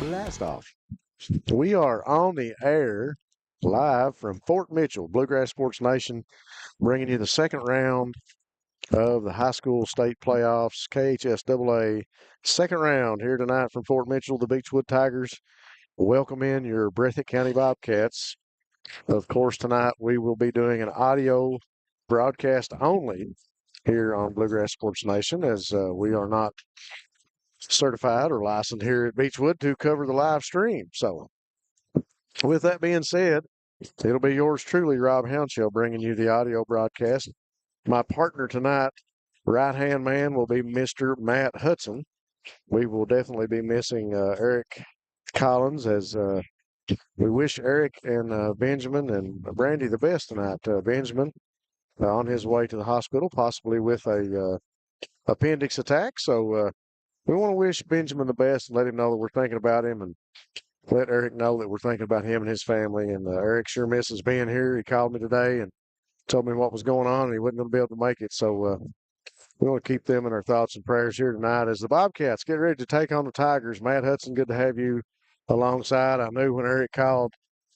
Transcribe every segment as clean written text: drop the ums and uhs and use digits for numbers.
Blast off. We are on the air live from Fort Mitchell, Bluegrass Sports Nation, bringing you the second round of the high school state playoffs, KHSAA. Second round here tonight from Fort Mitchell, the Beechwood Tigers welcome in your Breathitt County Bobcats. Of course, tonight we will be doing an audio broadcast only here on Bluegrass Sports Nation, as we are not certified or licensed here at Beechwood to cover the live stream. So with that being said, it'll be yours truly, Rob Hounshell, bringing you the audio broadcast. My partner tonight, right-hand man, will be Mr. Matt Hudson. We will definitely be missing Eric Collins, as we wish Eric and Benjamin and Brandy the best tonight. Benjamin on his way to the hospital, possibly with a appendix attack. So we want to wish Benjamin the best and let him know that we're thinking about him, and let Eric know that we're thinking about him and his family. And Eric sure misses being here. He called me today and told me what was going on, and he wasn't going to be able to make it. So we want to keep them in our thoughts and prayers here tonight as the Bobcats get ready to take on the Tigers. Matt Hudson, good to have you alongside. I knew when Eric called,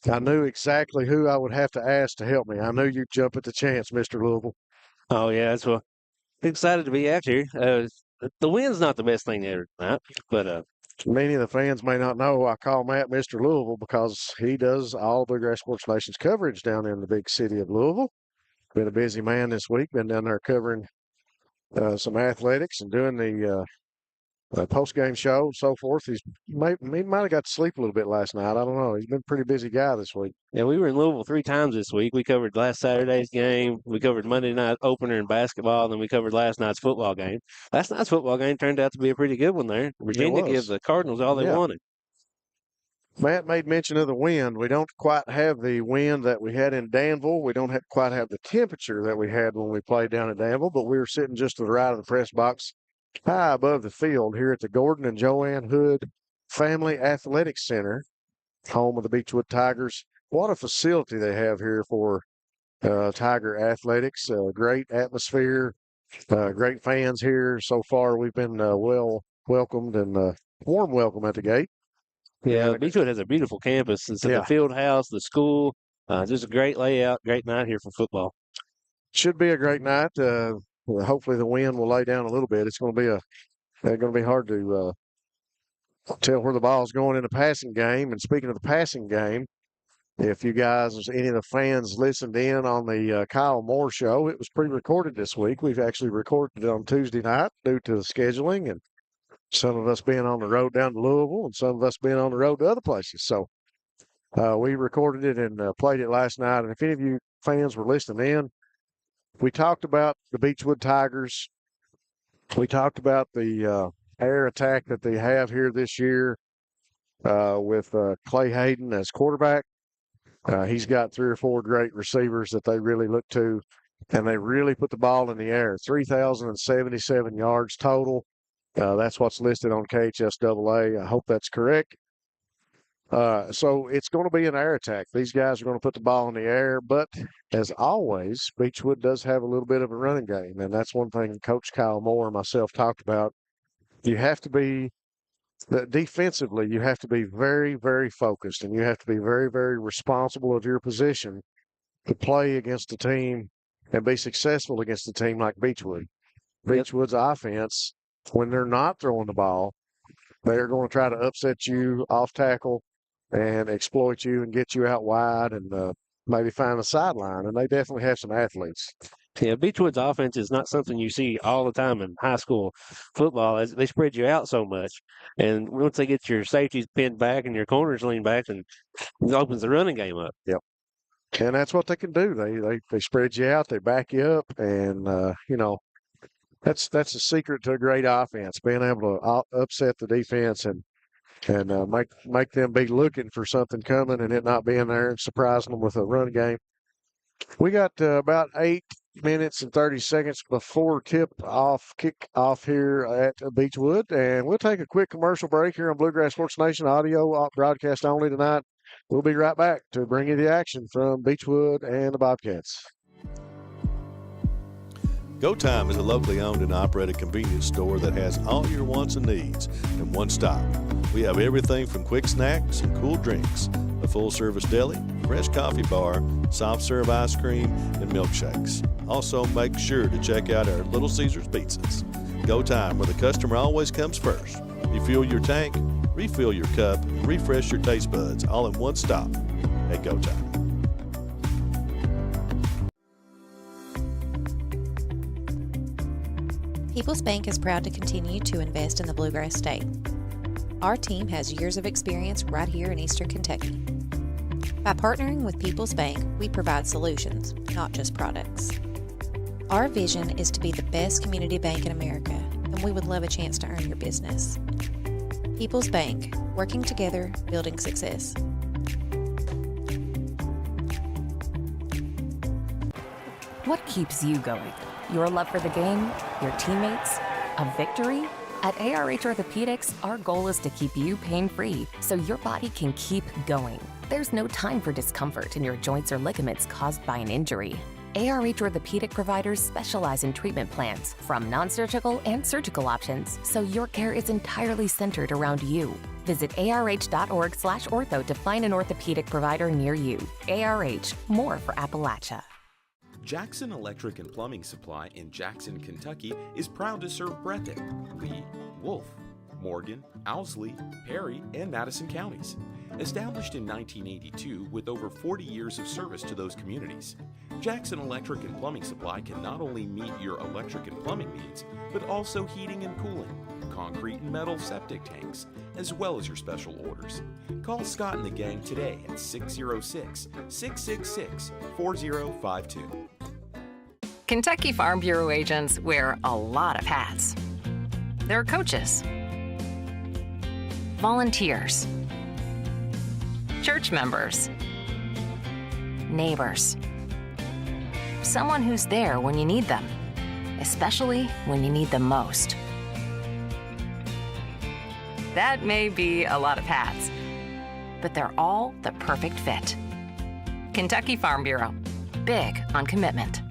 I knew exactly who I would have to ask to help me. I knew you'd jump at the chance, Mr. Louisville. Oh, yeah, that's what. Excited to be out here. The win's not the best thing ever tonight, but many of the fans may not know I call Matt Mr. Louisville because he does all Bluegrass Sports Nation's coverage down in the big city of Louisville. Been a busy man this week. Been down there covering some athletics and doing the post-game show and so forth. He might have got to sleep a little bit last night. I don't know. He's been a pretty busy guy this week. Yeah, we were in Louisville 3 times this week. We covered last Saturday's game. We covered Monday night opener in basketball, and then we covered last night's football game. Last night's football game turned out to be a pretty good one there. Virginia gave the Cardinals all they wanted. Matt made mention of the wind. We don't quite have the wind that we had in Danville. We don't quite have the temperature that we had when we played down at Danville, but we were sitting just to the right of the press box, high above the field here at the Gordon and Joanne Hood Family Athletics Center, home of the Beechwood Tigers. What a facility they have here for Tiger athletics. Great atmosphere, great fans here. So far, we've been well welcomed and warm welcome at the gate. Yeah, Beechwood has a beautiful campus. It's at the field house, the school. Just a great layout, great night here for football. Should be a great night. Hopefully the wind will lay down a little bit. It's going to be hard to tell where the ball's going in the passing game. And speaking of the passing game, if you guys, any of the fans listened in on the Kyle Moore show, it was pre-recorded this week. We've actually recorded it on Tuesday night due to the scheduling and some of us being on the road down to Louisville and some of us being on the road to other places. So we recorded it and played it last night. And if any of you fans were listening in, we talked about the Beechwood Tigers. We talked about the air attack that they have here this year with Clay Hayden as quarterback. He's got 3 or 4 great receivers that they really look to, and they really put the ball in the air. 3,077 yards total. That's what's listed on KHSAA. I hope that's correct. So it's going to be an air attack. These guys are going to put the ball in the air, but as always, Beechwood does have a little bit of a running game, and that's one thing Coach Kyle Moore and myself talked about. You have to be, defensively, you have to be very, very focused, and you have to be very, very responsible of your position to play against a team and be successful against a team like Beechwood. Beechwood's offense, when they're not throwing the ball, they're going to try to upset you off tackle and exploit you and get you out wide and maybe find a sideline. And they definitely have some athletes. Yeah, Beechwood's offense is not something you see all the time in high school football, as they spread you out so much. And once they get your safeties pinned back and your corners lean back, and it opens the running game up. Yep. And that's what they can do. They spread you out, they back you up, and that's a secret to a great offense, being able to upset the defense and make them be looking for something coming and it not being there and surprising them with a run game. We got about 8 minutes and 30 seconds before kick off here at Beechwood, and we'll take a quick commercial break here on Bluegrass Sports Nation, audio broadcast only tonight. We'll be right back to bring you the action from Beechwood and the Bobcats. Go Time is a locally owned and operated convenience store that has all your wants and needs in one stop. We have everything from quick snacks and cool drinks, a full-service deli, fresh coffee bar, soft-serve ice cream, and milkshakes. Also, make sure to check out our Little Caesars pizzas. Go Time, where the customer always comes first. Refuel your tank, refill your cup, and refresh your taste buds all in one stop at Go Time. People's Bank is proud to continue to invest in the Bluegrass State. Our team has years of experience right here in Eastern Kentucky. By partnering with People's Bank, we provide solutions, not just products. Our vision is to be the best community bank in America, and we would love a chance to earn your business. People's Bank, working together, building success. What keeps you going? Your love for the game? Your teammates? A victory? At ARH Orthopedics, our goal is to keep you pain-free so your body can keep going. There's no time for discomfort in your joints or ligaments caused by an injury. ARH Orthopedic providers specialize in treatment plans, from non-surgical and surgical options, so your care is entirely centered around you. Visit arh.org/ortho to find an orthopedic provider near you. ARH, more for Appalachia. Jackson Electric and Plumbing Supply in Jackson, Kentucky is proud to serve Breathitt, Lee, Wolf, Morgan, Owsley, Perry, and Madison counties. Established in 1982 with over 40 years of service to those communities, Jackson Electric and Plumbing Supply can not only meet your electric and plumbing needs, but also heating and cooling, concrete and metal septic tanks, as well as your special orders. Call Scott and the gang today at 606-666-4052. Kentucky Farm Bureau agents wear a lot of hats. They're coaches, volunteers, church members, neighbors, someone who's there when you need them, especially when you need them most. That may be a lot of hats, but they're all the perfect fit. Kentucky Farm Bureau, big on commitment.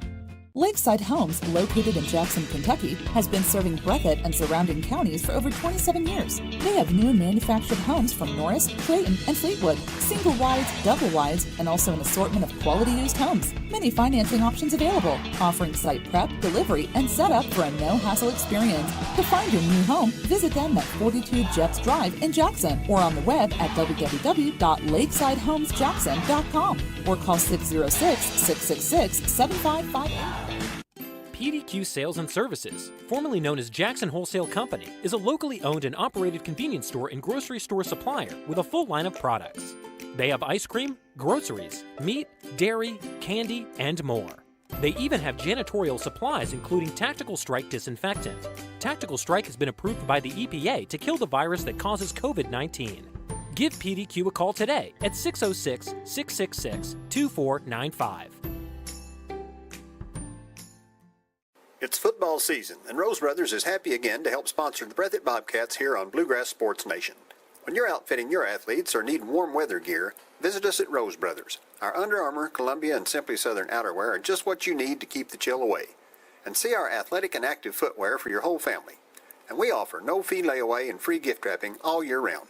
Lakeside Homes, located in Jackson, Kentucky, has been serving Breathitt and surrounding counties for over 27 years. They have new and manufactured homes from Norris, Clayton, and Fleetwood, single wides, double wides, and also an assortment of quality used homes. Many financing options available, offering site prep, delivery, and setup for a no-hassle experience. To find your new home, visit them at 42 Jeffs Drive in Jackson or on the web at www.lakesidehomesjackson.com or call 606-666-7558. PDQ Sales and Services, formerly known as Jackson Wholesale Company, is a locally owned and operated convenience store and grocery store supplier with a full line of products. They have ice cream, groceries, meat, dairy, candy, and more. They even have janitorial supplies including Tactical Strike disinfectant. Tactical Strike has been approved by the EPA to kill the virus that causes COVID-19. Give PDQ a call today at 606-666-2495. It's football season, and Rose Brothers is happy again to help sponsor the Breathitt Bobcats here on Bluegrass Sports Nation. When you're outfitting your athletes or need warm weather gear, visit us at Rose Brothers. Our Under Armour, Columbia, and Simply Southern outerwear are just what you need to keep the chill away. And see our athletic and active footwear for your whole family. And we offer no-fee layaway and free gift wrapping all year round.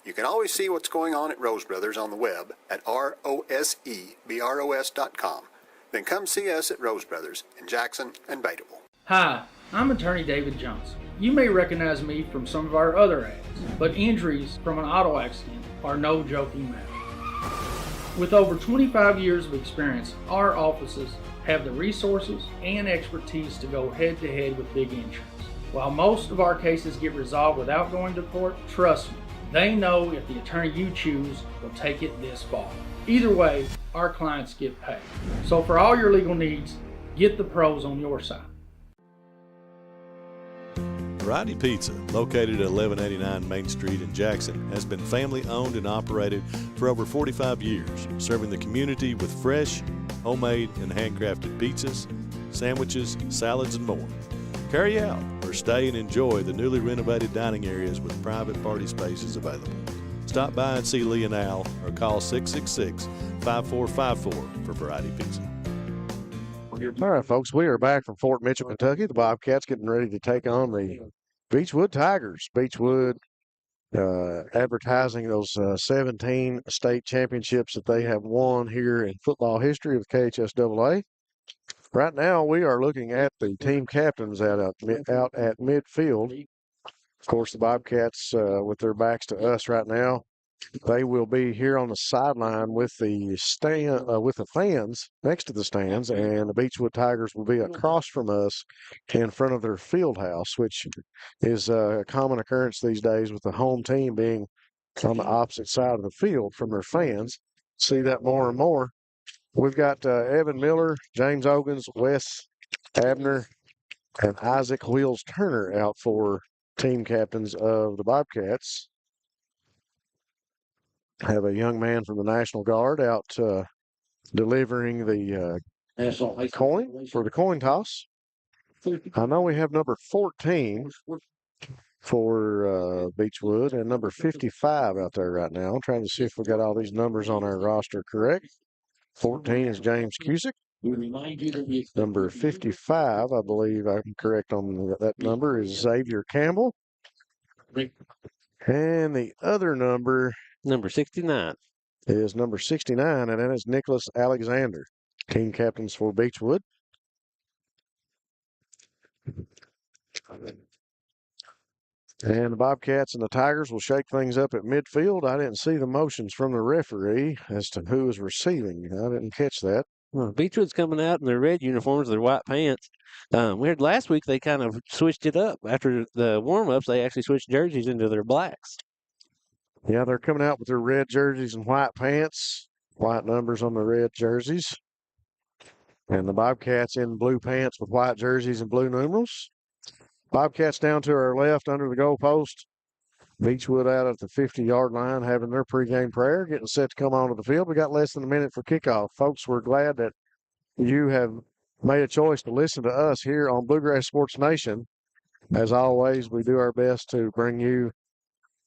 You can always see what's going on at Rose Brothers on the web at rosebros.com. Then come see us at Rose Brothers in Jackson and Batable. Hi, I'm attorney David Johnson. You may recognize me from some of our other ads, but injuries from an auto accident are no joking matter. With over 25 years of experience, our offices have the resources and expertise to go head-to-head with big insurance. While most of our cases get resolved without going to court, trust me, they know if the attorney you choose will take it this far. Either way, our clients get paid. So for all your legal needs, get the pros on your side. Variety Pizza, located at 1189 Main Street in Jackson, has been family owned and operated for over 45 years, serving the community with fresh, homemade, and handcrafted pizzas, sandwiches, salads, and more. Carry out or stay and enjoy the newly renovated dining areas with private party spaces available. Stop by and see Lee and Al or call 666-5454 for Variety Pizza. All right, folks, we are back from Fort Mitchell, Kentucky. The Bobcats getting ready to take on the Beechwood Tigers. Beechwood advertising those 17 state championships that they have won here in football history with KHSAA. Right now, we are looking at the team captains out at midfield. Of course, the Bobcats, with their backs to us right now, they will be here on the sideline with the fans next to the stands, and the Beechwood Tigers will be across from us in front of their field house, which is a common occurrence these days with the home team being on the opposite side of the field from their fans. See that more and more. We've got Evan Miller, James Ogans, Wes Abner, and Isaac Wheels Turner out for team captains of the Bobcats. Have a young man from the National Guard out delivering the coin for the coin toss. I know we have number 14 for Beechwood and number 55 out there right now. I'm trying to see if we got all these numbers on our roster correct. 14 is James Cusick. Number 55, I believe I'm correct on that number, is Xavier Campbell. And the other number, Number 69. is number 69, and that is Nicholas Alexander, team captains for Beechwood. And the Bobcats and the Tigers will shake things up at midfield. I didn't see the motions from the referee as to who was receiving. I didn't catch that. Well, Beechwood's coming out in their red uniforms, their white pants. We heard last week they kind of switched it up. After the warm-ups, they actually switched jerseys into their blacks. Yeah, they're coming out with their red jerseys and white pants, white numbers on the red jerseys. And the Bobcats in blue pants with white jerseys and blue numerals. Bobcats down to our left under the goalpost. Beechwood out at the 50-yard line having their pregame prayer, getting set to come onto the field. We got less than a minute for kickoff. Folks, we're glad that you have made a choice to listen to us here on Bluegrass Sports Nation. As always, we do our best to bring you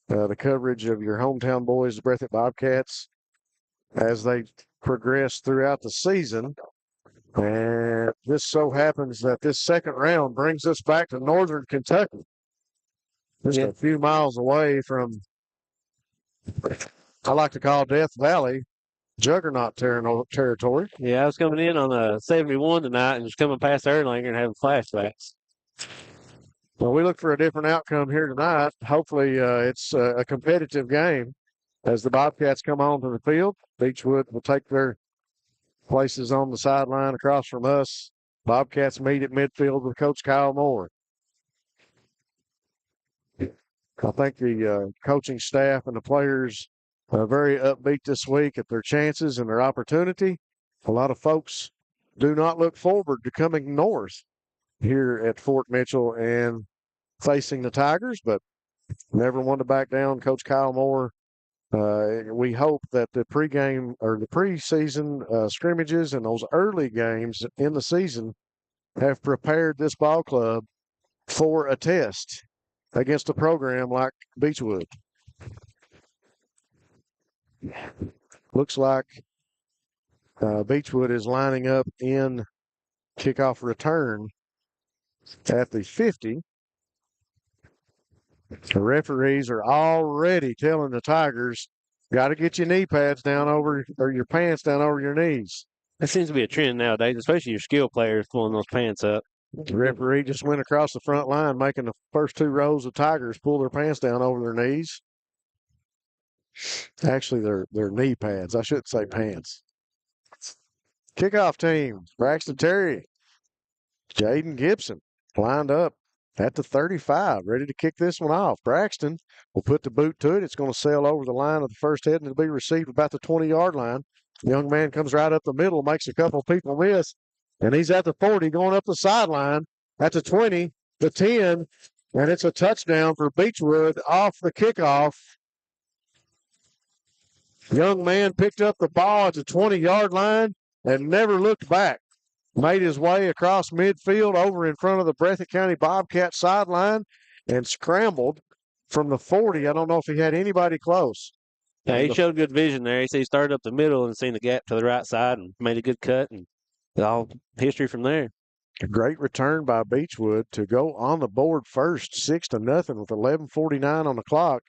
the coverage of your hometown boys, the Breathitt Bobcats, as they progress throughout the season. And this so happens that this second round brings us back to northern Kentucky. Just a few miles away from, I like to call Death Valley, Juggernaut territory. Yeah, I was coming in on 71 tonight and just coming past Erlanger and having flashbacks. Well, we look for a different outcome here tonight. Hopefully it's a competitive game as the Bobcats come onto the field. Beechwood will take their places on the sideline across from us. Bobcats meet at midfield with Coach Kyle Moore. I think the coaching staff and the players are very upbeat this week at their chances and their opportunity. A lot of folks do not look forward to coming north here at Fort Mitchell and facing the Tigers, but never want to back down. Coach Kyle Moore, we hope that the pregame or the preseason scrimmages and those early games in the season have prepared this ball club for a test against a program like Beechwood. Looks like Beechwood is lining up in kickoff return at the 50. The referees are already telling the Tigers, got to get your knee pads down over, or your pants down over your knees. That seems to be a trend nowadays, especially your skill players pulling those pants up. The referee just went across the front line, making the first two rows of Tigers pull their pants down over their knees. Actually, they're knee pads. I shouldn't say pants. Kickoff team, Braxton Terry, Jaden Gibson lined up at the 35, ready to kick this one off. Braxton will put the boot to it. It's going to sail over the line of the first head, and it'll be received about the 20-yard line. The young man comes right up the middle, makes a couple of people miss, and he's at the 40, going up the sideline at the 20, the 10, and it's a touchdown for Beechwood off the kickoff. Young man picked up the ball at the 20-yard line and never looked back. Made his way across midfield over in front of the Breathitt County Bobcat sideline and scrambled from the 40. I don't know if he had anybody close. Yeah, he showed good vision there. He started up the middle and seen the gap to the right side and made a good cut, and all history from there. A great return by Beechwood to go on the board first, 6-0 with 11:49 on the clock.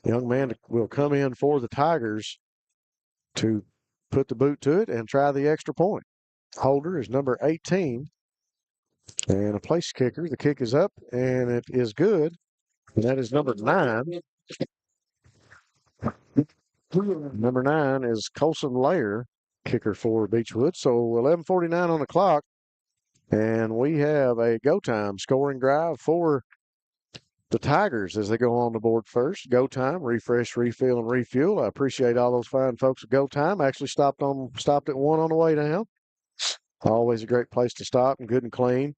Young man will come in for the Tigers to put the boot to it and try the extra point. Holder is number 18. And a place kicker. The kick is up, and it is good. And that is number 9. Number 9 is Colson Lair, kicker for Beechwood. So 11:49 on the clock, and we have a go time scoring drive for the Tigers as they go on the board first. Go time, refresh, refill, and refuel. I appreciate all those fine folks at Go Time. Actually stopped at one on the way down. Always a great place to stop and good and clean.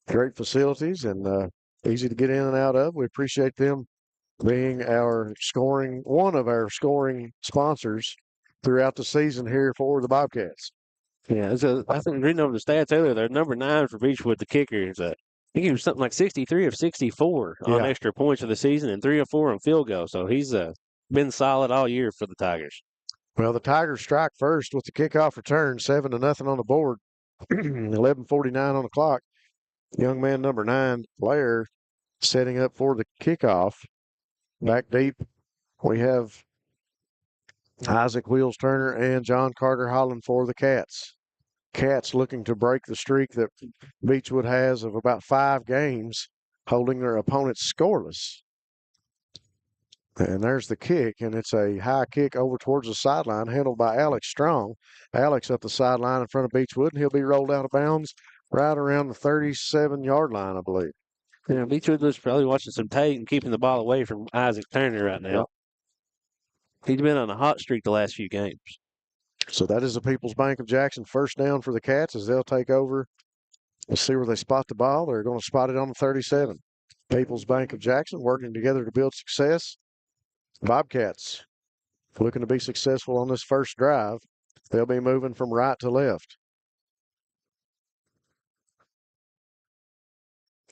Great facilities and easy to get in and out of. We appreciate them being one of our scoring sponsors throughout the season here for the Bobcats. Yeah, I think reading over the stats earlier, they're number 9 for Beechwood, the kicker. I think he was something like 63 of 64 on extra points of the season and 3 of 4 on field goal. So he's been solid all year for the Tigers. Well, the Tigers strike first with the kickoff return, 7-0 on the board. 11:49 on the clock. Young man number 9, Blair, setting up for the kickoff. Back deep, we have Isaac Wheels Turner and John Carter Holland for the Cats. Cats looking to break the streak that Beechwood has of about 5 games holding their opponents scoreless. And there's the kick, and it's a high kick over towards the sideline, handled by Alex Strong. Alex up the sideline in front of Beechwood, and he'll be rolled out of bounds right around the 37-yard line, I believe. Yeah, Beechwood was probably watching some tape and keeping the ball away from Isaac Turner right now. Yep. He's been on a hot streak the last few games. So that is the People's Bank of Jackson first down for the Cats as they'll take over. Let's see where they spot the ball. They're going to spot it on the 37. People's Bank of Jackson working together to build success. Bobcats looking to be successful on this first drive. They'll be moving from right to left.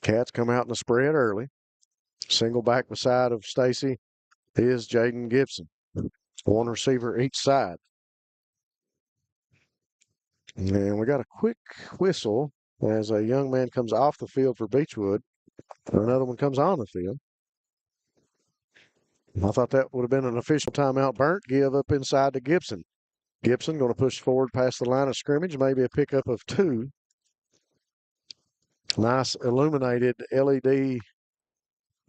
Cats come out in the spread early. Single back beside of Stacy is Jaden Gibson. One receiver each side. And we got a quick whistle as a young man comes off the field for Beechwood. Another one comes on the field. I thought that would have been an official timeout. Burnt give up inside to Gibson. Gibson going to push forward past the line of scrimmage, maybe a pickup of 2. Nice illuminated LED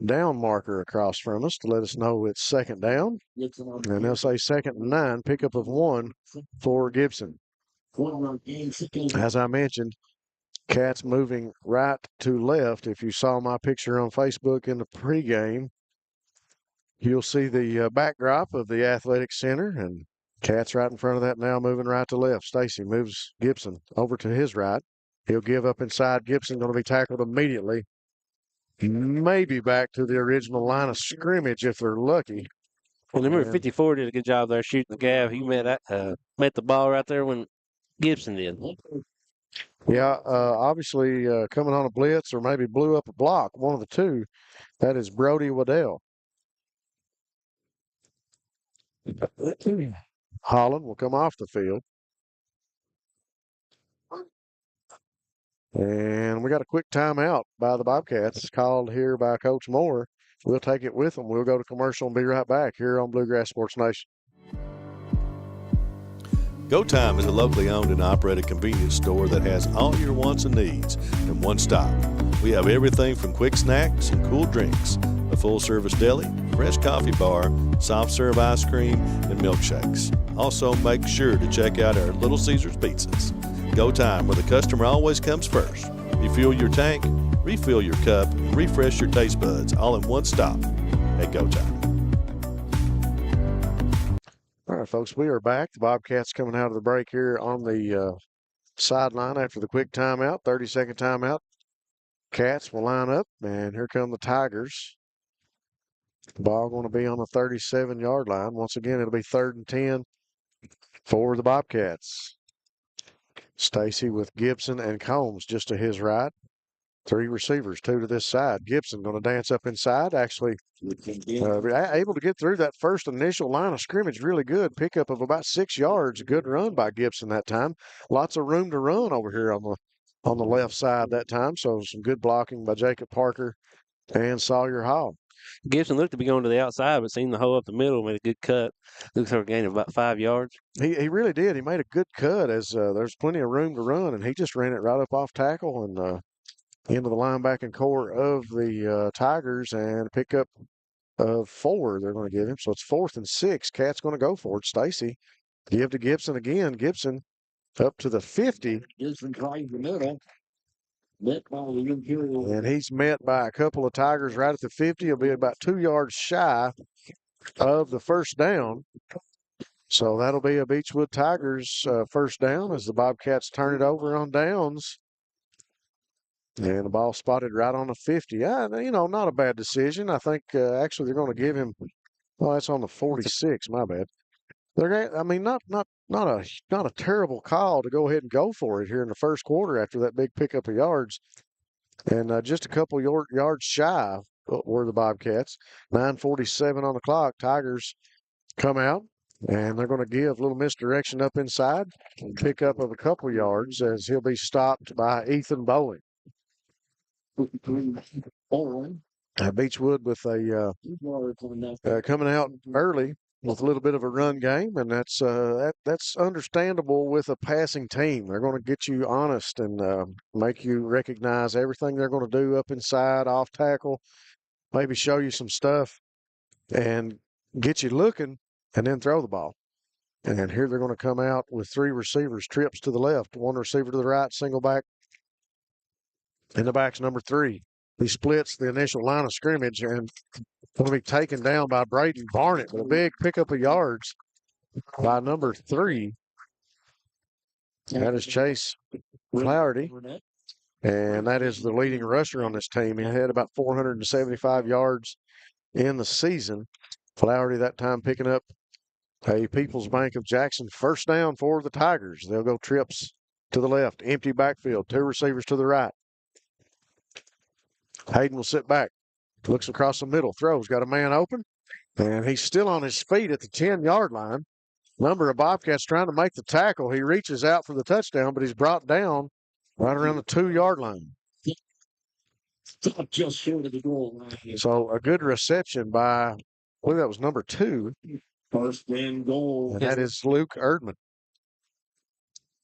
down marker across from us to let us know it's second down. And they'll say 2nd and 9, pickup of 1 for Gibson. As I mentioned, Cats moving right to left. If you saw my picture on Facebook in the pregame, you'll see the backdrop of the athletic center, and Cats right in front of that now, moving right to left. Stacy moves Gibson over to his right. He'll give up inside. Gibson going to be tackled immediately. Maybe back to the original line of scrimmage if they're lucky. Well, number 54 did a good job there shooting the gap. He met the ball right there when Gibson did. Yeah, obviously coming on a blitz or maybe blew up a block, one of the two. That is Brody Waddell. Holland will come off the field. And we got a quick timeout by the Bobcats called here by Coach Moore. We'll take it with them. We'll go to commercial and be right back here on Bluegrass Sports Nation. Go Time is a locally owned and operated convenience store that has all your wants and needs in one stop. We have everything from quick snacks and cool drinks, a full-service deli, fresh coffee bar, soft-serve ice cream, and milkshakes. Also, make sure to check out our Little Caesars pizzas. Go Time, where the customer always comes first. Refuel your tank, refill your cup, and refresh your taste buds all in one stop at Go Time. All right, folks, we are back. The Bobcats coming out of the break here on the sideline after the quick timeout, 30-second timeout. Cats will line up, and here come the Tigers. The ball going to be on the 37-yard line. Once again, it'll be 3rd and 10 for the Bobcats. Stacy with Gibson and Combs just to his right. 3 receivers, 2 to this side. Gibson going to dance up inside. Actually, able to get through that first initial line of scrimmage really good. Pickup of about 6 yards. Good run by Gibson that time. Lots of room to run over here on the left side that time. So some good blocking by Jacob Parker and Sawyer Hall. Gibson looked to be going to the outside, but seen the hole up the middle, made a good cut. Looks like a gain of about 5 yards. He really did. He made a good cut as there's plenty of room to run, and he just ran it right up off tackle and into the linebacking core of the Tigers, and pick up of 4 they're going to give him. So it's 4th and 6. Cat's going to go for it. Stacy give to Gibson again. Gibson up to the 50. Gibson tries the middle. And he's met by a couple of Tigers right at the 50. He'll be about 2 yards shy of the first down. So that'll be a Beechwood Tigers first down as the Bobcats turn it over on downs. And the ball spotted right on the 50. Not a bad decision. I think actually they're going to give him. Well, that's on the 46. My bad. Not a terrible call to go ahead and go for it here in the first quarter after that big pickup of yards, and just a couple yards shy were the Bobcats. 9:47 on the clock. Tigers come out, and they're going to give a little misdirection up inside. Pickup of a couple yards as he'll be stopped by Ethan Bowling. Beechwood with a coming out early with a little bit of a run game, and that's understandable with a passing team. They're going to get you honest and make you recognize everything they're going to do up inside, off tackle, maybe show you some stuff, and get you looking, and then throw the ball. And here they're going to come out with 3 receivers, trips to the left, 1 receiver to the right, single back. In the back's number 3. He splits the initial line of scrimmage and going to be taken down by Braden Barnett with a big pickup of yards by number 3. That is Chase Flaherty. And that is the leading rusher on this team. He had about 475 yards in the season. Flaherty that time picking up a People's Bank of Jackson first down for the Tigers. They'll go trips to the left, empty backfield, 2 receivers to the right. Hayden will sit back, looks across the middle, throws, got a man open, and he's still on his feet at the 10-yard line. Number of Bobcats trying to make the tackle. He reaches out for the touchdown, but he's brought down right around the 2-yard line. Just short of the goal line. So a good reception by, I believe that was number 2. First and goal. And that is Luke Erdman.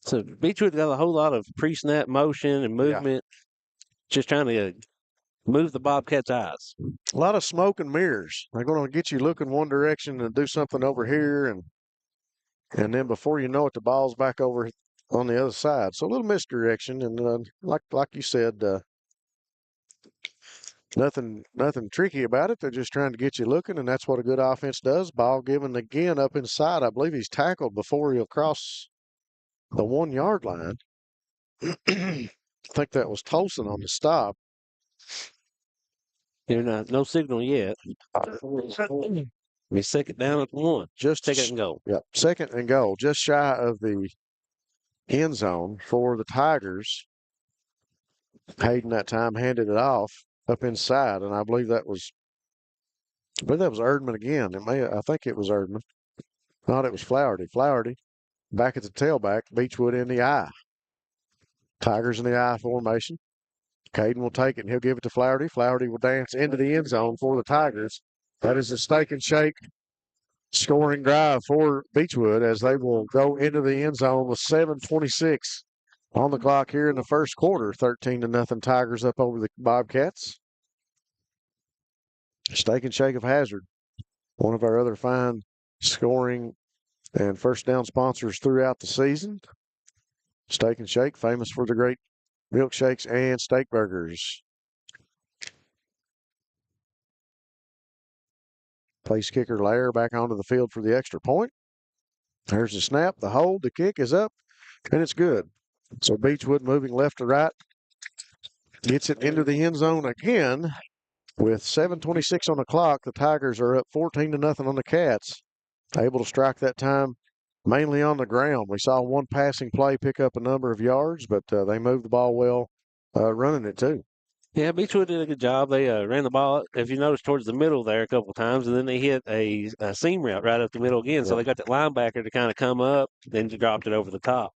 So Beechwood got a whole lot of pre-snap motion and movement, just trying to move the Bobcats' eyes. A lot of smoke and mirrors. They're going to get you looking one direction and do something over here, and then before you know it, the ball's back over on the other side. So a little misdirection, and like you said, nothing tricky about it. They're just trying to get you looking, and that's what a good offense does. Ball given again up inside. I believe he's tackled before he'll cross the 1-yard line. I think that was Tolson on the stop. No signal yet. Be second down at the 1. Just second and goal. Yep, second and goal. Just shy of the end zone for the Tigers. Hayden that time handed it off up inside, and I believe that was Erdman again. I think it was Erdman. Not, it was Flaherty. Flaherty back at the tailback. Beechwood in the I. Tigers in the I formation. Caden will take it, and he'll give it to Flaherty. Flaherty will dance into the end zone for the Tigers. That is a steak and shake scoring drive for Beechwood as they will go into the end zone with 7:26 on the clock here in the first quarter. 13-0 Tigers up over the Bobcats. Steak and shake of Hazard, one of our other fine scoring and first down sponsors throughout the season. Steak and Shake, famous for the great milkshakes and steak burgers. Place kicker Lair back onto the field for the extra point. There's the snap, the hold, the kick is up, and it's good. So Beechwood moving left to right. Gets it into the end zone again. With 7:26 on the clock, the Tigers are up 14-0 on the Cats. Able to strike that time mainly on the ground. We saw one passing play pick up a number of yards, but they moved the ball well running it too. Yeah, Beechwood did a good job. They ran the ball, if you notice, towards the middle there a couple of times, and then they hit a seam route right up the middle again. So they got that linebacker to kind of come up, then dropped it over the top.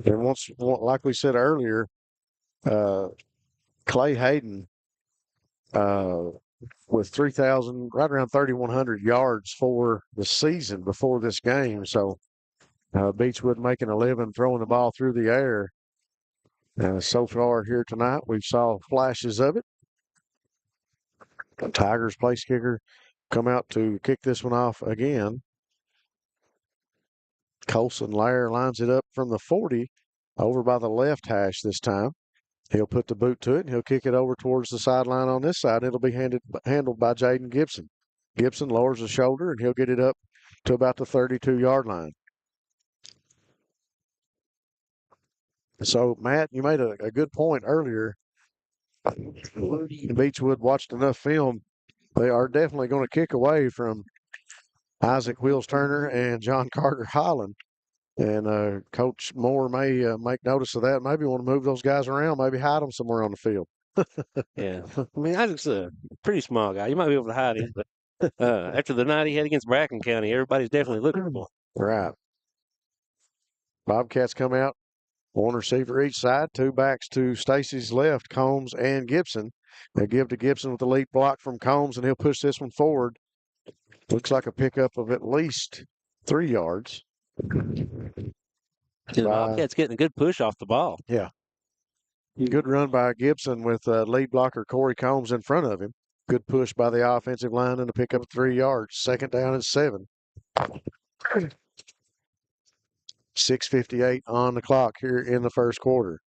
And once, like we said earlier, Clay Hayden with 3,000, right around 3,100 yards for the season before this game. So Beechwood making a living throwing the ball through the air. So far here tonight, we saw flashes of it. The Tigers place kicker come out to kick this one off again. Colson Lair lines it up from the 40 over by the left hash this time. He'll put the boot to it, and he'll kick it over towards the sideline on this side. It'll be handled by Jaden Gibson. Gibson lowers the shoulder, and he'll get it up to about the 32-yard line. So, Matt, you made a good point earlier. Beechwood watched enough film. They are definitely going to kick away from Isaac Wheels Turner and John Carter Holland. And Coach Moore may make notice of that. Maybe want to move those guys around, maybe hide them somewhere on the field. Yeah. I mean, Isaac's a pretty small guy. You might be able to hide him, but after the night he had against Bracken County, everybody's definitely looking for him. Right. Bobcats come out. One receiver each side, two backs to Stacy's left, Combs and Gibson. They give to Gibson with the lead block from Combs, and he'll push this one forward. Looks like a pickup of at least 3 yards. The Bobcats getting a good push off the ball. Yeah. Good run by Gibson with lead blocker Corey Combs in front of him. Good push by the offensive line and to pick up 3 yards. Second down and 7. 6:58 on the clock here in the first quarter.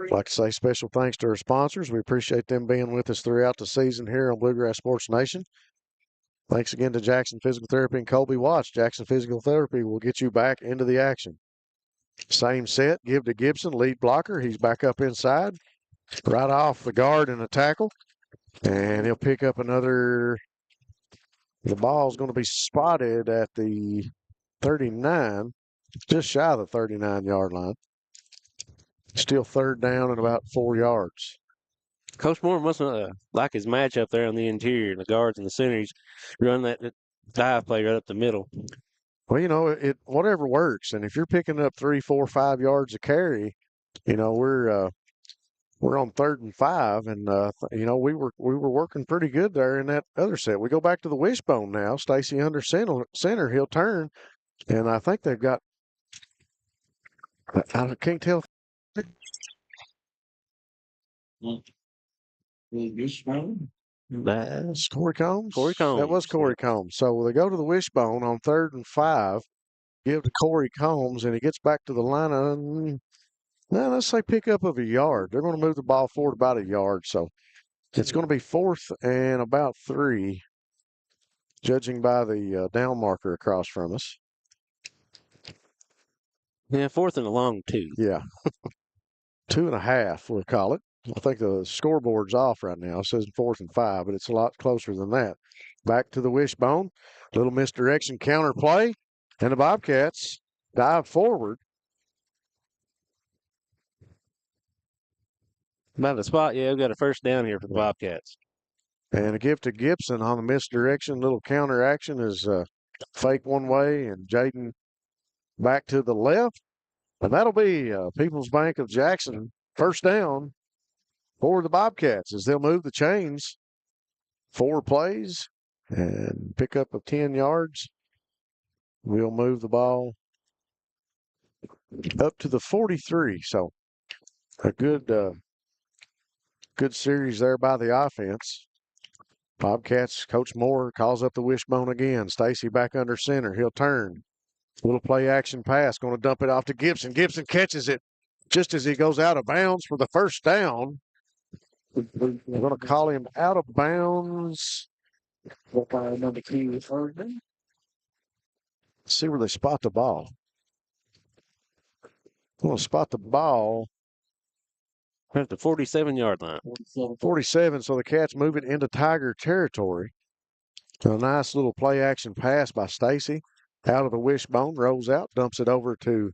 I'd like to say special thanks to our sponsors. We appreciate them being with us throughout the season here on Bluegrass Sports Nation. Thanks again to Jackson Physical Therapy and Colby Watts. Jackson Physical Therapy will get you back into the action. Same set, give to Gibson, lead blocker. He's back up inside, right off the guard and a tackle. And he'll pick up another. The ball's going to be spotted at the 39, just shy of the 39-yard line. Still third down and about 4 yards. Coach Moore must like his matchup there on the interior, the guards and the centers. Run that dive play right up the middle. Well, you know, it whatever works. And if you're picking up 3, 4, 5 yards of carry, you know, we're on 3rd and 5, and you know, we were working pretty good there in that other set. We go back to the wishbone now. Stacy under center, he'll turn, and I think they've got. I can't tell. That's Corey Combs. Corey Combs. That was Corey Combs. So they go to the wishbone on 3rd and 5. Give to Corey Combs, and he gets back to the line. Now, let's say pickup of a yard. They're going to move the ball forward about a yard. So it's going to be 4th and about 3, judging by the down marker across from us. Yeah, 4th and a long 2. Yeah. 2.5, we'll call it. I think the scoreboard's off right now. It says 4th and 5, but it's a lot closer than that. Back to the wishbone. Little misdirection counter play. And the Bobcats dive forward. About the spot, yeah, we've got a first down here for the Bobcats. And a gift to Gibson on the misdirection. Little counter action is fake one way, and Jaden back to the left. And that'll be People's Bank of Jackson first down for the Bobcats as they'll move the chains. 4 plays and pick up of 10 yards. We'll move the ball up to the 43. So a good series there by the offense. Bobcats, Coach Moore calls up the wishbone again. Stacy back under center. He'll turn. Little play action pass. Going to dump it off to Gibson. Gibson catches it just as he goes out of bounds for the first down. We're going to call him out of bounds. Let's see where they spot the ball. I'm going to spot the ball at the 47-yard line. 47, so the Cats move it into Tiger territory. A nice little play action pass by Stacy. Out of the wishbone, rolls out, dumps it over to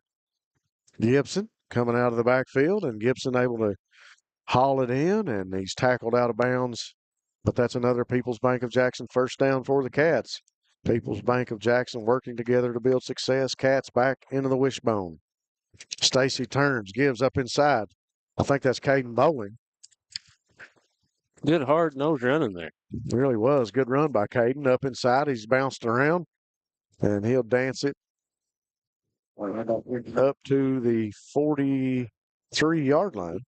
Gibson coming out of the backfield, and Gibson able to haul it in, and he's tackled out of bounds. But that's another People's Bank of Jackson first down for the Cats. People's Bank of Jackson working together to build success. Cats back into the wishbone. Stacy turns, gives up inside. I think that's Caden Bowling. Good hard nose running there. It really was. Good run by Caden. Up inside, he's bounced around, and he'll dance it up to the 43-yard line.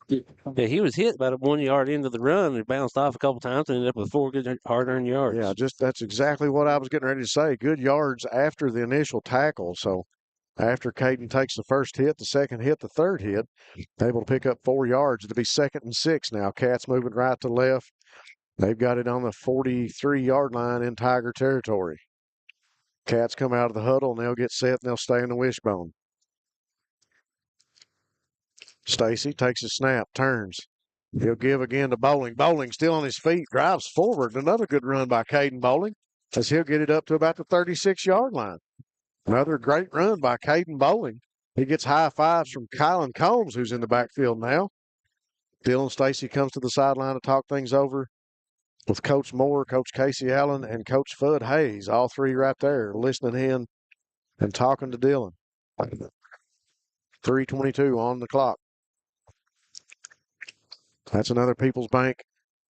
Yeah, he was hit about 1 yard into the run and bounced off a couple times and ended up with 4 good hard-earned yards. Yeah, that's exactly what I was getting ready to say. Good yards after the initial tackle. So after Caden takes the first hit, the second hit, the third hit, able to pick up 4 yards to be 2nd and 6 now. Cats moving right to left. They've got it on the 43-yard line in Tiger territory. Cats come out of the huddle, and they'll get set, and they'll stay in the wishbone. Stacy takes a snap, turns. He'll give again to Bowling. Bowling still on his feet, drives forward. Another good run by Caden Bowling as he'll get it up to about the 36-yard line. Another great run by Caden Bowling. He gets high fives from Kylan Combs, who's in the backfield now. Dylan Stacy comes to the sideline to talk things over with Coach Moore, Coach Casey Allen, and Coach Fudd Hayes. All three right there listening in and talking to Dylan. 3:22 on the clock. That's another People's Bank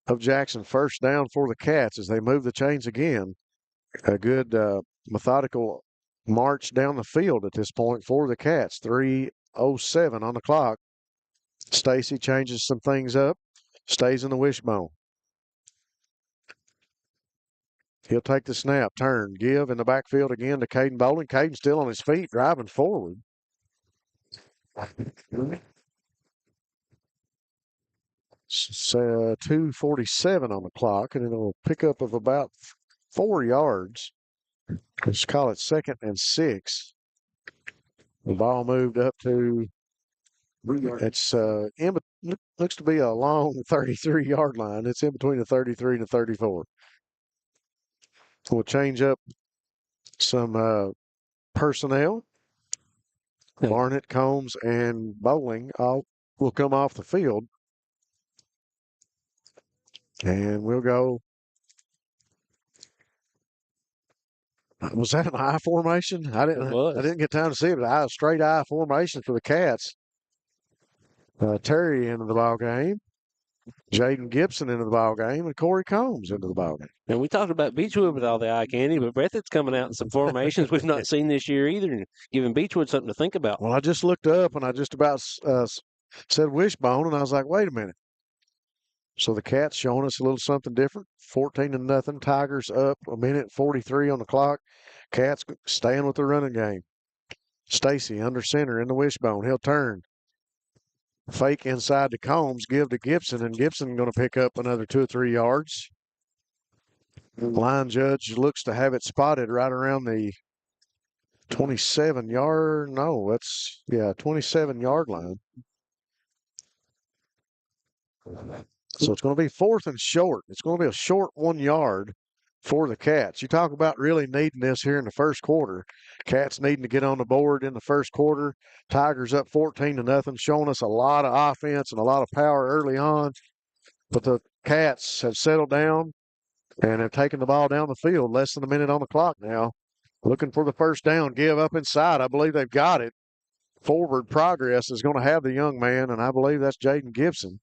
of Jackson first down for the Cats as they move the chains again. A good methodical march down the field at this point for the Cats. 3:07 on the clock. Stacy changes some things up, stays in the wishbone. He'll take the snap, turn, give in the backfield again to Caden Bowling. Caden still on his feet, driving forward. 2:47 on the clock, and it'll pick up of about 4 yards. Let's call it 2nd and 6. The ball moved up to, it's looks to be a long 33-yard line. It's in between the 33 and the 34. We'll change up some personnel. Barnett, Combs, and Bowling all will come off the field. And we'll go. Was that an I formation? I didn't get time to see it, but straight I formation for the Cats. Terry into the ball game. Jaden Gibson into the ball game, and Corey Combs into the ball game. And we talked about Beechwood with all the eye candy, but Breathitt's coming out in some formations we've not seen this year either, and giving Beechwood something to think about. Well, I just looked up and I just about said wishbone, and I was like, wait a minute. So the Cats showing us a little something different. 14-0. Tigers up 1:43 on the clock. Cats staying with the running game. Stacy under center in the wishbone. He'll turn. Fake inside to Combs, give to Gibson, and Gibson going to pick up another 2 or 3 yards. Line judge looks to have it spotted right around the 27-yard. No, 27-yard line. So it's going to be 4th and short. It's going to be a short 1 yard for the Cats. You talk about really needing this here in the first quarter. Cats needing to get on the board in the first quarter. Tigers up 14-0, showing us a lot of offense and a lot of power early on. But the Cats have settled down and have taken the ball down the field. Less than a minute on the clock now. Looking for the first down. Give up inside. I believe they've got it. Forward progress is going to have the young man, and I believe that's Jaden Gibson.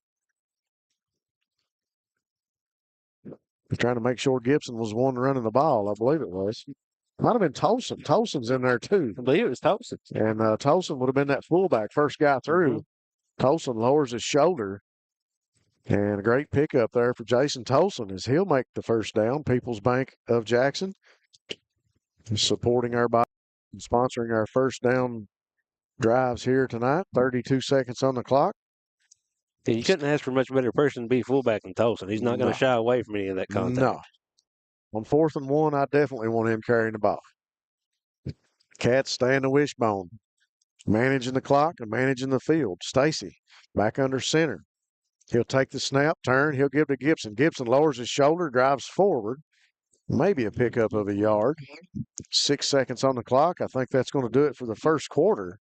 Trying to make sure Gibson was the one running the ball. I believe it was. Might have been Tolson. Tolson's in there too. I believe it was Tolson. And Tolson would have been that fullback, first guy through. Tolson lowers his shoulder. And a great pickup there for Jason Tolson as he'll make the first down. People's Bank of Jackson supporting our body and sponsoring our first down drives here tonight. 32 seconds on the clock. Yeah, you couldn't ask for a much better person to be fullback than Tolson. He's not going to shy away from any of that contact. No. On 4th and 1, I definitely want him carrying the ball. Cats stay in the wishbone. Managing the clock and managing the field. Stacy back under center. He'll take the snap, turn. He'll give to Gibson. Gibson lowers his shoulder, drives forward. Maybe a pickup of a yard. 6 seconds on the clock. I think that's going to do it for the first quarter.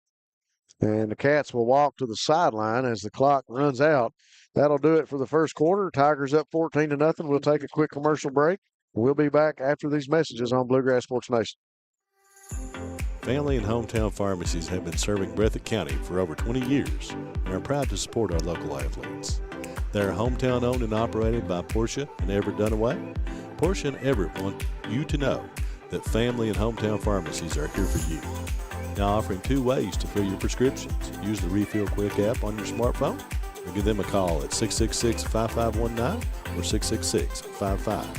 And the Cats will walk to the sideline as the clock runs out. That'll do it for the first quarter. Tigers up 14-0. We'll take a quick commercial break. We'll be back after these messages on Bluegrass Sports Nation. Family and hometown pharmacies have been serving Breathitt County for over 20 years and are proud to support our local athletes. They are hometown owned and operated by Portia and Everett Dunaway. Portia and Everett want you to know that family and hometown pharmacies are here for you. Now offering 2 ways to fill your prescriptions. Use the Refill Quick app on your smartphone or give them a call at 666-5519 or 666-5500.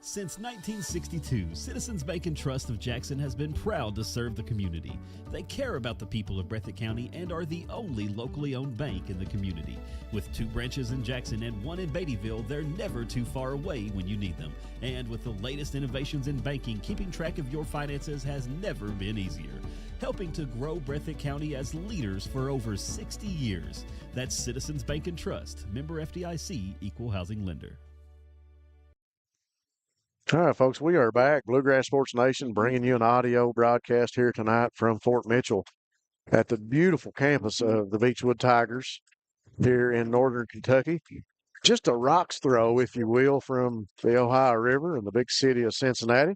Since 1962, Citizens Bank and Trust of Jackson has been proud to serve the community. They care about the people of Breathitt County and are the only locally owned bank in the community. With 2 branches in Jackson and 1 in Beattyville, they're never too far away when you need them. And with the latest innovations in banking, keeping track of your finances has never been easier. Helping to grow Breathitt County as leaders for over 60 years. That's Citizens Bank and Trust, member FDIC, equal housing lender. All right, folks, we are back. Bluegrass Sports Nation bringing you an audio broadcast here tonight from Fort Mitchell at the beautiful campus of the Beechwood Tigers here in northern Kentucky. Just a rock's throw, if you will, from the Ohio River and the big city of Cincinnati.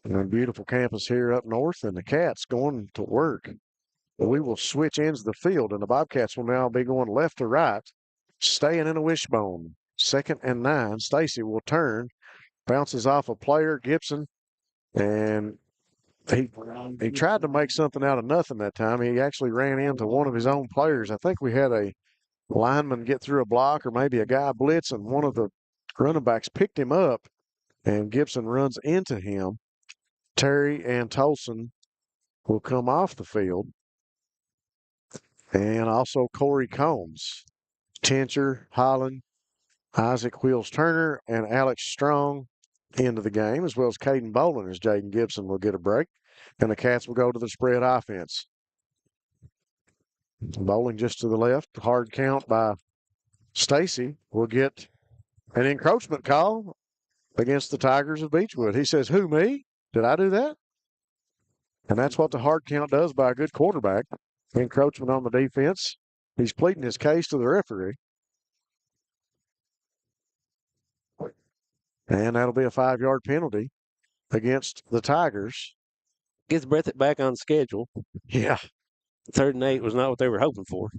And a beautiful campus here up north, and the Cats going to work. We will switch ends of the field, and the Bobcats will now be going left to right, staying in a wishbone. 2nd and 9. Stacy will turn. Bounces off a player, Gibson, and he tried to make something out of nothing that time. He actually ran into one of his own players. I think we had a lineman get through a block or maybe a guy blitz, and one of the running backs picked him up, and Gibson runs into him. Terry and Tolson will come off the field, and also Corey Combs, Tincher, Holland, Isaac Wheels-Turner, and Alex Strong into the game, as well as Caden Bolin, as Jaden Gibson will get a break. And the Cats will go to the spread offense. Bowling just to the left. Hard count by Stacy will get an encroachment call against the Tigers of Beechwood. He says, "Who, me? Did I do that?" And that's what the hard count does by a good quarterback. Encroachment on the defense. He's pleading his case to the referee. And that'll be a 5-yard penalty against the Tigers. Gets Breathitt back on schedule. Yeah. 3rd and 8 was not what they were hoping for.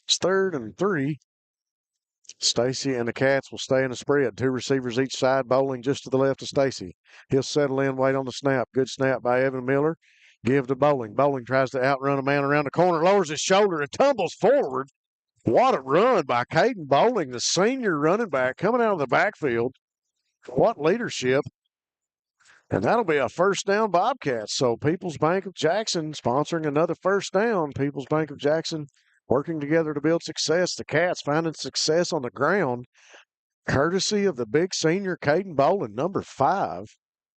It's 3rd and 3. Stacy and the Cats will stay in the spread. 2 receivers each side, Bowling just to the left of Stacy. He'll settle in, wait on the snap. Good snap by Evan Miller. Give to Bowling. Bowling tries to outrun a man around the corner, lowers his shoulder and tumbles forward. What a run by Caden Bowling, the senior running back coming out of the backfield. What leadership. And that'll be a 1st down Bobcats. So People's Bank of Jackson sponsoring another 1st down. People's Bank of Jackson working together to build success. The Cats finding success on the ground, courtesy of the big senior Caden Bolin, number 5.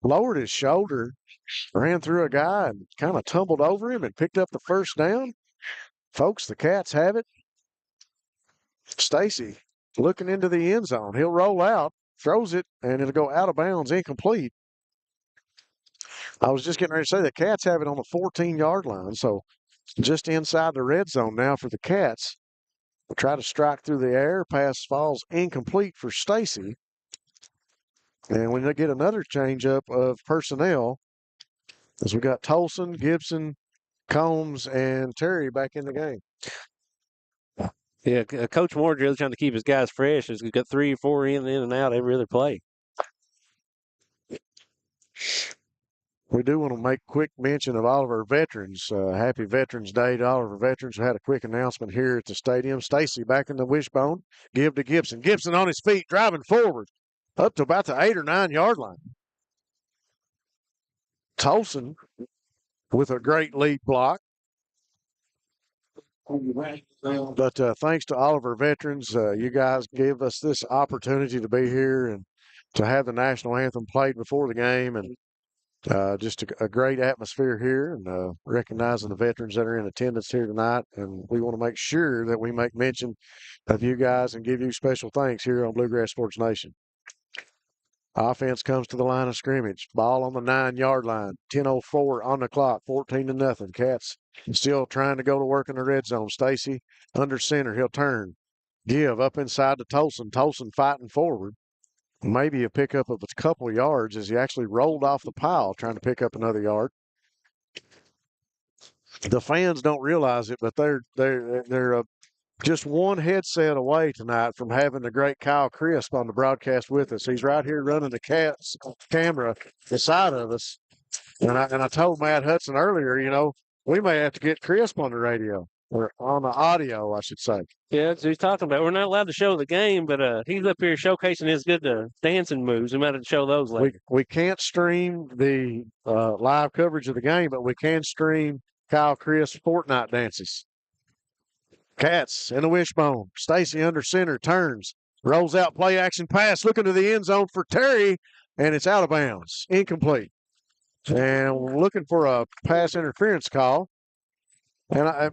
Lowered his shoulder, ran through a guy and kind of tumbled over him and picked up the 1st down. Folks, the Cats have it. Stacy looking into the end zone. He'll roll out, throws it, and it'll go out of bounds, incomplete. I was just getting ready to say the Cats have it on the 14-yard line, so just inside the red zone now for the Cats. We'll try to strike through the air. Pass falls incomplete for Stacy. And we get another changeup of personnel as we got Tolson, Gibson, Combs, and Terry back in the game. Yeah, Coach Moore's really trying to keep his guys fresh. He's got 3 or 4 in and out every other play. We do want to make quick mention of all of our veterans. Happy Veterans Day to all of our veterans. We had a quick announcement here at the stadium. Stacy back in the wishbone. Give to Gibson. Gibson on his feet, driving forward up to about the 8 or 9 yard line. Tolson with a great lead block. But thanks to all of our veterans, you guys gave us this opportunity to be here and to have the national anthem played before the game, and just a great atmosphere here, and recognizing the veterans that are in attendance here tonight. And we want to make sure that we make mention of you guys and give you special thanks here on Bluegrass Sports Nation. Offense comes to the line of scrimmage. Ball on the 9-yard line. 10:04 on the clock. 14-0. Cats still trying to go to work in the red zone. Stacy under center. He'll turn. give up inside to Tolson. Tolson fighting forward. Maybe a pickup of a couple yards as he actually rolled off the pile trying to pick up another yard. The fans don't realize it, but they're just one headset away tonight from having the great Kyle Crisp on the broadcast with us. He's right here running the camera beside of us. And I told Matt Hudson earlier, we may have to get Crisp on the radio or on the audio, I should say. Yeah, that's what he's talking about. We're not allowed to show the game, but he's up here showcasing his good dancing moves. We might have to show those later. We can't stream the live coverage of the game, but we can stream Kyle Crisp's Fortnite dances. Cats in the wishbone. Stacy under center, turns, rolls out, play action pass, looking to the end zone for Terry, and it's out of bounds, incomplete. And we're looking for a pass interference call. And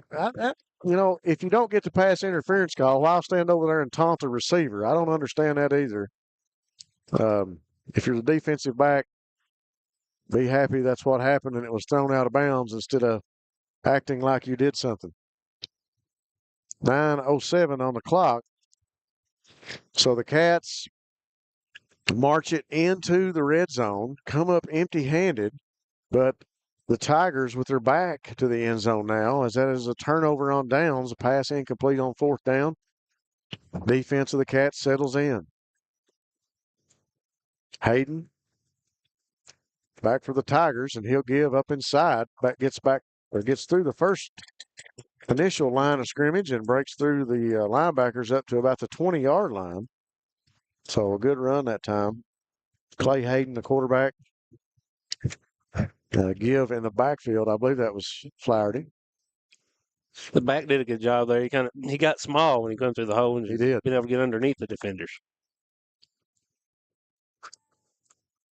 if you don't get the pass interference call, why stand over there and taunt the receiver? I don't understand that either. If you're the defensive back, be happy that's what happened and it was thrown out of bounds instead of acting like you did something. 9:07 on the clock. So the Cats march it into the red zone, come up empty-handed, but the Tigers with their back to the end zone now, as that is a turnover on downs, a pass incomplete on fourth down. Defense of the Cats settles in. Hayden back for the Tigers, and he'll give up inside. Gets through the first initial line of scrimmage and breaks through the linebackers up to about the 20-yard line. So a good run that time. Clay Hayden, the quarterback. Give in the backfield. I believe that was Flaherty. The back did a good job there. He got small when he came through the hole and he did. Been able to get underneath the defenders.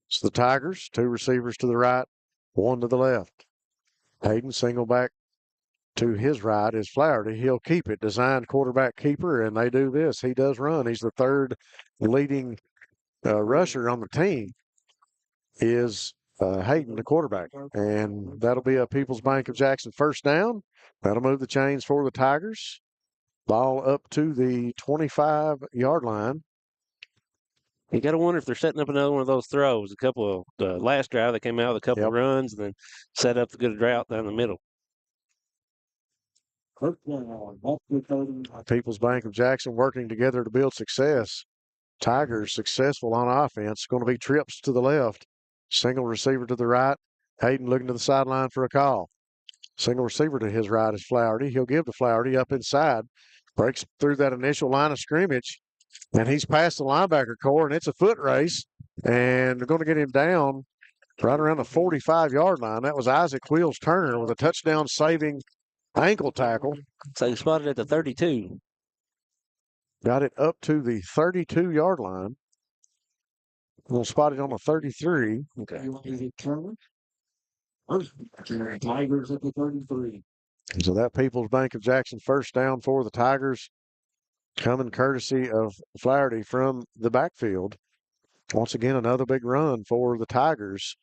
It's the Tigers, two receivers to the right, one to the left. Hayden single back to his right is Flaherty. He'll keep it. Designed quarterback keeper, and they do this. He does run. He's the third leading rusher on the team is Hayden, the quarterback. And that'll be a People's Bank of Jackson first down. That'll move the chains for the Tigers. Ball up to the 25-yard line. You got to wonder if they're setting up another one of those throws. A couple of the last drive, they came out with a couple of runs and then set up the good drought down the middle. People's Bank of Jackson working together to build success. Tigers successful on offense. Going to be trips to the left. Single receiver to the right. Hayden looking to the sideline for a call. Single receiver to his right is Flaherty. He'll give to Flaherty up inside. Breaks through that initial line of scrimmage. And he's past the linebacker core, and it's a foot race. And they're going to get him down right around the 45-yard line. That was Isaac Wheels Turner with a touchdown-saving ankle tackle. So he spotted at the 32. Got it up to the 32-yard line. We'll spot it on the 33. Okay. Tigers at the 33. So that People's Bank of Jackson first down for the Tigers, coming courtesy of Flaherty from the backfield. Once again, another big run for the Tigers.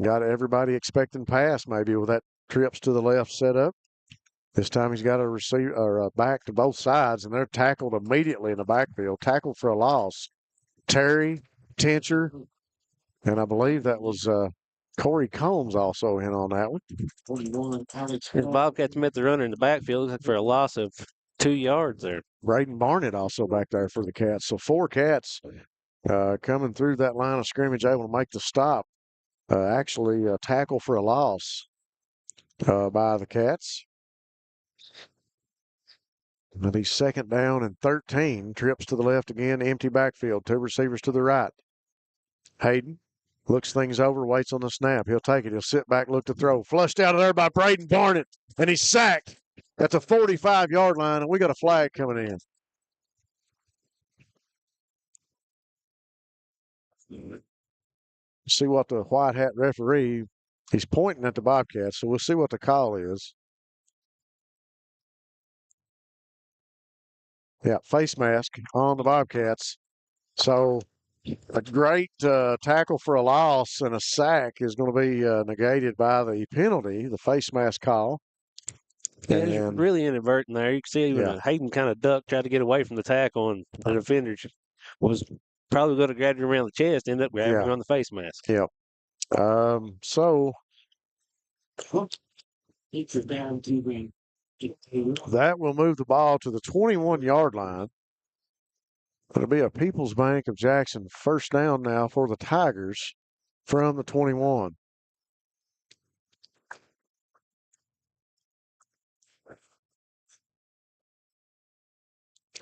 Got everybody expecting pass maybe with that trips to the left set up. This time he's got a receiver or a back to both sides, and they're tackled immediately in the backfield. Tackled for a loss. Terry, Tincher, and I believe that was Corey Combs also in on that one. His Bobcats met the runner in the backfield for a loss of 2 yards there. Braden Barnett also back there for the Cats. So 4 Cats coming through that line of scrimmage, able to make the stop. Actually, a tackle for a loss by the Cats. And he's second down and 13. Trips to the left again, empty backfield. 2 receivers to the right. Hayden looks things over, waits on the snap. He'll take it. He'll sit back, look to throw. Flushed out of there by Braden Barnett, and he's sacked at the 45-yard line, and we got a flag coming in. See what the white hat referee, he's pointing at the Bobcats, so we'll see what the call is. Yeah, face mask on the Bobcats. So a great tackle for a loss and a sack is going to be negated by the penalty, the face mask call. Yeah, And it's then, really inadvertent there. You can see even Hayden kind of ducked, tried to get away from the tackle, and the defender was probably going to grab him around the chest, ended up grabbing him on the face mask. So that will move the ball to the 21-yard line. It'll be a People's Bank of Jackson first down now for the Tigers from the 21.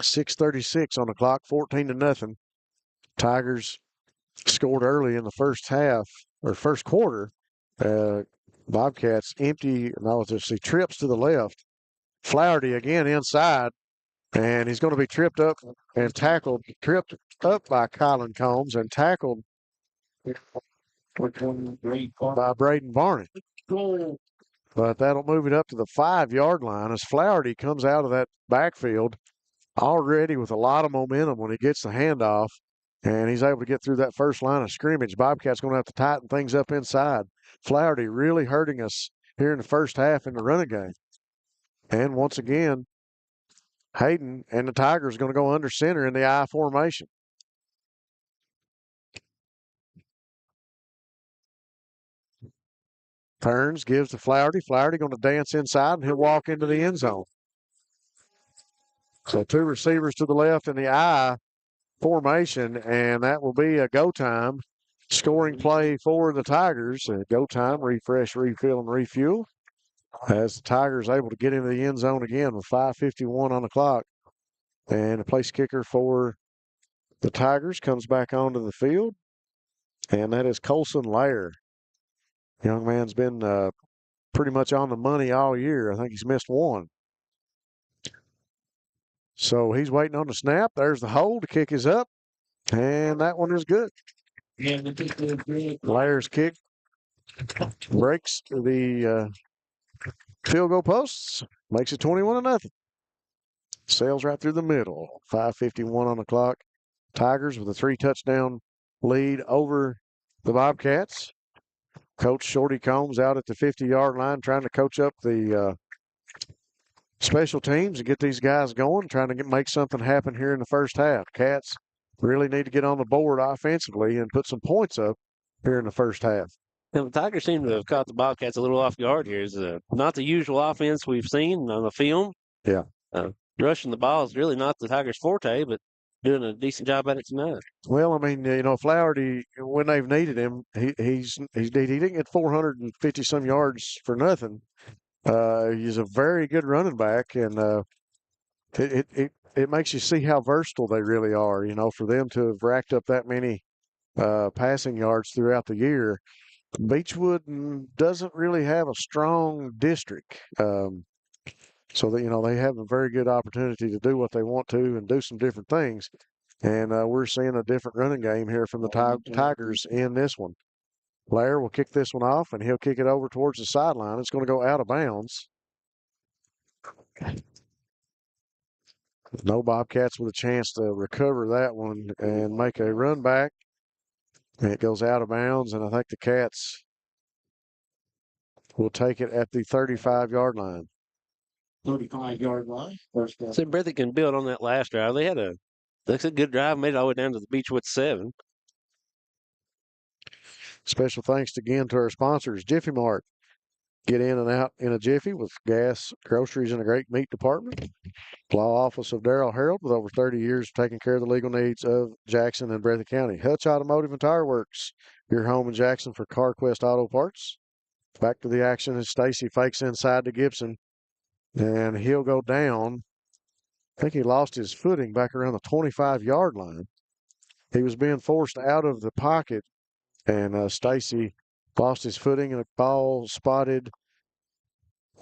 .636 on the clock, 14-0. Tigers scored early in the first half or first quarter. Bobcats trips to the left. Flaherty again inside, and he's going to be tripped up by Colin Combs and tackled by Braden Barnett. But that'll move it up to the 5-yard line as Flaherty comes out of that backfield already with a lot of momentum when he gets the handoff, and he's able to get through that first line of scrimmage. Bobcats going to have to tighten things up inside. Flaherty really hurting us here in the first half in the running game. And once again, Hayden and the Tigers are going to go under center in the I formation. Turns, gives to Flaherty. Flaherty going to dance inside, and he'll walk into the end zone. So 2 receivers to the left in the I formation, and that will be a go time scoring play for the Tigers. Go time, refresh, refill, and refuel. As the Tigers able to get into the end zone again with 5:51 on the clock. And the place kicker for the Tigers comes back onto the field, and that is Colson Lair. Young man's been pretty much on the money all year. I think he's missed one. So he's waiting on the snap. There's the hold. The kick is up, and that one is good. Lair's kick breaks the field goal posts, makes it 21-0. Sails right through the middle. 5:51 on the clock. Tigers with a 3-touchdown lead over the Bobcats. Coach Shorty Combs out at the 50-yard line trying to coach up the special teams and get these guys going, trying to make something happen here in the first half. Cats really need to get on the board offensively and put some points up here in the first half. Now, the Tigers seem to have caught the Bobcats a little off guard here. It's not the usual offense we've seen on the film. Yeah. Rushing the ball is really not the Tigers' forte, but doing a decent job at it tonight. Well, I mean, Flaherty, when they've needed him, he didn't get 450 some yards for nothing. He's a very good running back, and it makes you see how versatile they really are. For them to have racked up that many passing yards throughout the year. Beechwood doesn't really have a strong district. So that, they have a very good opportunity to do what they want to and do some different things. And we're seeing a different running game here from the Tigers in this one. Lair will kick this one off, and he'll kick it over towards the sideline. It's going to go out of bounds. No Bobcats with a chance to recover that one and make a run back. And it goes out of bounds, and I think the Cats will take it at the 35-yard line. 35-yard line. So Breathitt can build on that last drive. They had a good drive, made it all the way down to the Beechwood 7. Special thanks again to our sponsors, Jiffy Mart. Get in and out in a jiffy with gas, groceries, and a great meat department. Law office of Darrell Harold with over 30 years of taking care of the legal needs of Jackson and Breathitt County. Hutch Automotive and Tire Works, your home in Jackson for CarQuest Auto Parts. Back to the action as Stacy fakes inside to Gibson. And he'll go down. I think he lost his footing back around the 25-yard line. He was being forced out of the pocket, and Stacy lost his footing, and the ball spotted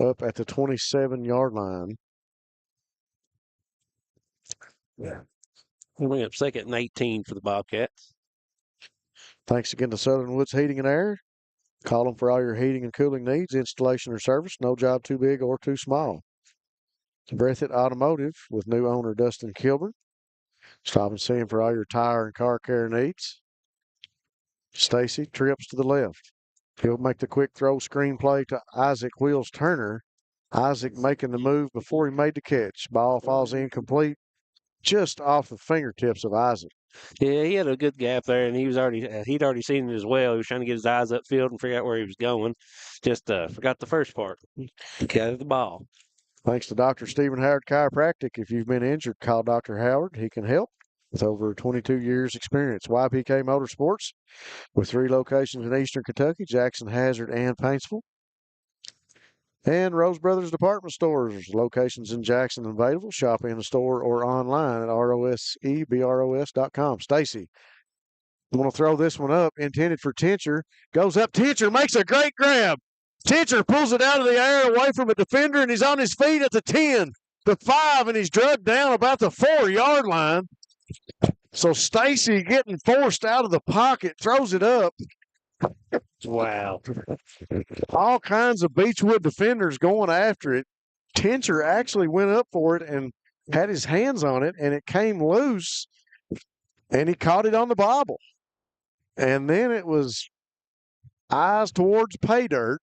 up at the 27-yard line. Yeah. We'll bring up 2nd and 18 for the Bobcats. Thanks again to Southern Woods Heating and Air. Call them for all your heating and cooling needs, installation or service. No job too big or too small. Breathitt Automotive with new owner Dustin Kilburn. Stop and see him for all your tire and car care needs. Stacy trips to the left. He'll make the quick throw screen play to Isaac Wheels Turner Isaac making the move before he made the catch. Ball falls incomplete, just off the fingertips of Isaac. Yeah, he had a good gap there, and he'd already seen it as well. He was trying to get his eyes upfield and figure out where he was going. Just forgot the first part. Got the ball. Thanks to Dr. Stephen Howard Chiropractic. If you've been injured, call Dr. Howard. He can help with over 22 years experience. YPK Motorsports with 3 locations in Eastern Kentucky, Jackson, Hazard, and Paintsville. And Rose Brothers Department Stores, locations in Jackson available. Shop in the store or online at rosebros.com. Stacy, I'm going to throw this one up, intended for Tincher. Goes up, Tincher makes a great grab. Tincher pulls it out of the air away from a defender, and he's on his feet at the 10, the 5, and he's drugged down about the 4-yard line. So Stacy getting forced out of the pocket, throws it up. Wow. All kinds of Beechwood defenders going after it. Tincher actually went up for it and had his hands on it, and it came loose, and he caught it on the bobble. And then it was eyes towards pay dirt,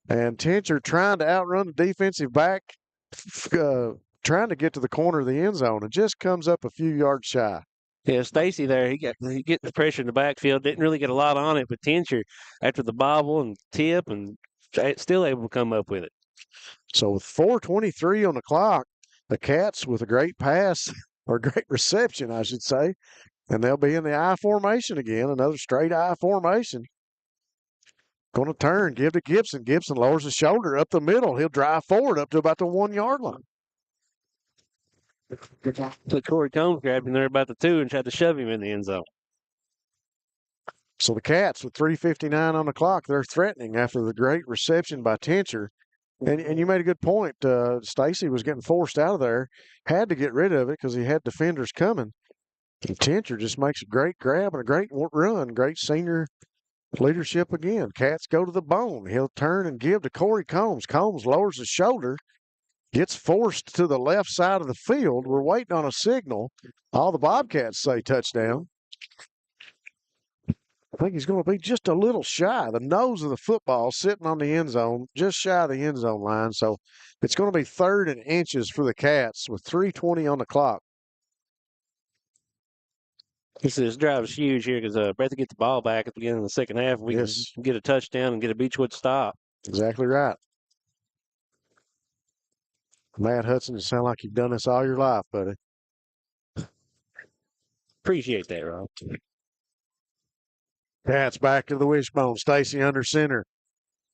and Tincher trying to outrun the defensive back, trying to get to the corner of the end zone, and just comes up a few yards shy. Yeah, Stacy there, he get the pressure in the backfield. Didn't really get a lot on it, but Tincher, after the bobble and tip, and still able to come up with it. So with 4:23 on the clock, the Cats with a great pass, or great reception, I should say, and they'll be in the I formation again, another straight I formation. Going to turn, give to Gibson. Gibson lowers his shoulder up the middle. He'll drive forward up to about the 1-yard line. So Corey Combs grabbed him there about the 2 and tried to shove him in the end zone. So the Cats with 3:59 on the clock, they're threatening after the great reception by Tincher. And you made a good point. Stacy was getting forced out of there, had to get rid of it because he had defenders coming. And Tincher just makes a great grab and a great run. Great senior leadership again. Cats go to the bone. He'll turn and give to Corey Combs. Combs lowers his shoulder, gets forced to the left side of the field. We're waiting on a signal. All the Bobcats say touchdown. I think he's going to be just a little shy. The nose of the football sitting on the end zone, just shy of the end zone line. So it's going to be 3rd and inches for the Cats with 3:20 on the clock. This drive is huge here because Breathitt get the ball back at the beginning of the second half. We can get a touchdown and get a Beechwood stop. Exactly right. Matt Hudson, you sound like you've done this all your life, buddy. Appreciate that, Rob. Cats back to the wishbone. Stacy under center.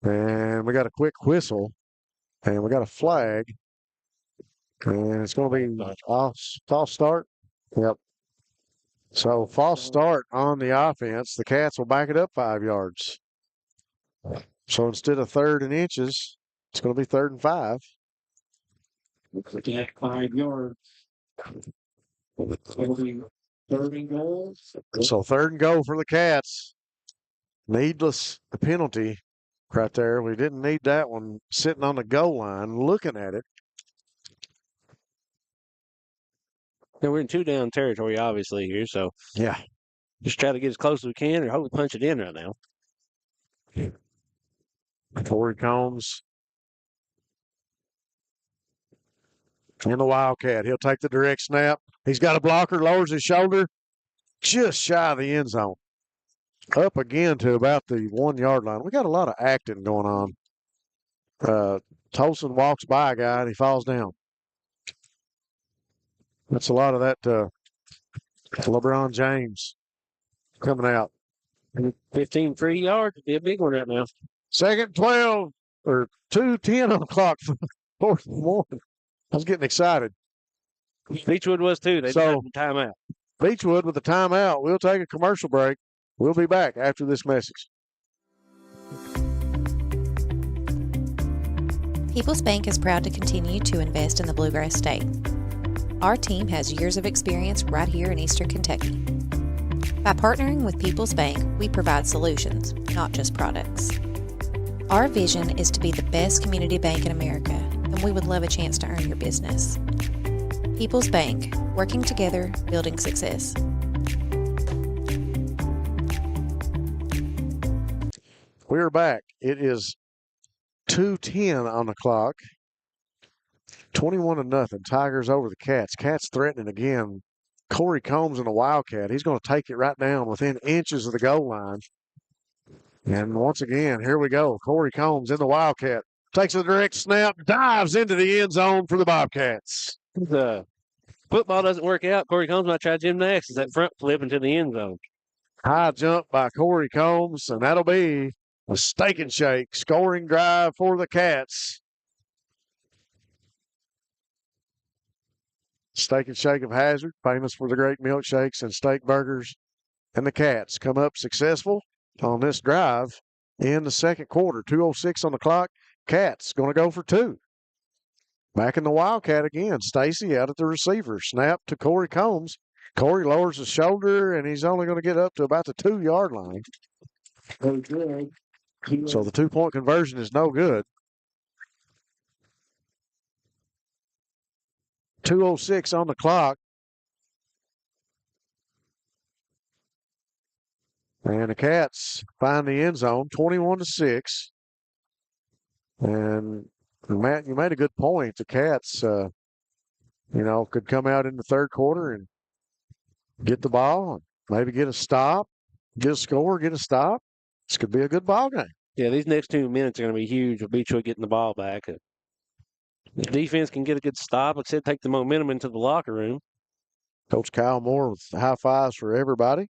And we got a quick whistle. And we got a flag. And it's going to be false start. Yep. So false start on the offense. The Cats will back it up 5 yards. So instead of 3rd and inches, it's going to be 3rd and 5. Looks like you have 5 yards. It'll be 3rd and goal. So 3rd and goal for the Cats. Needless penalty right there. We didn't need that one sitting on the goal line looking at it. Now we're in 2-down territory, obviously, here. So yeah, just try to get as close as we can or hope we punch it in right now. Corey Combs. And the Wildcat. He'll take the direct snap. He's got a blocker, lowers his shoulder, just shy of the end zone. Up again to about the 1-yard line. We got a lot of acting going on. Tolson walks by a guy and he falls down. That's a lot of that LeBron James coming out. 15 free yards would be a big one right now. 2nd 12 or 2:10 on the clock. 4th and 1. I was getting excited. Beechwood was too. They took a timeout. Beechwood with a timeout. We'll take a commercial break. We'll be back after this message. People's Bank is proud to continue to invest in the Bluegrass State. Our team has years of experience right here in Eastern Kentucky. By partnering with People's Bank, we provide solutions, not just products. Our vision is to be the best community bank in America, and we would love a chance to earn your business. People's Bank, working together, building success. We're back. It is 2:10 on the clock. 21-0. Tigers over the Cats. Cats threatening again. Corey Combs in the Wildcat. He's going to take it right down within inches of the goal line. And once again, here we go. Corey Combs in the Wildcat. Takes a direct snap, dives into the end zone for the Bobcats. The football doesn't work out. Corey Combs might try gymnastics. That front flip into the end zone. High jump by Corey Combs, and that'll be a steak and shake scoring drive for the Cats. Steak and Shake of Hazard, famous for the great milkshakes and steak burgers. And the Cats come up successful on this drive in the second quarter. 2:06 on the clock. Cats going to go for 2. Back in the Wildcat again. Stacy out at the receiver. Snap to Corey Combs. Corey lowers his shoulder, and he's only going to get up to about the 2-yard line. So the 2-point conversion is no good. 2:06 on the clock. And the Cats find the end zone, 21-6. And Matt, you made a good point. The Cats, could come out in the third quarter and get the ball, and maybe get a stop, get a score, get a stop. This could be a good ball game. Yeah, these next 2 minutes are going to be huge with Beechwood getting the ball back. The defense can get a good stop, like I said, take the momentum into the locker room. Coach Kyle Moore with high fives for everybody.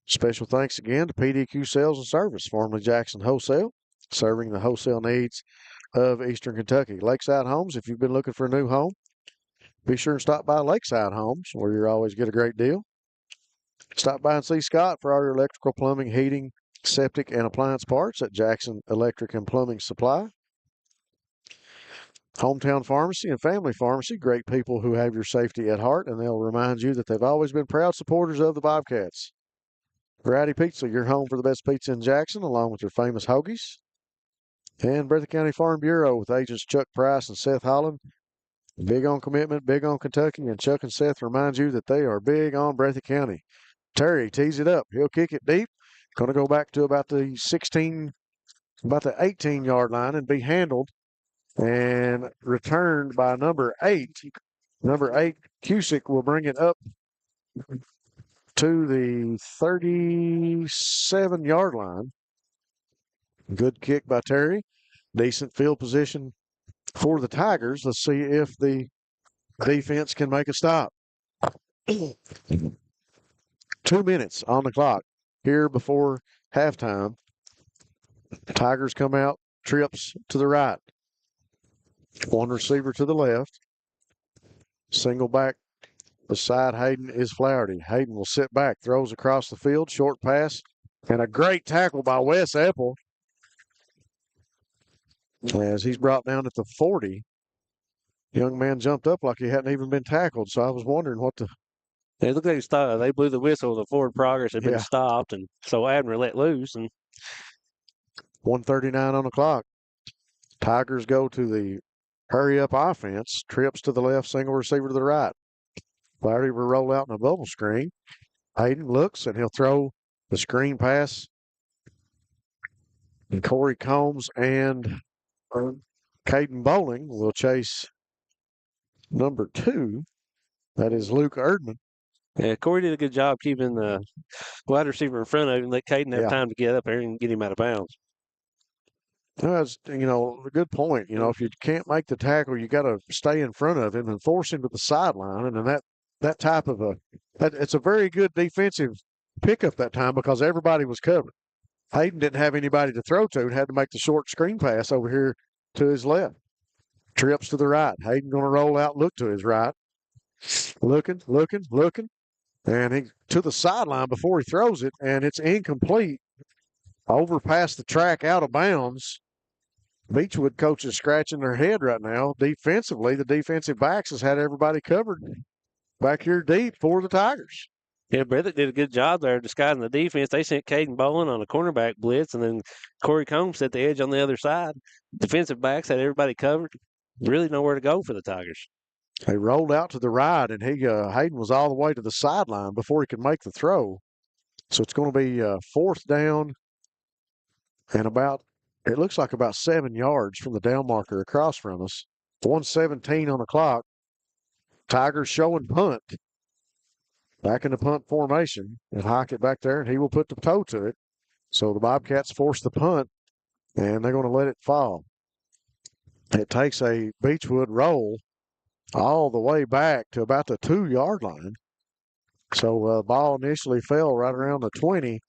Special thanks again to PDQ Sales and Service, formerly Jackson Wholesale, serving the wholesale needs of Eastern Kentucky. Lakeside Homes, if you've been looking for a new home, be sure and stop by Lakeside Homes, where you always get a great deal. Stop by and see Scott for all your electrical, plumbing, heating, septic, and appliance parts at Jackson Electric and Plumbing Supply. Hometown Pharmacy and Family Pharmacy, great people who have your safety at heart, and they'll remind you that they've always been proud supporters of the Bobcats. Variety Pizza, your home for the best pizza in Jackson, along with your famous hoagies. And Breathitt County Farm Bureau with agents Chuck Price and Seth Holland. Big on commitment, big on Kentucky, and Chuck and Seth remind you that they are big on Breathitt County. Terry tees it up. He'll kick it deep. Going to go back to about the 18-yard line and be handled and returned by number 8. Number 8, Cusick, will bring it up to the 37-yard line. Good kick by Terry. Decent field position for the Tigers. Let's see if the defense can make a stop. 2 minutes on the clock here before halftime. Tigers come out, trips to the right. One receiver to the left. Single back beside Hayden is Flaherty. Hayden will sit back, throws across the field, short pass, and a great tackle by Wes Epple as he's brought down at the 40. Young man jumped up like he hadn't even been tackled, so I was wondering what the... They looked like they blew the whistle. The forward progress had been stopped, and so Abner let loose. And 1:39 on the clock. Tigers go to the hurry-up offense, trips to the left, single receiver to the right. Flaherty will roll out in a bubble screen. Hayden looks, and he'll throw the screen pass. And Corey Combs and Caden Bowling will chase number 2. That is Luke Erdman. Yeah, Corey did a good job keeping the wide receiver in front of him, let Caden have time to get up there and get him out of bounds. That's, a good point. If you can't make the tackle, you got to stay in front of him and force him to the sideline. And then that type of it's a very good defensive pickup that time because everybody was covered. Hayden didn't have anybody to throw to and had to make the short screen pass over here to his left. Trips to the right. Hayden going to roll out, look to his right. Looking. And he to the sideline before he throws it, and it's incomplete. Over past the track, out of bounds. Beechwood coaches scratching their head right now. Defensively, the defensive backs has had everybody covered back here deep for the Tigers. Yeah, Breathitt did a good job there disguising the defense. They sent Caden Bowling on a cornerback blitz, and then Corey Combs set the edge on the other side. Defensive backs had everybody covered. Really nowhere to go for the Tigers. They rolled out to the right, and Hayden was all the way to the sideline before he could make the throw. So it's going to be 4th down and about it looks like about 7 yards from the down marker across from us. 1:17 on the clock. Tigers showing punt. Back in the punt formation, and hike it back there, and he will put the toe to it. So the Bobcats force the punt, and they're going to let it fall. It takes a Beechwood roll all the way back to about the 2-yard line. So the ball initially fell right around the 20,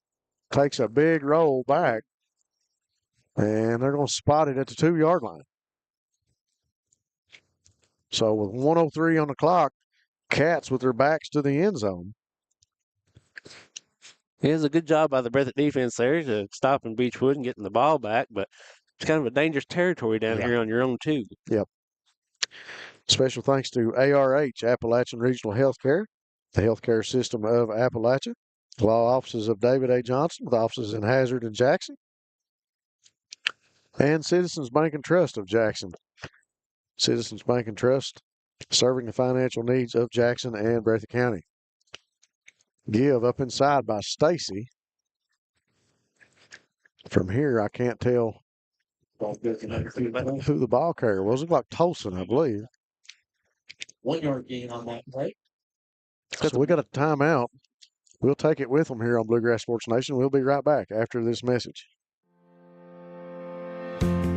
takes a big roll back, and they're going to spot it at the 2-yard line. So with 1:03 on the clock, Cats with their backs to the end zone. It was a good job by the Breathitt defense there to stopping Beechwood and getting the ball back, but it's kind of a dangerous territory down here on your own, too. Yep. Special thanks to ARH, Appalachian Regional Healthcare, the healthcare system of Appalachia, law offices of David A. Johnson with offices in Hazard and Jackson, and Citizens Bank and Trust of Jackson. Citizens Bank and Trust, serving the financial needs of Jackson and Breathitt County. Give up inside by Stacy. From here, I can't tell who the ball carrier was. It looked like Tolson, I believe. 1 yard gain on that play. So we got a timeout. We'll take it with them here on Bluegrass Sports Nation. We'll be right back after this message.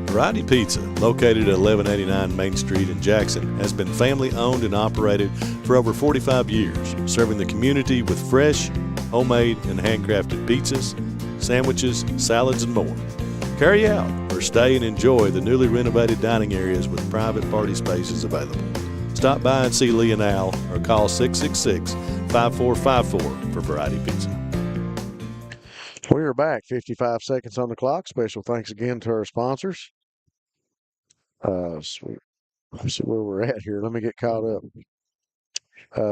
Variety Pizza, located at 1189 Main Street in Jackson, has been family owned and operated for over 45 years, serving the community with fresh, homemade, and handcrafted pizzas, sandwiches, salads, and more. Carry out or stay and enjoy the newly renovated dining areas with private party spaces available. Stop by and see Lee and Al or call 666-5454 for Variety Pizza. We are back, 55 seconds on the clock. Special thanks again to our sponsors. Let's see where we're at here. Let me get caught up.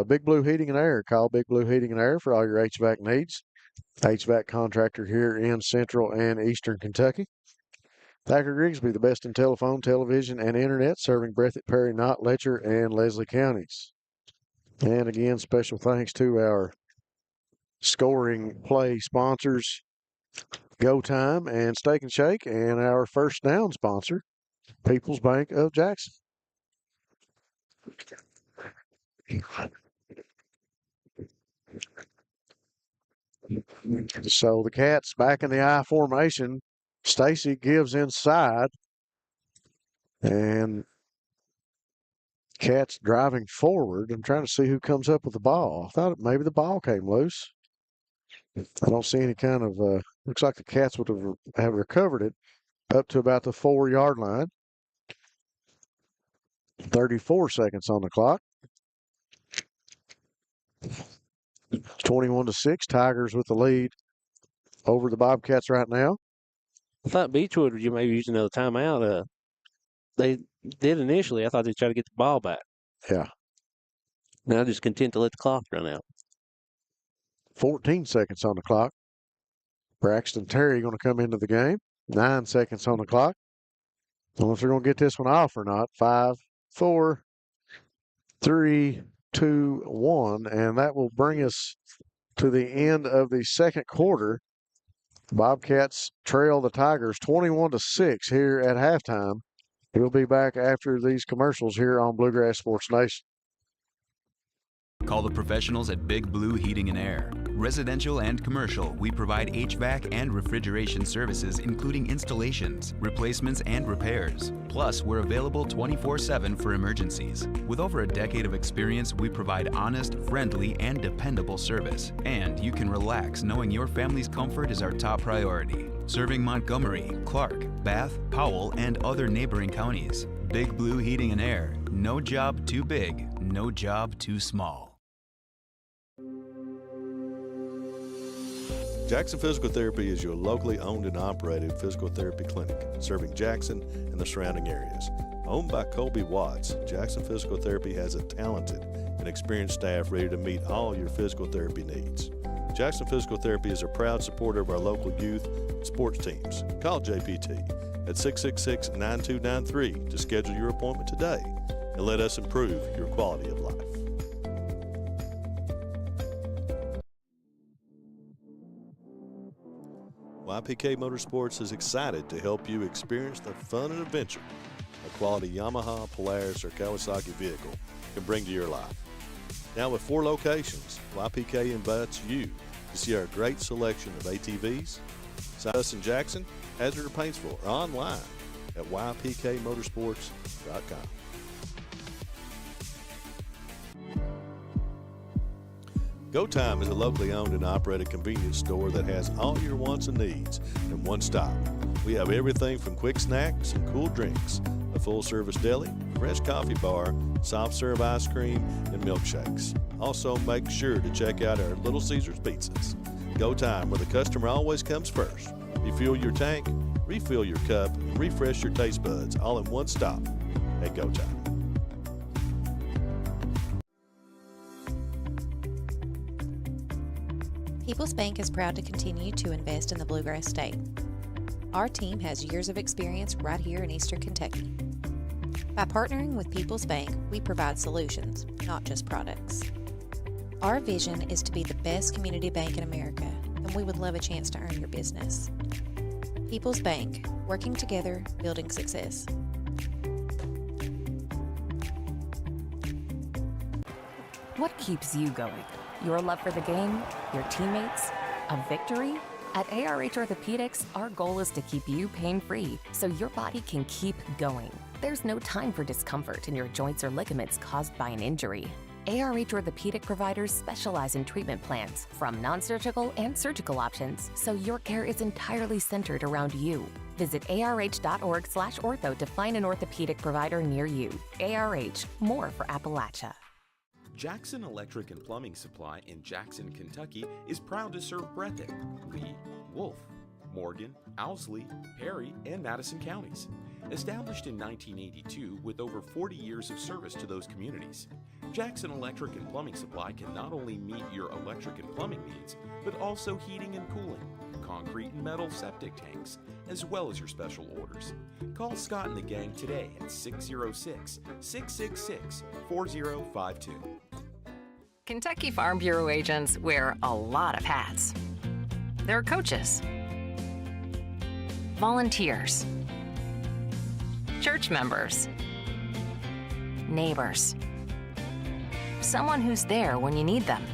Big Blue Heating and Air. Call Big Blue Heating and Air for all your HVAC needs. HVAC contractor here in Central and Eastern Kentucky. Thacker Grigsby, the best in telephone, television, and internet, serving Breathitt, Perry, Knott, Letcher, and Leslie counties. And again, special thanks to our scoring play sponsors, Go Time and Steak and Shake, and our first down sponsor, People's Bank of Jackson. So the Cats back in the I formation. Stacy gives inside, and Cats driving forward. I'm trying to see who comes up with the ball. I thought maybe the ball came loose. I don't see any kind of, looks like the Cats would have recovered it up to about the 4-yard line. 34 seconds on the clock. 21-6, Tigers with the lead over the Bobcats right now. I thought Beechwood would maybe use another timeout. They did initially. I thought they'd try to get the ball back. Yeah. Now just content to let the clock run out. 14 seconds on the clock. Braxton Terry going to come into the game. 9 seconds on the clock. I don't know if they're going to get this one off or not. 5, 4, 3, 2, 1. And that will bring us to the end of the second quarter. Bobcats trail the Tigers 21-6 here at halftime. We'll be back after these commercials here on Bluegrass Sports Nation. Call the professionals at Big Blue Heating and Air. Residential and commercial, we provide HVAC and refrigeration services, including installations, replacements, and repairs. Plus, we're available 24/7 for emergencies. With over a decade of experience, we provide honest, friendly, and dependable service. And you can relax knowing your family's comfort is our top priority. Serving Montgomery, Clark, Bath, Powell, and other neighboring counties. Big Blue Heating and Air. No job too big, no job too small. Jackson Physical Therapy is your locally owned and operated physical therapy clinic, serving Jackson and the surrounding areas. Owned by Colby Watts, Jackson Physical Therapy has a talented and experienced staff ready to meet all your physical therapy needs. Jackson Physical Therapy is a proud supporter of our local youth and sports teams. Call JPT at 666-9293 to schedule your appointment today and let us improve your quality of life. YPK Motorsports is excited to help you experience the fun and adventure a quality Yamaha, Polaris, or Kawasaki vehicle can bring to your life. Now with 4 locations, YPK invites you to see our great selection of ATVs, us in Jackson, Hazard, or Paintsville, or online at ypkmotorsports.com. Go Time is a locally owned and operated convenience store that has all your wants and needs in one stop. We have everything from quick snacks and cool drinks, a full-service deli, fresh coffee bar, soft-serve ice cream, and milkshakes. Also, make sure to check out our Little Caesars pizzas. Go Time, where the customer always comes first. Refuel your tank, refill your cup, and refresh your taste buds all in one stop at Go Time. People's Bank is proud to continue to invest in the Bluegrass State. Our team has years of experience right here in Eastern Kentucky. By partnering with People's Bank, we provide solutions, not just products. Our vision is to be the best community bank in America, and we would love a chance to earn your business. People's Bank, working together, building success. What keeps you going? Your love for the game? Your teammates? A victory? At ARH Orthopedics, our goal is to keep you pain-free so your body can keep going. There's no time for discomfort in your joints or ligaments caused by an injury. ARH Orthopedic providers specialize in treatment plans, from non-surgical and surgical options, so your care is entirely centered around you. Visit arh.org/ortho to find an orthopedic provider near you. ARH, more for Appalachia. Jackson Electric and Plumbing Supply in Jackson, Kentucky is proud to serve Breathitt, Lee, Wolf, Morgan, Owsley, Perry, and Madison counties. Established in 1982 with over 40 years of service to those communities, Jackson Electric and Plumbing Supply can not only meet your electric and plumbing needs, but also heating and cooling, concrete and metal septic tanks, as well as your special orders. Call Scott and the gang today at 606-666-4052. Kentucky Farm Bureau agents wear a lot of hats. They're coaches, volunteers, church members, neighbors, someone who's there when you need them,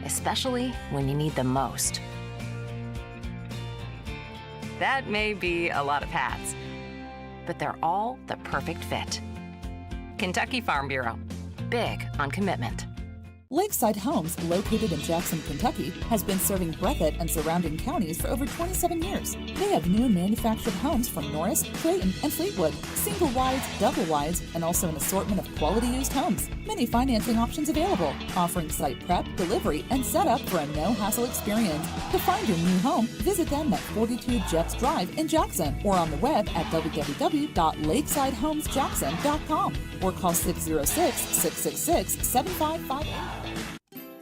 especially when you need them most. That may be a lot of hats, but they're all the perfect fit. Kentucky Farm Bureau, big on commitment. Lakeside Homes, located in Jackson, Kentucky, has been serving Breathitt and surrounding counties for over 27 years. They have new and manufactured homes from Norris, Clayton, and Fleetwood, single wides, double wides, and also an assortment of quality used homes. Many financing options available, offering site prep, delivery, and setup for a no-hassle experience. To find your new home, visit them at 42 Jeffs Drive in Jackson or on the web at www.lakesidehomesjackson.com or call 606-666-7558.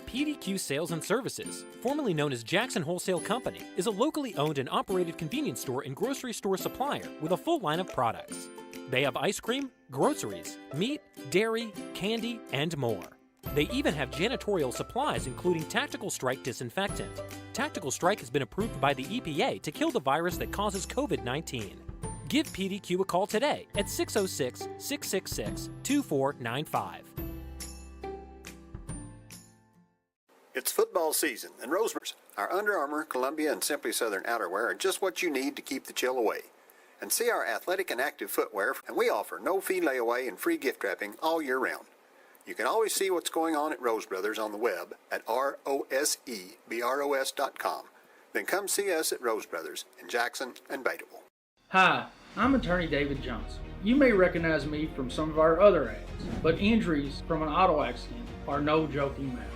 PDQ Sales and Services, formerly known as Jackson Wholesale Company, is a locally owned and operated convenience store and grocery store supplier with a full line of products. They have ice cream, groceries, meat, dairy, candy, and more. They even have janitorial supplies, including Tactical Strike disinfectant. Tactical Strike has been approved by the EPA to kill the virus that causes COVID-19. Give PDQ a call today at 606-666-2495. It's football season, and Roseburys, our Under Armour, Columbia, and Simply Southern outerwear are just what you need to keep the chill away. And see our athletic and active footwear, and we offer no-fee layaway and free gift wrapping all year round. You can always see what's going on at Rose Brothers on the web at rosebros.com. Then come see us at Rose Brothers in Jackson and Beechwood. Hi, I'm attorney David Johnson. You may recognize me from some of our other ads, but injuries from an auto accident are no joking matter.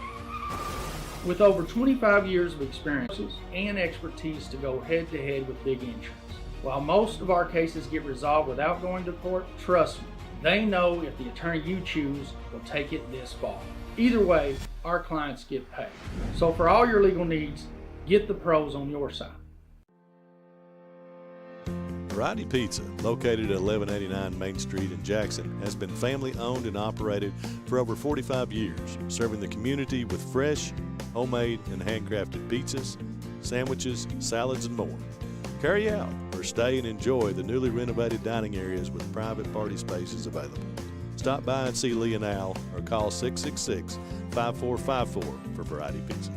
With over 25 years of experience and expertise to go head-to-head with big insurance. While most of our cases get resolved without going to court, trust me, they know if the attorney you choose will take it this far. Either way, our clients get paid. So for all your legal needs, get the pros on your side. Variety Pizza, located at 1189 Main Street in Jackson, has been family owned and operated for over 45 years, serving the community with fresh, homemade, and handcrafted pizzas, sandwiches, salads, and more. Carry out or stay and enjoy the newly renovated dining areas with private party spaces available. Stop by and see Lee and Al or call 666-5454 for Variety Pizza.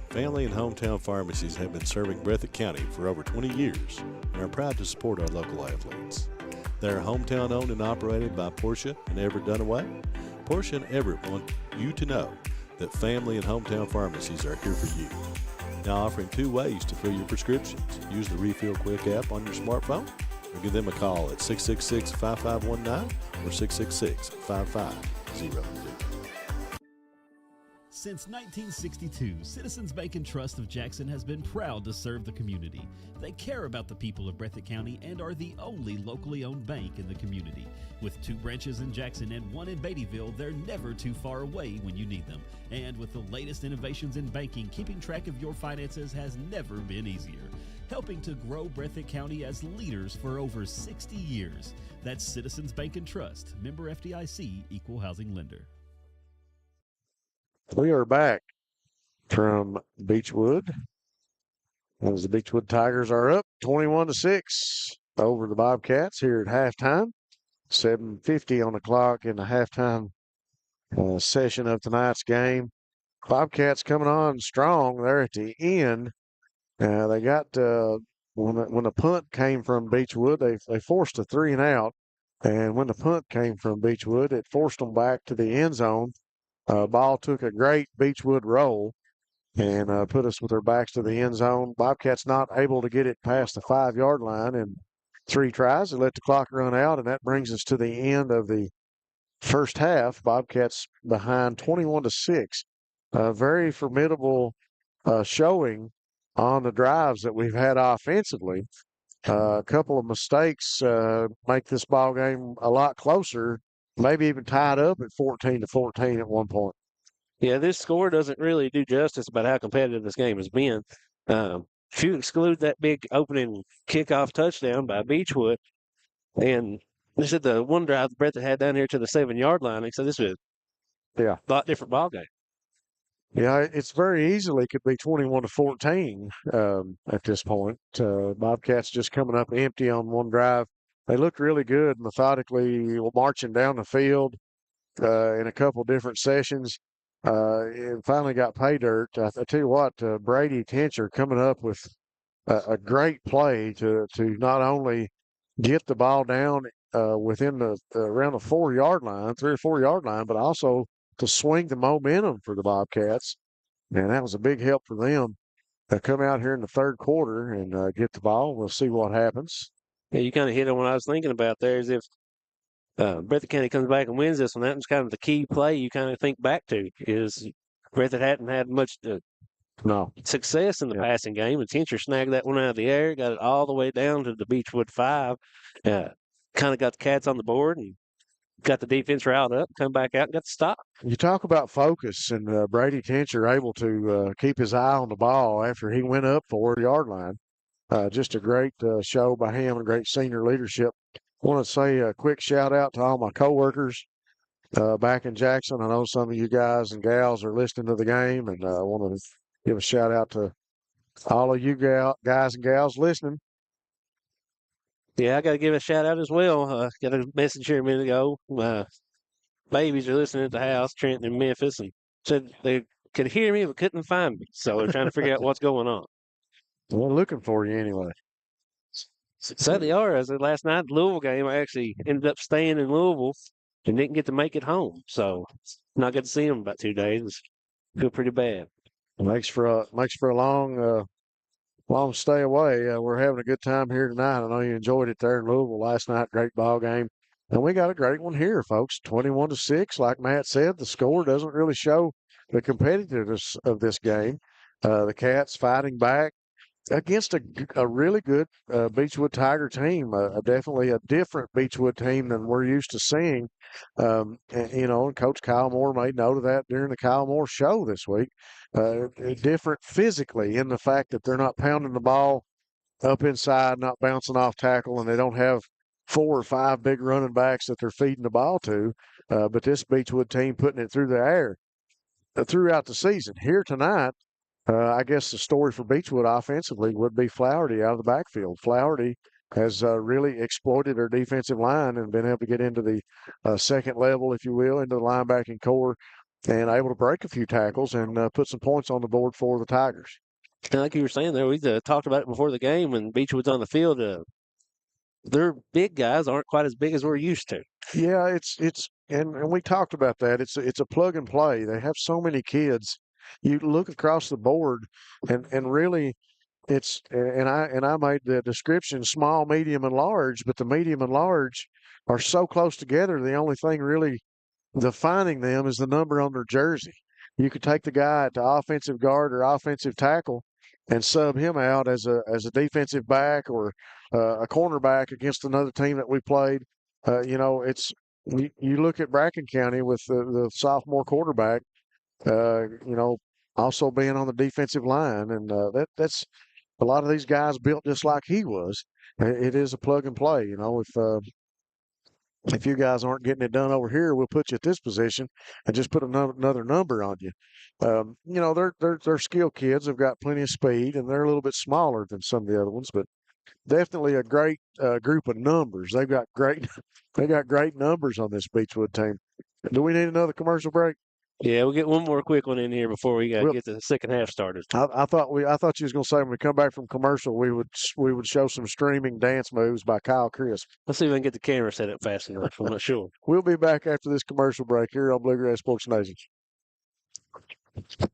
Family and hometown pharmacies have been serving Breathitt County for over 20 years and are proud to support our local athletes. They are hometown owned and operated by Portia and Everett Dunaway. Portia and Everett want you to know that family and hometown pharmacies are here for you. Now offering 2 ways to fill your prescriptions. Use the Refill Quick app on your smartphone or give them a call at 666-5519 or 666-5502. Since 1962, Citizens Bank and Trust of Jackson has been proud to serve the community. They care about the people of Breathitt County and are the only locally owned bank in the community. With 2 branches in Jackson and 1 in Beattyville, they're never too far away when you need them. And with the latest innovations in banking, keeping track of your finances has never been easier. Helping to grow Breathitt County as leaders for over 60 years. That's Citizens Bank and Trust, member FDIC, equal housing lender. We are back from Beechwood as the Beechwood Tigers are up 21-6 over the Bobcats here at halftime. 7:50 on the clock in the halftime session of tonight's game. Bobcats coming on strong there at the end. They got when the punt came from Beechwood, they forced a 3 and out, and when the punt came from Beechwood, it forced them back to the end zone. Ball took a great Beechwood roll and put us with our backs to the end zone. Bobcats not able to get it past the 5-yard line in 3 tries. They let the clock run out, and that brings us to the end of the first half. Bobcats behind 21-6. A very formidable showing on the drives that we've had offensively. A couple of mistakes make this ball game a lot closer. Maybe even tied up at 14-14 at one point. Yeah, this score doesn't really do justice about how competitive this game has been. If you exclude that big opening kickoff touchdown by Beechwood, and this is the one drive Breathitt had down here to the 7-yard line, so this was a lot different ball game. Yeah, it's very easily could be 21-14 at this point. Bobcats just coming up empty on one drive. They looked really good, methodically marching down the field in a couple different sessions. And finally got pay dirt. I tell you what, Brady Tencher coming up with a great play to not only get the ball down within the around the 4-yard line, 3 or 4-yard line, but also to swing the momentum for the Bobcats. And that was a big help for them. They come out here in the third quarter and get the ball. We'll see what happens. Yeah, you kind of hit on what I was thinking about there. Is if Breathitt County comes back and wins this one, that was kind of the key play you kind of think back to. Is Breathitt hadn't had much success in the passing game, and Tencher snagged that one out of the air, got it all the way down to the Beechwood 5. Kind of got the Cats on the board and got the defense riled up, come back out and got the stop. You talk about focus, and Brady Tencher able to keep his eye on the ball after he went up 4-yard line. Just a great show by him and great senior leadership. I want to say a quick shout out to all my coworkers back in Jackson. I know some of you guys and gals are listening to the game, and I want to give a shout out to all of you guys and gals listening. Yeah, I got to give a shout out as well. Got a message here a minute ago. My babies are listening at the house, Trenton and Memphis, and said they could hear me but couldn't find me. So they're trying to figure out what's going on. We're looking for you anyway. So they are. As of last night, the Louisville game, I actually ended up staying in Louisville and didn't get to make it home. So not get to see them about 2 days. Feel pretty bad. Makes for a long stay away. We're having a good time here tonight. I know you enjoyed it there in Louisville last night. Great ball game. And we got a great one here, folks. 21-6. Like Matt said, the score doesn't really show the competitiveness of this game. The Cats fighting back against a really good Beechwood Tiger team, definitely a different Beechwood team than we're used to seeing. And Coach Kyle Moore made note of that during the Kyle Moore show this week. Different physically in the fact that they're not pounding the ball up inside, not bouncing off tackle, and they don't have 4 or 5 big running backs that they're feeding the ball to. But this Beechwood team putting it through the air throughout the season. Here tonight, I guess the story for Beechwood offensively would be Flaherty out of the backfield. Flaherty has really exploited their defensive line and been able to get into the second level, if you will, into the linebacking core and able to break a few tackles and put some points on the board for the Tigers. And like you were saying there, we talked about it before the game when Beechwood's on the field. Their big guys aren't quite as big as we're used to. Yeah, and we talked about that. It's a plug and play. They have so many kids. You look across the board, and really, I made the description small, medium, and large. But the medium and large are so close together. The only thing really defining them is the number on their jersey. You could take the guy at the offensive guard or offensive tackle and sub him out as a defensive back or a cornerback against another team that we played. You look at Bracken County with the sophomore quarterback, also being on the defensive line, and that's a lot of these guys built just like he was. It is a plug and play. If you guys aren't getting it done over here, we'll put you at this position and just put another number on you. They're skilled kids. They've got plenty of speed, and they're a little bit smaller than some of the other ones, but definitely a great group of numbers. They got great numbers on this Beechwood team. Do we need another commercial break? Yeah, we'll get one more quick one in here before we get the second half started. I thought you was going to say when we come back from commercial, we would show some streaming dance moves by Kyle Crisp. Let's see if I can get the camera set up fast enough. I'm not sure. We'll be back after this commercial break here on Bluegrass Sports Nation.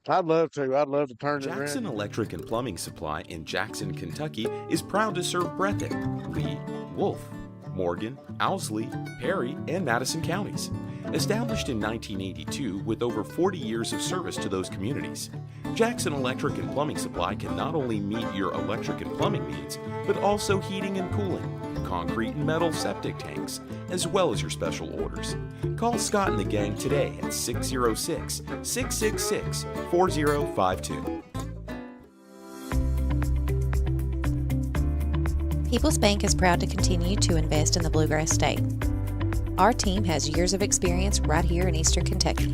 I'd love to turn it around. Jackson Electric and Plumbing Supply in Jackson, Kentucky is proud to serve Breathitt, Lee, Wolf, Morgan, Owsley, Perry, and Madison counties. Established in 1982 with over 40 years of service to those communities, Jackson Electric and Plumbing Supply can not only meet your electric and plumbing needs, but also heating and cooling, concrete and metal septic tanks, as well as your special orders. Call Scott and the gang today at 606-666-4052. People's Bank is proud to continue to invest in the Bluegrass State. Our team has years of experience right here in Eastern Kentucky.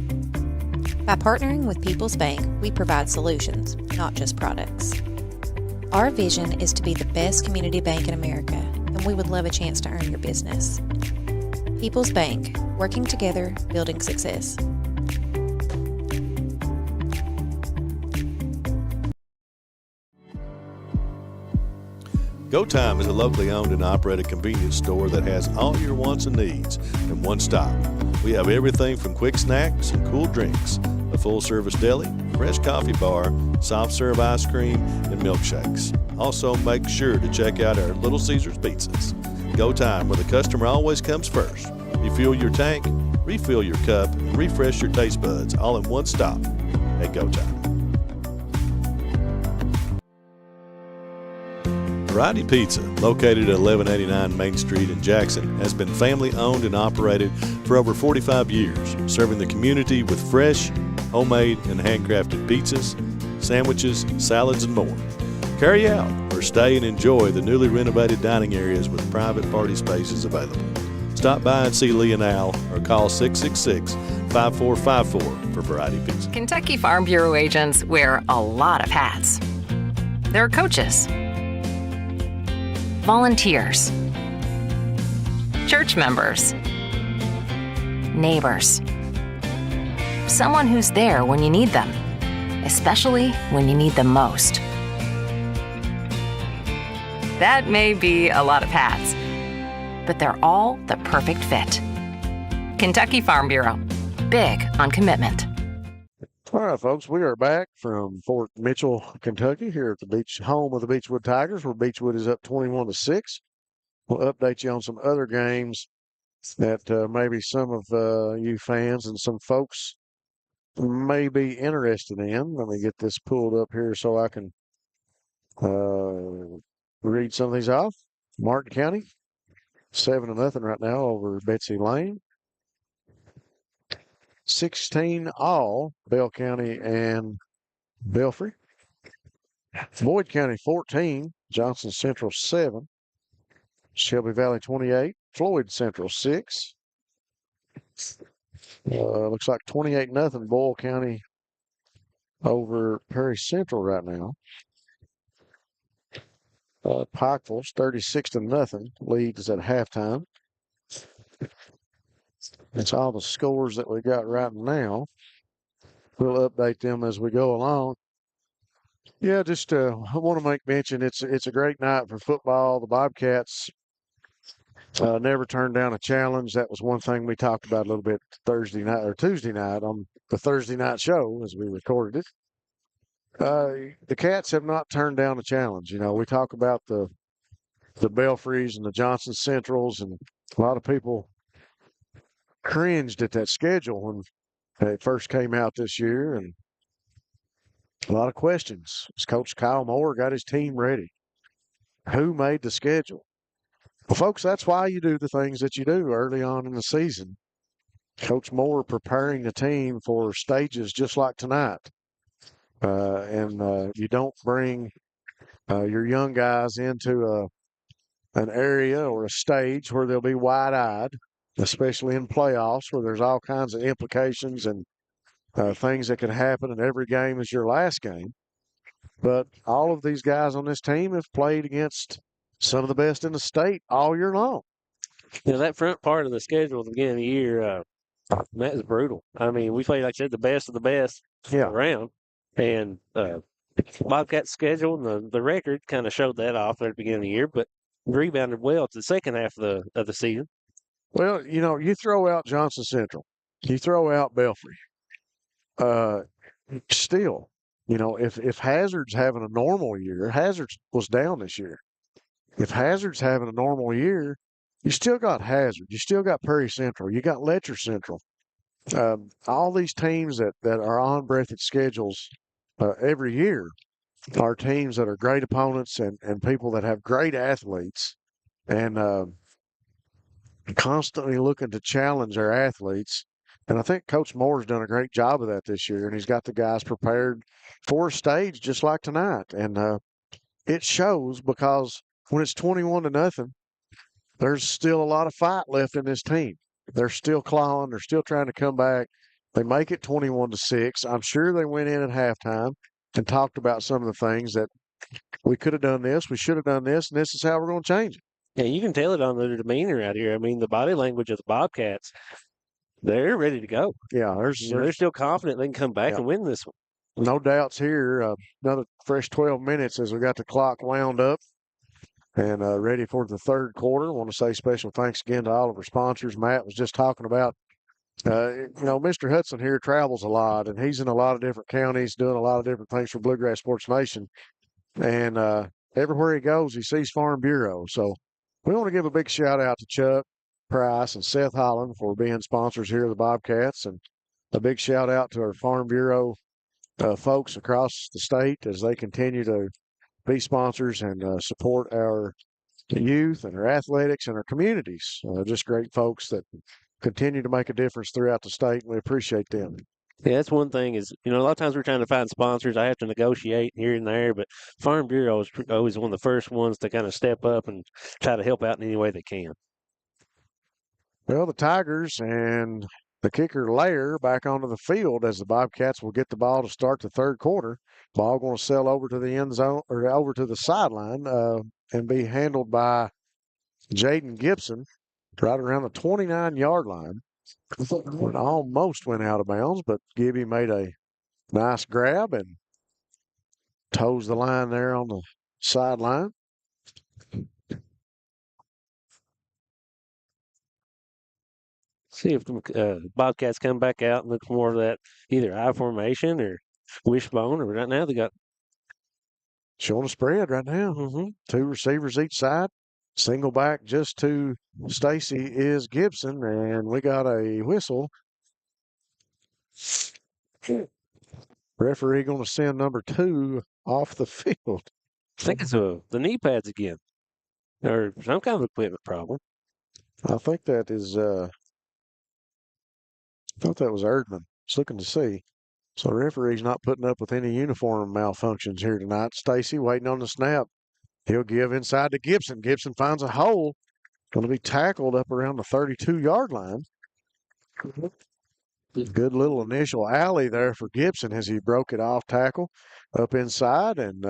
By partnering with People's Bank, we provide solutions, not just products. Our vision is to be the best community bank in America, and we would love a chance to earn your business. People's Bank, working together, building success. Go Time is a locally owned and operated convenience store that has all your wants and needs in one stop. We have everything from quick snacks and cool drinks, a full-service deli, fresh coffee bar, soft-serve ice cream, and milkshakes. Also, make sure to check out our Little Caesars pizzas. Go Time, where the customer always comes first. Refuel your tank, refill your cup, and refresh your taste buds all in one stop at Go Time. Variety Pizza, located at 1189 Main Street in Jackson, has been family owned and operated for over 45 years, serving the community with fresh, homemade, and handcrafted pizzas, sandwiches, salads, and more. Carry out or stay and enjoy the newly renovated dining areas with private party spaces available. Stop by and see Lee and Al or call 666-5454 for Variety Pizza. Kentucky Farm Bureau agents wear a lot of hats. They're coaches, volunteers, church members, neighbors, someone who's there when you need them, especially when you need them most. That may be a lot of hats, but they're all the perfect fit. Kentucky Farm Bureau, big on commitment. All right, folks, we are back from Fort Mitchell, Kentucky, here at the home of the Beechwood Tigers, where Beechwood is up 21-6. We'll update you on some other games that maybe some of you fans and some folks may be interested in. Let me get this pulled up here so I can read some of these off. Martin County, 7-0 right now over Betsy Lane. 16 all, Bell County and Belfry. Boyd County 14, Johnson Central 7, Shelby Valley 28, Floyd Central 6. Looks like 28-0 Boyle County over Perry Central right now. Pikeville's 36-0 leads at halftime. That's all the scores that we got right now. We'll update them as we go along. Yeah, just I want to make mention it's a great night for football. The Bobcats never turned down a challenge. That was one thing we talked about a little bit Thursday night or Tuesday night on the Thursday night show as we recorded it. The Cats have not turned down a challenge. You know, we talk about the Belfries and the Johnson Centrals, and a lot of people cringed at that schedule when it first came out this year, and a lot of questions. As Coach Kyle Moore got his team ready? Who made the schedule? Well, folks, that's why you do the things that you do early on in the season. Coach Moore preparing the team for stages just like tonight. And you don't bring your young guys into an area or a stage where they'll be wide-eyed, especially in playoffs where there's all kinds of implications and things that can happen, and every game is your last game. But all of these guys on this team have played against some of the best in the state all year long. You know, that front part of the schedule at the beginning of the year, that is brutal. I mean, we played, like I said, the best of the best around. And Bobcats schedule and the record kind of showed that off at the beginning of the year, but rebounded well to the second half of the season. Well, you know, you throw out Johnson Central, you throw out Belfry. Still, you know, if Hazard's having a normal year, Hazard was down this year. If Hazard's having a normal year, you still got Hazard. You still got Perry Central. You got Letcher Central. All these teams that are on Breathitt schedules every year are teams that are great opponents and people that have great athletes and constantly looking to challenge their athletes. And I think Coach Moore's done a great job of that this year, and he's got the guys prepared for a stage just like tonight. And it shows because when it's 21-0, there's still a lot of fight left in this team. They're still clawing. They're still trying to come back. They make it 21-6. I'm sure they went in at halftime and talked about some of the things that we could have done this, we should have done this, and this is how we're going to change it. Yeah, you can tell it on their demeanor out here. I mean, the body language of the Bobcats, they're ready to go. Yeah, they're still confident they can come back and win this one. No doubts here. Another fresh 12 minutes as we got the clock wound up and ready for the third quarter. I want to say special thanks again to all of our sponsors. Matt was just talking about, you know, Mr. Hudson here travels a lot, and he's in a lot of different counties doing a lot of different things for Bluegrass Sports Nation. And everywhere he goes, he sees Farm Bureau. So we want to give a big shout out to Chuck Price and Seth Holland for being sponsors here of the Bobcats, and a big shout out to our Farm Bureau folks across the state as they continue to be sponsors and support our youth and our athletics and our communities. Just great folks that continue to make a difference throughout the state, and we appreciate them. Yeah, that's one thing is, you know, a lot of times we're trying to find sponsors. I have to negotiate here and there, but Farm Bureau is always one of the first ones to kind of step up and try to help out in any way they can. Well, the Tigers and the kicker Lair back onto the field as the Bobcats will get the ball to start the third quarter. Ball going to sail over to the end zone or over to the sideline and be handled by Jaden Gibson right around the 29-yard line. It almost went out of bounds, but Gibby made a nice grab and toes the line there on the sideline. See if the Bobcats come back out and look for more of that either I formation or wishbone, or right now they got showing a spread right now. Two receivers each side. Single back just to Stacy is Gibson, and we got a whistle. Referee going to send number 2 off the field. I think it's the knee pads again, or some kind of equipment problem. I think that is. I thought that was Erdman. Just looking to see. So the referee's not putting up with any uniform malfunctions here tonight. Stacy waiting on the snap. He'll give inside to Gibson. Gibson finds a hole. Going to be tackled up around the 32-yard line. Good little initial alley there for Gibson as he broke it off tackle up inside and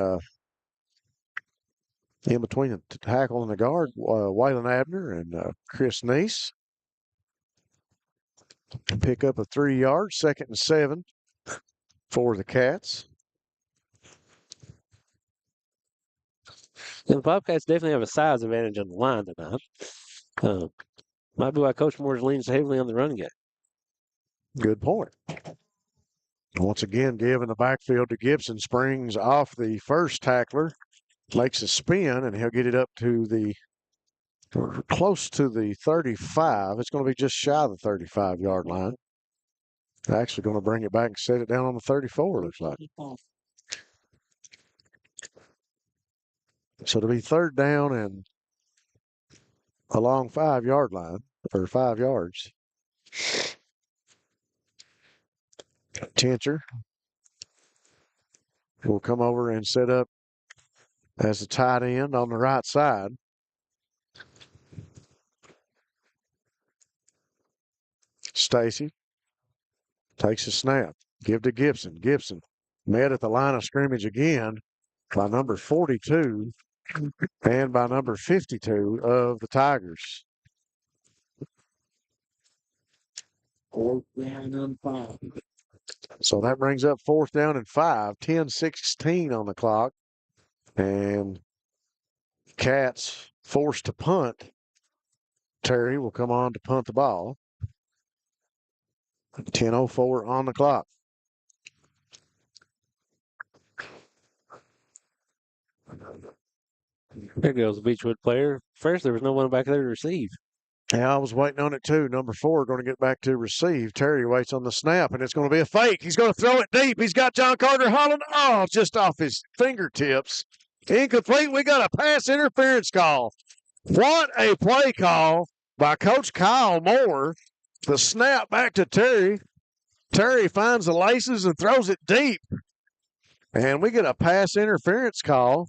in between the tackle and the guard, Waylon Abner and Chris Neese. Pick up a 3 yard, 2nd and 7 for the Cats. And the Bobcats definitely have a size advantage on the line tonight. Might be why Coach Moore's leans heavily on the run game. Good point. Once again, give in the backfield to Gibson. Springs off the first tackler, makes a spin, and he'll get it up to the close to the 35. It's going to be just shy of the 35-yard line. Actually going to bring it back and set it down on the 34, looks like. So to be 3rd down and along 5-yard line, or 5 yards. Tincher will come over and set up as a tight end on the right side. Stacy takes a snap. Give to Gibson. Gibson met at the line of scrimmage again by number 42 and by number 52 of the Tigers. 4th down and 5. So that brings up 4th down and 5, 10-16 on the clock. And Cats forced to punt. Terry will come on to punt the ball. 10:04 on the clock. There goes the Beechwood player. First, there was no one back there to receive. Yeah, I was waiting on it too. Number 4 going to get back to receive. Terry waits on the snap, and it's going to be a fake. He's going to throw it deep. He's got John Carter Holland. Oh, just off his fingertips. Incomplete. We got a pass interference call. What a play call by Coach Kyle Moore. The snap back to Terry. Terry finds the laces and throws it deep. And we get a pass interference call.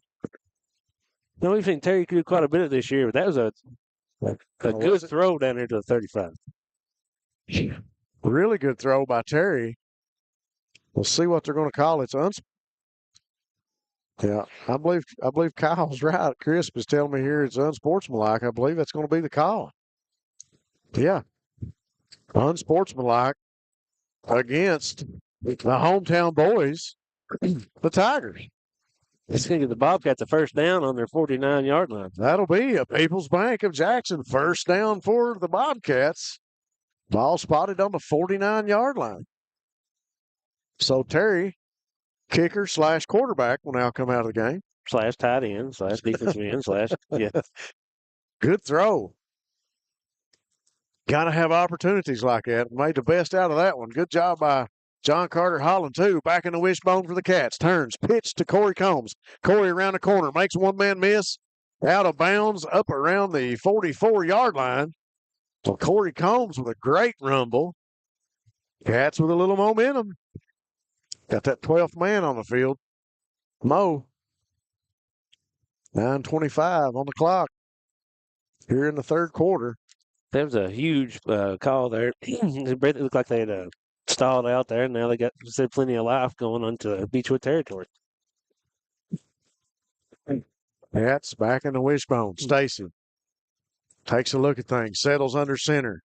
No, we've seen Terry do quite a bit of this year, but that was a good throw down there to the 35. Really good throw by Terry. We'll see what they're going to call it. Yeah, I believe Kyle's right. Crisp is telling me here it's unsportsmanlike. I believe that's going to be the call. Yeah. Unsportsmanlike against the hometown boys, the Tigers. It's going to give the Bobcats a 1st down on their 49-yard line. That'll be a People's Bank of Jackson 1st down for the Bobcats. Ball spotted on the 49-yard line. So Terry, kicker / quarterback, will now come out of the game. / tight end / defensive end / yeah. Good throw. Got to have opportunities like that. Made the best out of that one. Good job by John Carter Holland, too. Back in the wishbone for the Cats. Turns, pitch to Corey Combs. Corey around the corner. Makes one man miss. Out of bounds up around the 44-yard line. So Corey Combs with a great rumble. Cats with a little momentum. Got that 12th man on the field. Mo. 9:25 on the clock. Here in the 3rd quarter. That was a huge call there. It looked like they had stalled out there, and now they got plenty of life going onto Beechwood territory. Cats back in the wishbone. Stacy takes a look at things, settles under center.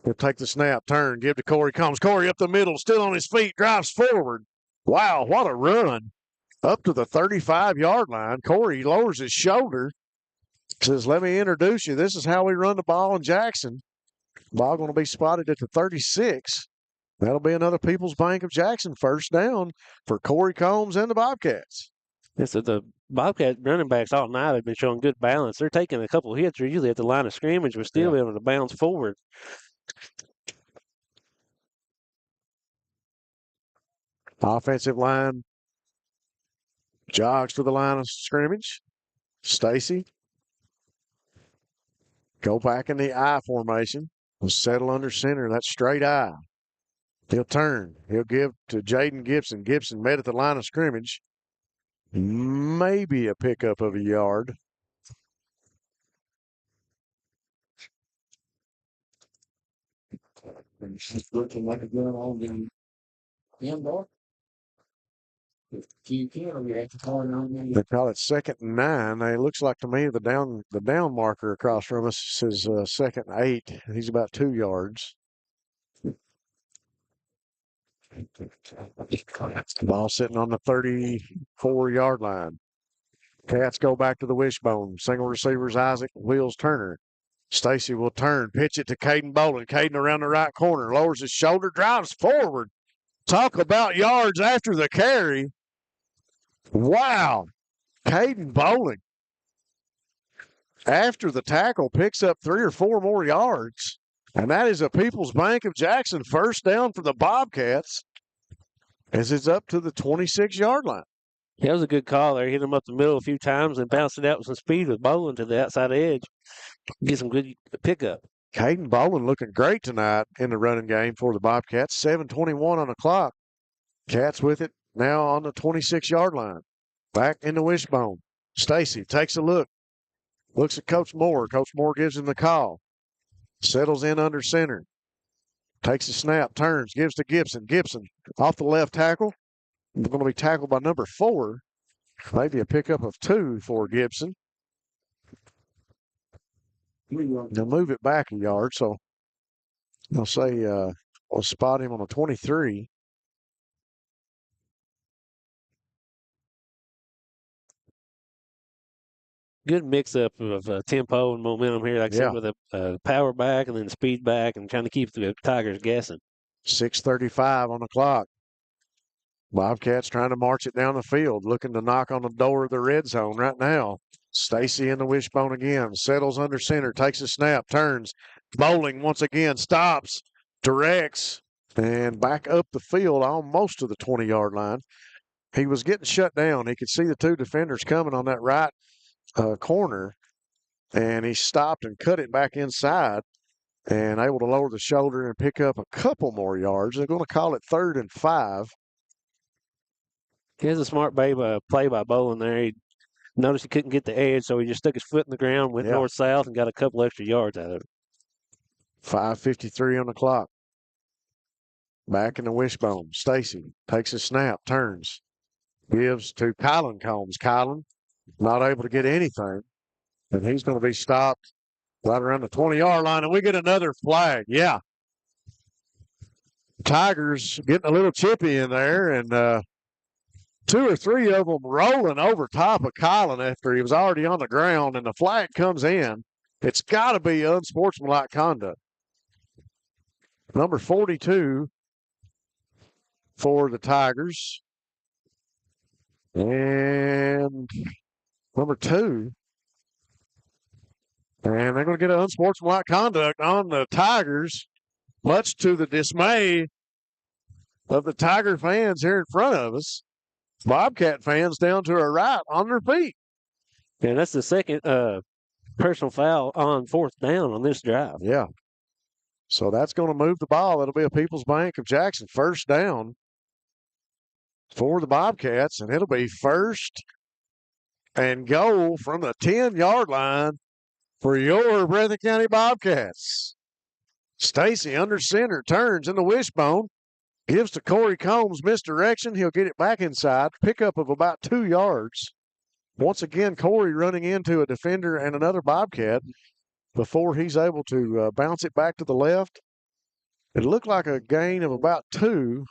He'll take the snap, turn, give to Corey Combs. Corey up the middle, still on his feet, drives forward. Wow, what a run. Up to the 35-yard line. Corey lowers his shoulder. Says, let me introduce you. This is how we run the ball in Jackson. Ball going to be spotted at the 36. That'll be another People's Bank of Jackson 1st down for Corey Combs and the Bobcats. Yes, so the Bobcat running backs all night have been showing good balance. They're taking a couple hits. They're usually at the line of scrimmage, but still able to bounce forward. Offensive line jogs to the line of scrimmage. Stacy. Go back in the I formation. We'll settle under center. That's straight I. He'll turn. He'll give to Jaden Gibson. Gibson met at the line of scrimmage. Maybe a pickup of a yard. looking like a gun on the indoor. They call it 2nd and 9. It looks like to me the down marker across from us says 2nd and 8. He's about 2 yards. Ball sitting on the 34-yard line. Cats go back to the wishbone. Single receivers Isaac Wheels Turner. Stacy will turn, pitch it to Caden Bolin. Caden around the right corner, lowers his shoulder, drives forward. Talk about yards after the carry. Wow. Caden Bolin, after the tackle, picks up 3 or 4 more yards. And that is a People's Bank of Jackson first down for the Bobcats as it's up to the 26-yard line. That was a good call there. Hit him up the middle a few times and bounced it out with some speed with Bolin to the outside edge. Get some good pickup. Caden Bolin looking great tonight in the running game for the Bobcats. 7:21 on the clock. Cats with it now on the 26-yard line. Back in the wishbone. Stacy takes a look. Looks at Coach Moore. Coach Moore gives him the call. Settles in under center. Takes a snap, turns, gives to Gibson. Gibson off the left tackle. Going to be tackled by number 4. Maybe a pickup of 2 for Gibson. They'll move it back a yard, so they'll say we'll spot him on a 23. Good mix-up of tempo and momentum here, like I said, with a power back and then speed back and trying to keep the Tigers guessing. 6:35 on the clock. Bobcats trying to march it down the field, looking to knock on the door of the red zone right now. Stacy in the wishbone again, settles under center, takes a snap, turns. Bowling once again, stops, directs, and back up the field almost to the 20-yard line. He was getting shut down. He could see the 2 defenders coming on that right corner, and he stopped and cut it back inside and able to lower the shoulder and pick up a couple more yards. They're going to call it 3rd and 5. Here's a smart play by Bolin there. He noticed he couldn't get the edge, so he just stuck his foot in the ground, went north-south, and got a couple extra yards out of it. 5:53 on the clock. Back in the wishbone. Stacy takes a snap, turns, gives to Kylan Combs. Kylan not able to get anything, and he's going to be stopped right around the 20-yard line, and we get another flag. Yeah. Tigers getting a little chippy in there, and 2 or 3 of them rolling over top of Kylan after he was already on the ground, and the flag comes in. It's got to be unsportsmanlike conduct. Number 42 for the Tigers. And number 2. And they're going to get an unsportsmanlike conduct on the Tigers, much to the dismay of the Tiger fans here in front of us. Bobcat fans down to our right on their feet. And that's the second personal foul on 4th down on this drive. Yeah. So that's going to move the ball. It'll be a People's Bank of Jackson first down for the Bobcats, and it'll be 1st and goal from the 10-yard line for your Breathitt County Bobcats. Stacy under center, turns in the wishbone, gives to Corey Combs, misdirection. He'll get it back inside, pickup of about 2 yards. Once again, Corey running into a defender and another Bobcat before he's able to bounce it back to the left. It looked like a gain of about 2.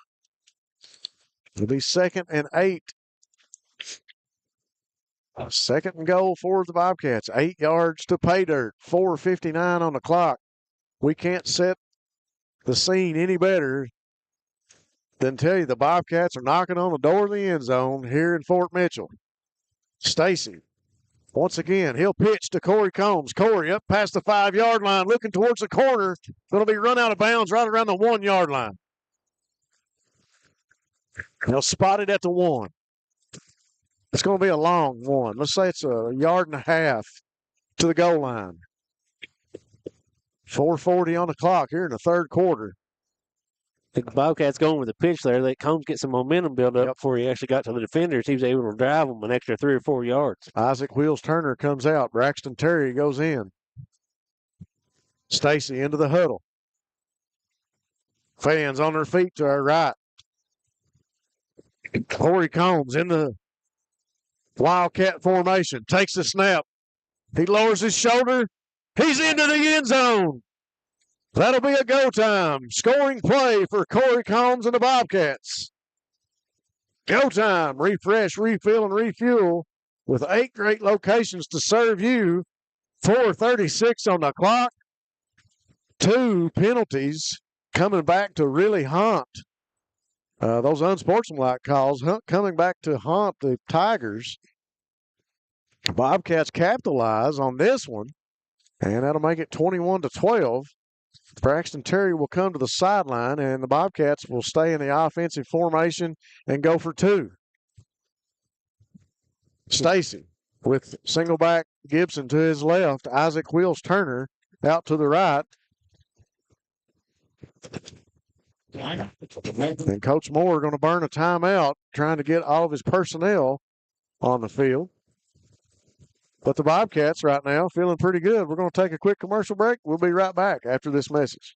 It'll be 2nd and 8. 2nd and goal for the Bobcats. 8 yards to pay dirt. 4:59 on the clock. We can't set the scene any better than tell you the Bobcats are knocking on the door of the end zone here in Fort Mitchell. Stacy, once again, he'll pitch to Corey Combs. Corey up past the 5-yard line, looking towards the corner. Going to be run out of bounds right around the 1-yard line. They'll spot it at the 1. It's going to be a long one. Let's say it's a yard and a half to the goal line. 4:40 on the clock here in the 3rd quarter. The Bobcats going with the pitch there. Let Combs get some momentum built up before he actually got to the defenders. He was able to drive them an extra 3 or 4 yards. Isaac Wheels Turner comes out. Braxton Terry goes in. Stacy into the huddle. Fans on their feet to our right. Corey Combs in the Wildcat formation. Takes the snap. He lowers his shoulder. He's into the end zone. That'll be a go time. Scoring play for Corey Combs and the Bobcats. Go time. Refresh, refill, and refuel with 8 great locations to serve you. 4:36 on the clock. 2 penalties coming back to really haunt those unsportsmanlike calls coming back to haunt the Tigers. Bobcats capitalize on this one, and that'll make it 21-12. Braxton Terry will come to the sideline, and the Bobcats will stay in the offensive formation and go for 2. Stacy with single back Gibson to his left. Isaac Wheels Turner out to the right. And Coach Moore going to burn a timeout trying to get all of his personnel on the field. But the Bobcats right now feeling pretty good. We're going to take a quick commercial break. We'll be right back after this message.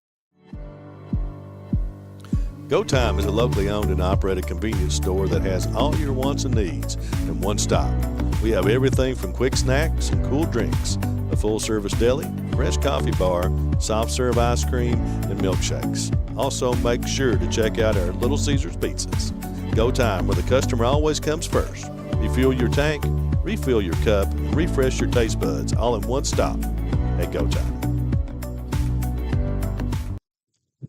Go Time is a locally owned and operated convenience store that has all your wants and needs in one stop. We have everything from quick snacks and cool drinks, a full-service deli, fresh coffee bar, soft-serve ice cream, and milkshakes. Also, make sure to check out our Little Caesars pizzas. Go Time, where the customer always comes first. Refuel your tank, refill your cup, and refresh your taste buds all in one stop at Go Time.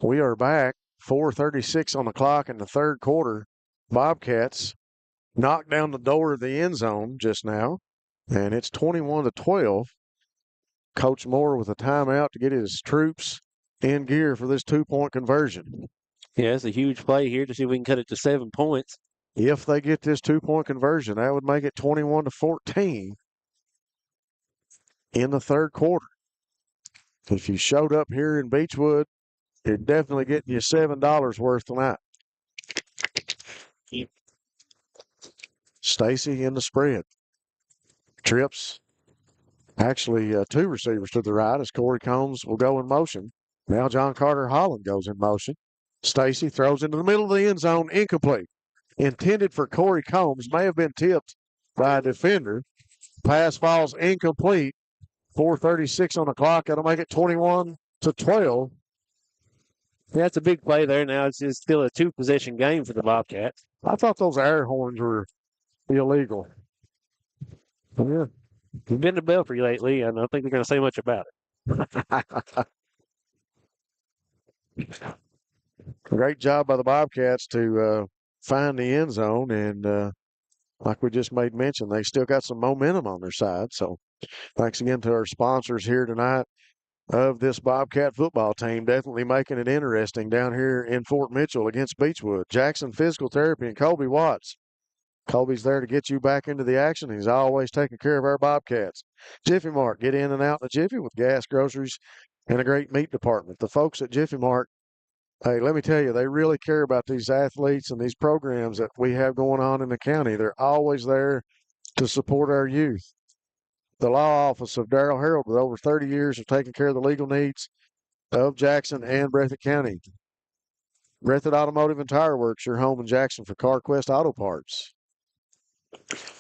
We are back. 4:36 on the clock in the third quarter. Bobcats knocked down the door of the end zone just now, and it's 21-12. Coach Moore with a timeout to get his troops in gear for this 2-point conversion. Yeah, it's a huge play here to see if we can cut it to 7 points. If they get this 2-point conversion, that would make it 21-14 in the third quarter. If you showed up here in Beechwood, you're definitely getting you $7 worth tonight. Stacy in the spread. Trips. Actually, 2 receivers to the right as Corey Combs will go in motion. Now John Carter Holland goes in motion. Stacy throws into the middle of the end zone, incomplete. Intended for Corey Combs, may have been tipped by a defender. Pass falls incomplete. 4:36 on the clock. That'll make it 21-12. Yeah, it's a big play there. Now it's still a 2-possession game for the Bobcats. I thought those air horns were illegal. Yeah. We've been to Belfry lately, and I don't think they're going to say much about it. Great job by the Bobcats to find the end zone, and like we just made mention, they still got some momentum on their side. So thanks again to our sponsors here tonight of this Bobcat football team, definitely making it interesting down here in Fort Mitchell against Beechwood. Jackson Physical Therapy and Colby Watts. Colby's there to get you back into the action. He's always taking care of our Bobcats. Jiffy Mart, get in and out in a jiffy with gas, groceries, and a great meat department. The folks at Jiffy Mart, hey, let me tell you, they really care about these athletes and these programs that we have going on in the county. They're always there to support our youth. The law office of Darrell Harold, with over 30 years of taking care of the legal needs of Jackson and Breathitt County. Breathitt Automotive and Tire Works, your home in Jackson for CarQuest Auto Parts.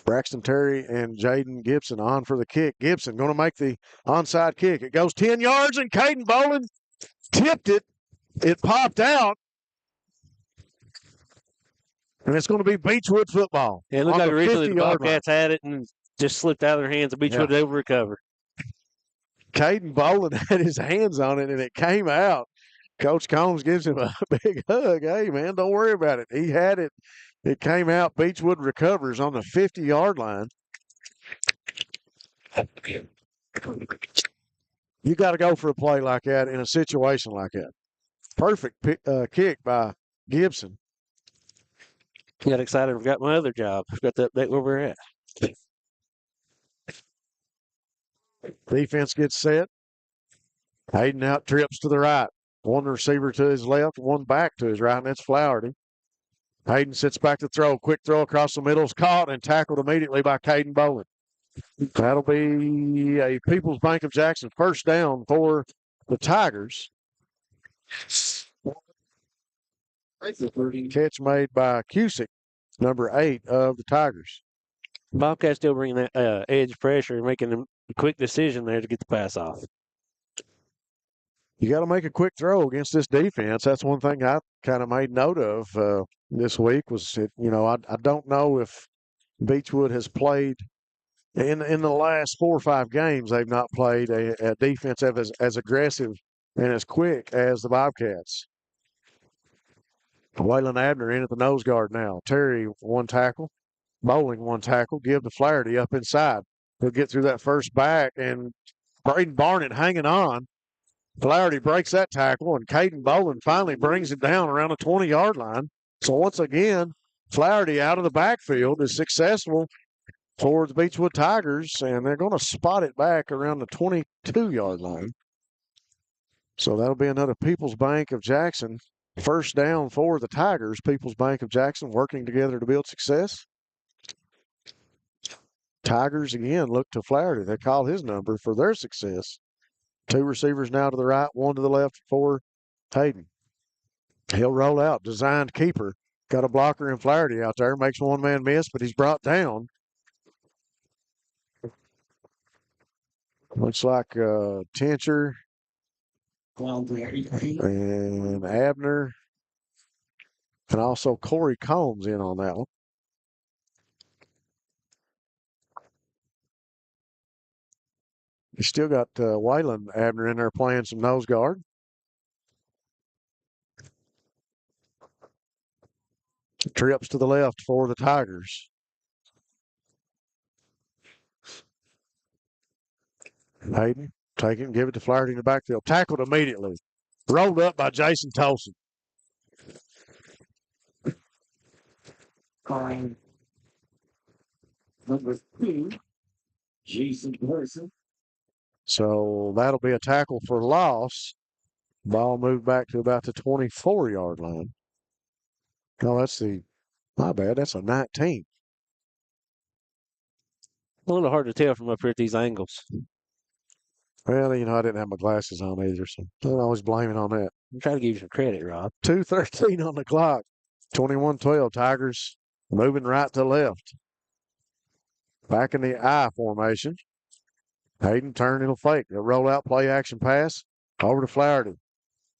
Braxton Terry and Jaden Gibson on for the kick. Gibson going to make the onside kick. It goes 10 yards, and Caden Boland tipped it. It popped out. And it's going to be Beechwood football. Yeah, it looked like originally the Bobcats had it and just slipped out of their hands, and Beechwood able to recover. Caden Boland had his hands on it, and it came out. Coach Combs gives him a big hug. Hey, man, don't worry about it. He had it. It came out. Beechwood recovers on the 50-yard line. You got to go for a play like that in a situation like that. Perfect kick by Gibson. Got excited. I've got my other job. I've got to update where we're at. Defense gets set. Hayden out trips to the right. One receiver to his left, one back to his right, and that's Flaherty. Hayden sits back to throw. Quick throw across the middle is caught and tackled immediately by Caden Boland. That'll be a People's Bank of Jackson first down for the Tigers. Catch made by Cusick, number 8 of the Tigers. Bobcats still bringing that edge pressure, making a quick decision there to get the pass off. You got to make a quick throw against this defense. That's one thing I kind of made note of this week was, I don't know if Beechwood has played in the last 4 or 5 games. They've not played a defense as aggressive and as quick as the Bobcats. Waylon Abner in at the nose guard now. Terry, 1 tackle. Bowling, 1 tackle. Give to Flaherty up inside. He'll get through that first back, and Braden Barnett hanging on. Flaherty breaks that tackle, and Caden Bowling finally brings it down around the 20-yard line. So once again, Flaherty out of the backfield is successful for the Beechwood Tigers, and they're going to spot it back around the 22-yard line. So that'll be another People's Bank of Jackson first down for the Tigers. People's Bank of Jackson working together to build success. Tigers again look to Flaherty. They call his number for their success. 2 receivers now to the right, 1 to the left for Hayden. He'll roll out. Designed keeper. Got a blocker in Flaherty out there. Makes one man miss, but he's brought down. Looks like Tincher and Abner and also Corey Combs in on that one. You still got Waylon Abner in there playing some nose guard. Trips to the left for the Tigers. Hayden, take it and give it to Flaherty in the backfield. Tackled immediately. Rolled up by Jason Tolson. Number 2, Jason Tolson. So that'll be a tackle for loss. Ball moved back to about the 24-yard line. No, my bad, that's a 19. A little hard to tell from up here at these angles. Well, I didn't have my glasses on either, so don't always blame it on that. I'm trying to give you some credit, Rob. 2:13 on the clock. 21-12. Tigers moving right to left. Back in the I formation. Hayden turn, it'll fake. They'll roll out, play action pass. Over to Flaherty.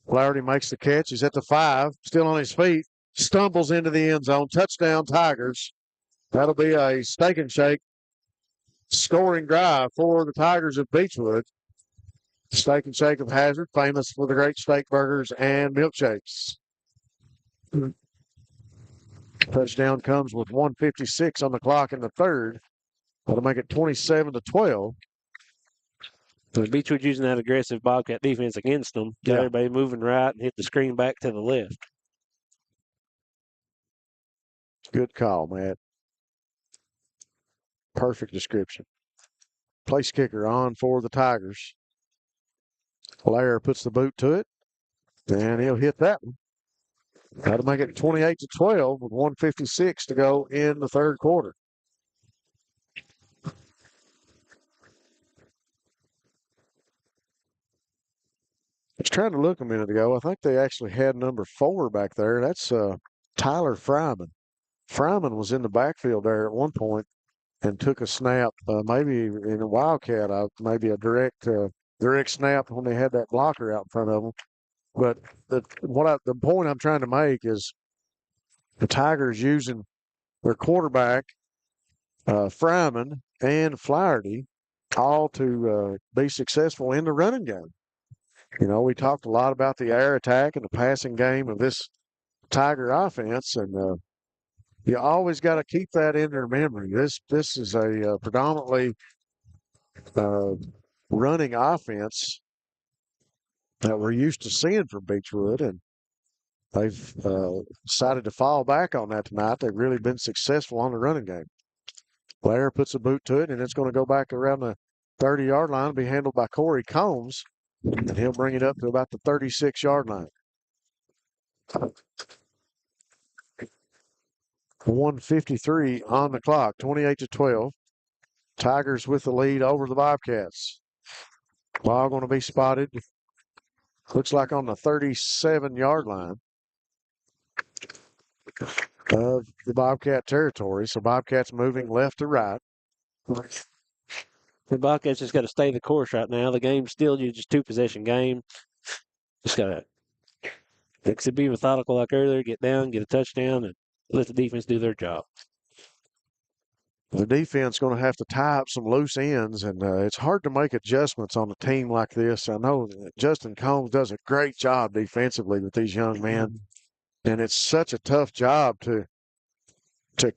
Flaherty makes the catch. He's at the 5, still on his feet. Stumbles into the end zone. Touchdown, Tigers. That'll be a steak and shake scoring drive for the Tigers of Beechwood. Steak and Shake of Hazard, famous for the great steak burgers and milkshakes. Touchdown comes with 1:56 on the clock in the third. That'll make it 27-12. So Beechwood using that aggressive Bobcat defense against them. Got everybody moving right and hit the screen back to the left. Good call, Matt. Perfect description. Place kicker on for the Tigers. Blair puts the boot to it, and he'll hit that one. That'll make it 28-12 with 1:56 to go in the third quarter. I was trying to look a minute ago. I think they actually had number 4 back there. That's Tyler Fryman. Fryman was in the backfield there at one point and took a snap, maybe in a Wildcat, maybe a direct snap when they had that blocker out in front of them. But the point I'm trying to make is the Tigers using their quarterback, Fryman and Flaherty, all to be successful in the running game. We talked a lot about the air attack and the passing game of this Tiger offense, and you always got to keep that in their memory. This is a predominantly running offense that we're used to seeing from Beechwood, and they've decided to fall back on that tonight. They've really been successful on the running game. Blair puts a boot to it, and it's going to go back around the 30-yard line and be handled by Corey Combs, and he'll bring it up to about the 36-yard line. 1:53 on the clock, 28-12. Tigers with the lead over the Bobcats. Ball going to be spotted, looks like on the 37-yard line. of the Bobcat territory. So Bobcats moving left to right. The Bobcats just got to stay the course right now. The game's still just two-possession game. Just got to be methodical like earlier, get down, get a touchdown, and let the defense do their job. The defense going to have to tie up some loose ends, and it's hard to make adjustments on a team like this. I know Justin Combs does a great job defensively with these young men, and it's such a tough job to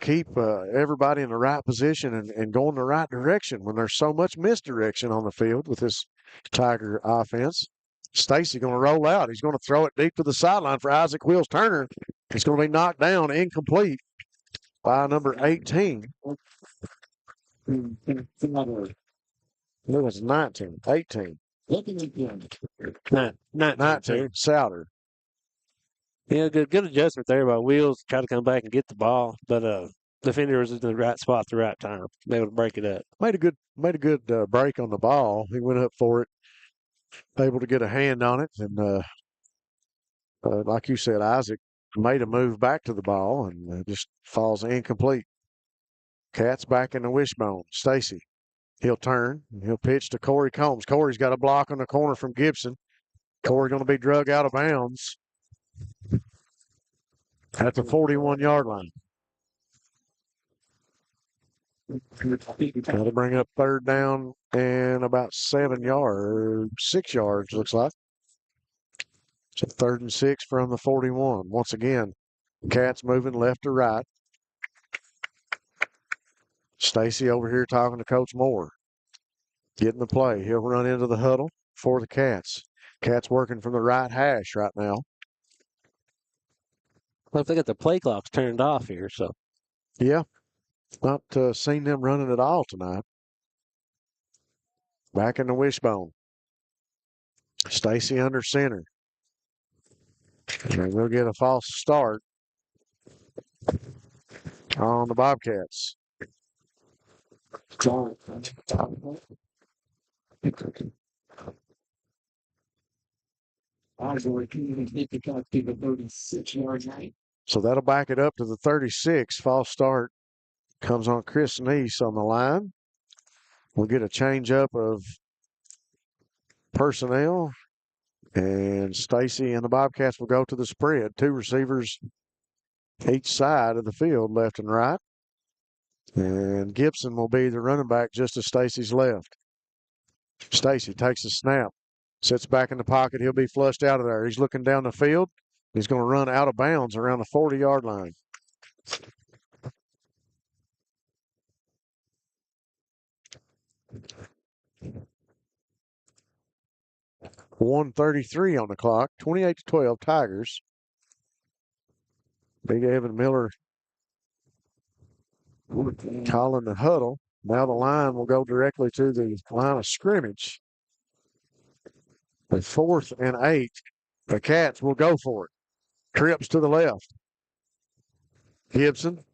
keep everybody in the right position and go in the right direction when there's so much misdirection on the field with this Tiger offense. Stacy going to roll out. He's going to throw it deep to the sideline for Isaac Wills Turner. It's going to be knocked down, incomplete by number 18. It was 19, 18. 19, Souter. Yeah, good adjustment there by Wills. Try to come back and get the ball, but defender was in the right spot at the right time. Be able to break it up. Made a good break on the ball. He went up for it, able to get a hand on it, and like you said, Isaac made a move back to the ball and just falls incomplete. Cats back in the wishbone. Stacy, he'll turn. He'll pitch to Corey Combs. Corey's got a block on the corner from Gibson. Corey going to be drug out of bounds at the 41-yard line. Got to bring up third down and about 6 yards, looks like. So 3rd and 6 from the 41. Once again, Cats moving left to right. Stacy over here talking to Coach Moore. Getting the play. He'll run into the huddle for the Cats. Cats working from the right hash right now. Well, they got the play clocks turned off here, so. Yeah. Not seen them running at all tonight. Back in the wishbone. Stacy under center. And we'll get a false start on the Bobcats. So that'll back it up to the 36. False start comes on Chris Neese on the line. We'll get a change up of personnel. And Stacy and the Bobcats will go to the spread. 2 receivers each side of the field, left and right. And Gibson will be the running back just to Stacy's left. Stacy takes a snap, sits back in the pocket. He'll be flushed out of there. He's looking down the field. He's going to run out of bounds around the 40-yard line. .133 on the clock. 28-12 Tigers. Big Evan Miller calling the huddle. Now the line will go directly to the line of scrimmage. The 4th and 8. The Cats will go for it. Trips to the left. Gibson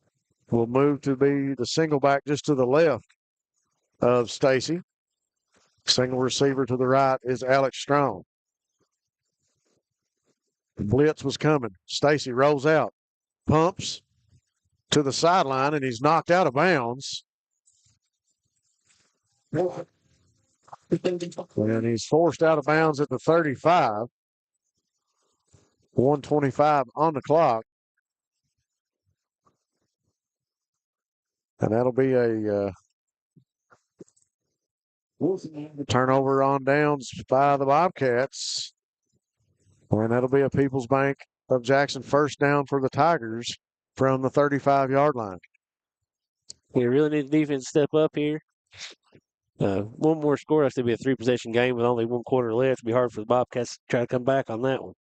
will move to be the single back just to the left of Stacy. Single receiver to the right is Alex Strong. The blitz was coming. Stacy rolls out. Pumps to the sideline, and he's knocked out of bounds. And he's forced out of bounds at the 35. 1:25 on the clock. And that'll be a turnover on downs by the Bobcats. And that'll be a People's Bank of Jackson first down for the Tigers from the 35-yard line. We really need the defense to step up here. One more score has to be a 3-possession game with only 1 quarter left. It'll be hard for the Bobcats to try to come back on that one.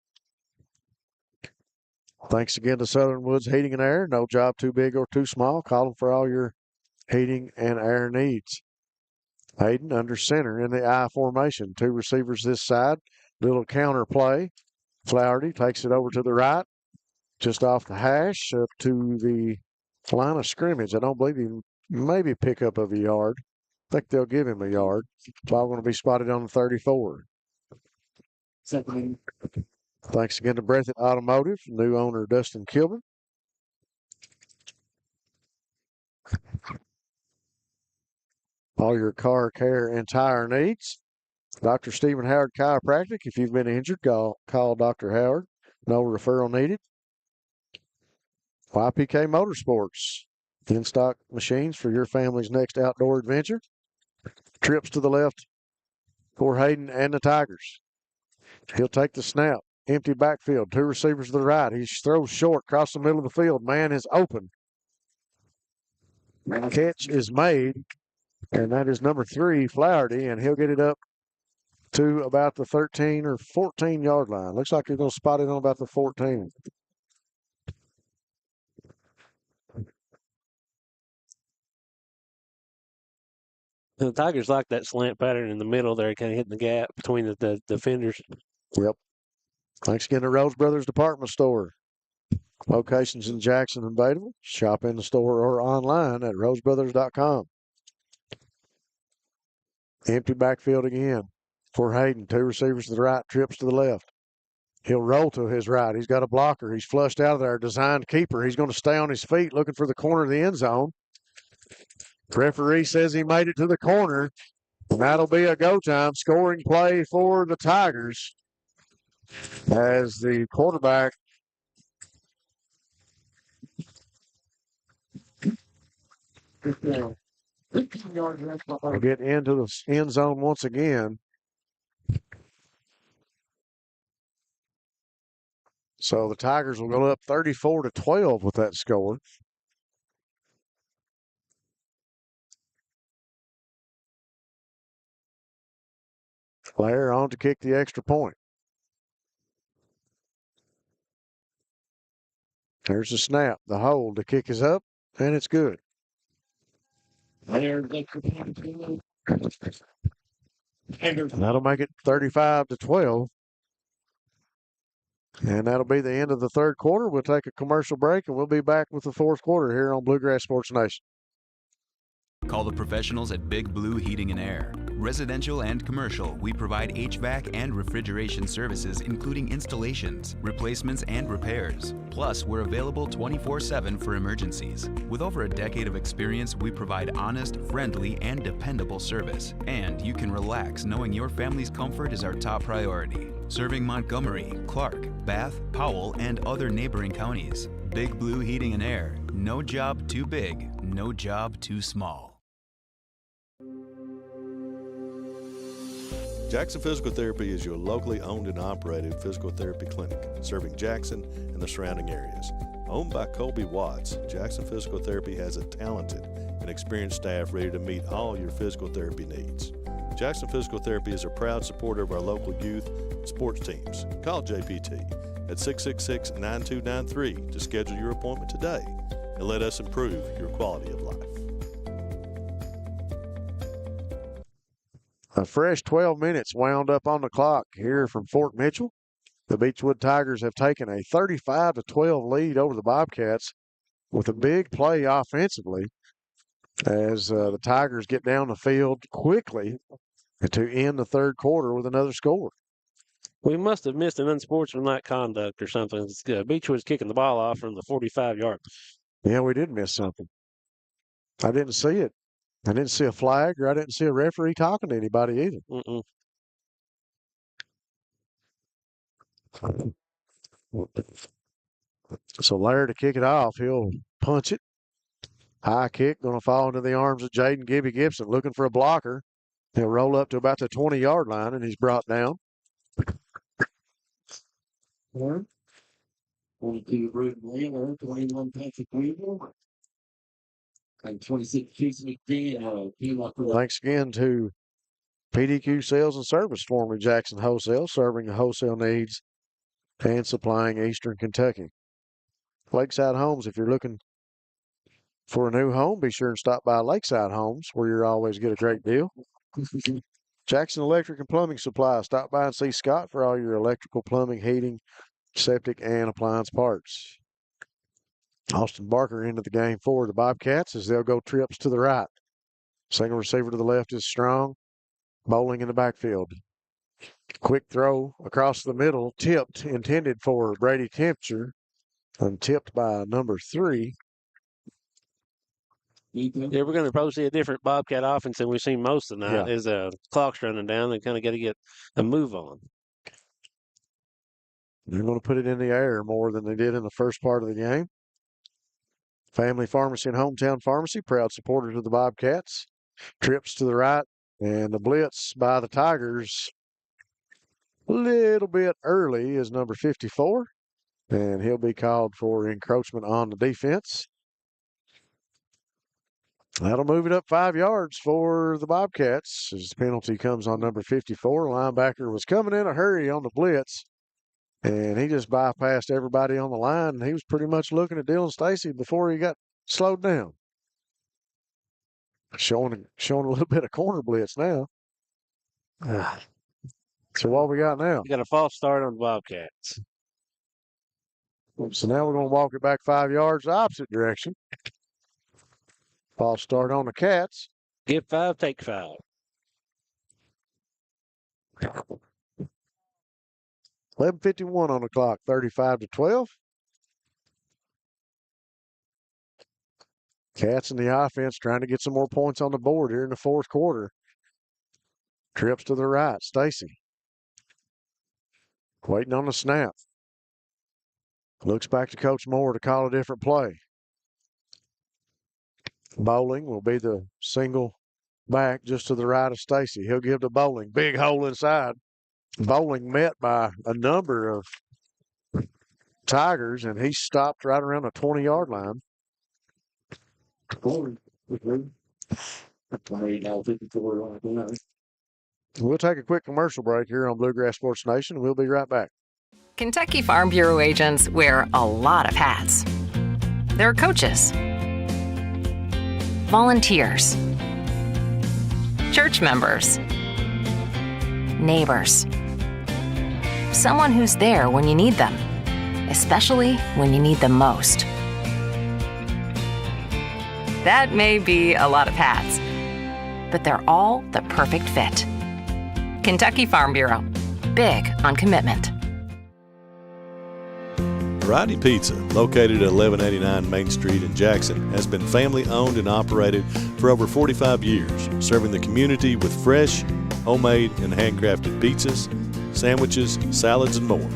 Thanks again to Southern Woods Heating and Air. No job too big or too small. Call them for all your heating and air needs. Hayden under center in the I formation. 2 receivers this side. Little counter play. Flaherty takes it over to the right. Just off the hash up to the line of scrimmage. I don't believe he maybe pick up of a yard. I think they'll give him a yard. Ball going to be spotted on the 34. Thanks again to Breathitt Automotive, new owner Dustin Kilburn. all your car care and tire needs. Dr. Stephen Howard Chiropractic. If you've been injured, call Dr. Howard. No referral needed. YPK Motorsports. In-stock machines for your family's next outdoor adventure. Trips to the left for Hayden and the Tigers. He'll take the snap. Empty backfield. 2 receivers to the right. He throws short across the middle of the field. Man is open. Catch is made. And that is number 3, Flaherty. And he'll get it up to about the 13 or 14-yard line. Looks like he's going to spot it on about the 14. The Tigers like that slant pattern in the middle there, kind of hitting the gap between the defenders. Yep. Thanks again to Rose Brothers Department Store. Locations in Jackson and Badeville. Shop in the store or online at rosebrothers.com. Empty backfield again for Hayden. 2 receivers to the right, trips to the left. He'll roll to his right. He's got a blocker. He's flushed out of there. Designed keeper. He's going to stay on his feet looking for the corner of the end zone. Referee says he made it to the corner. And that'll be a go time scoring play for the Tigers as the quarterback will get into the end zone once again. So the Tigers will go up 34-12 with that score. Blair on to kick the extra point. There's the snap. The hold. The kick is up, and it's good. And that'll make it 35-12. And that'll be the end of the third quarter. We'll take a commercial break, and we'll be back with the fourth quarter here on Bluegrass Sports Nation. Call the professionals at Big Blue Heating and Air. Residential and commercial, we provide HVAC and refrigeration services, including installations, replacements, and repairs. Plus, we're available 24/7 for emergencies. With over a decade of experience, we provide honest, friendly, and dependable service. And you can relax knowing your family's comfort is our top priority. Serving Montgomery, Clark, Bath, Powell, and other neighboring counties. Big Blue Heating and Air. No job too big, no job too small. Jackson Physical Therapy is your locally owned and operated physical therapy clinic, serving Jackson and the surrounding areas. Owned by Colby Watts, Jackson Physical Therapy has a talented and experienced staff ready to meet all your physical therapy needs. Jackson Physical Therapy is a proud supporter of our local youth and sports teams. Call JPT at 666-9293 to schedule your appointment today and let us improve your quality of life. A fresh 12 minutes wound up on the clock here from Fort Mitchell. The Beechwood Tigers have taken a 35-12 lead over the Bobcats with a big play offensively as the Tigers get down the field quickly to end the third quarter with another score. We must have missed an unsportsmanlike conduct or something. Beechwood's kicking the ball off from the 45-yard. Yeah, we did miss something. I didn't see it. I didn't see a flag, or I didn't see a referee talking to anybody either. So Laird to kick it off. He'll punch it. High kick, going to fall into the arms of Jaden Gibby Gibson, looking for a blocker. He'll roll up to about the 20-yard line, and he's brought down. 22 Bruce Wheeler, 21 Patrick Weaver, and 26 Jason McDaniel. Thanks again to PDQ Sales and Service, formerly Jackson Wholesale, serving the wholesale needs and supplying Eastern Kentucky. Lakeside Homes, if you're looking for a new home, be sure and stop by Lakeside Homes, where you'll always get a great deal. Jackson Electric and Plumbing Supply. Stop by and see Scott for all your electrical, plumbing, heating, septic, and appliance parts. Austin Barker into the game for the Bobcats as they'll go trips to the right. Single receiver to the left is Strong. Bowling in the backfield. Quick throw across the middle, tipped, intended for Brady Tempcher, and tipped by number 3. Yeah, we're going to probably see a different Bobcat offense than we've seen most of the night. Yeah. As clock's running down, they kind of got to get a move on. They're going to put it in the air more than they did in the first part of the game. Family Pharmacy and Hometown Pharmacy, proud supporters of the Bobcats. Trips to the right, and the blitz by the Tigers a little bit early is number 54, and he'll be called for encroachment on the defense. That'll move it up 5 yards for the Bobcats as the penalty comes on number 54. Linebacker was coming in a hurry on the blitz, and he just bypassed everybody on the line, and he was pretty much looking at Dylan Stacy before he got slowed down. Showing a little bit of corner blitz now. So what we got now? We got a false start on the Bobcats. So now we're going to walk it back 5 yards the opposite direction. False start on the Cats. Give 5, take 5. 11:51 on the clock, 35-12. Cats in the offense trying to get some more points on the board here in the fourth quarter. Trips to the right, Stacy. Waiting on the snap. Looks back to Coach Moore to call a different play. Bowling will be the single back just to the right of Stacy. He'll give to Bowling. Big hole inside. Bowling met by a number of Tigers, and he stopped right around the 20-yard line. We'll take a quick commercial break here on Bluegrass Sports Nation. We'll be right back. Kentucky Farm Bureau agents wear a lot of hats. They're coaches, volunteers, church members, neighbors, someone who's there when you need them, especially when you need them most. That may be a lot of hats, but they're all the perfect fit. Kentucky Farm Bureau, big on commitment. Variety Pizza, located at 1189 Main Street in Jackson, has been family owned and operated for over 45 years, serving the community with fresh, homemade, and handcrafted pizzas, sandwiches, salads, and more.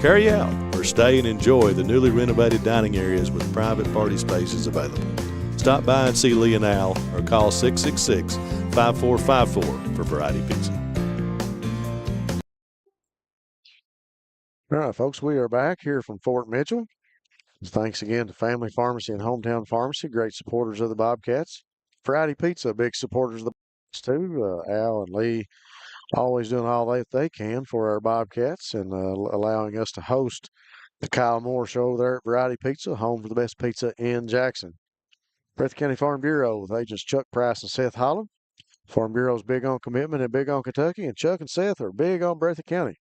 Carry out or stay and enjoy the newly renovated dining areas with private party spaces available. Stop by and see Lee and Al or call 666-5454 for Variety Pizza. All right, folks, we are back here from Fort Mitchell. Thanks again to Family Pharmacy and Hometown Pharmacy, great supporters of the Bobcats. Friday Pizza, big supporters of the Bobcats too. Al and Lee always doing all they can for our Bobcats and allowing us to host the Kyle Moore Show there at Variety Pizza, home for the best pizza in Jackson. Breathitt County Farm Bureau with agents Chuck Price and Seth Holland. Farm Bureau is big on commitment and big on Kentucky, and Chuck and Seth are big on Breathitt County.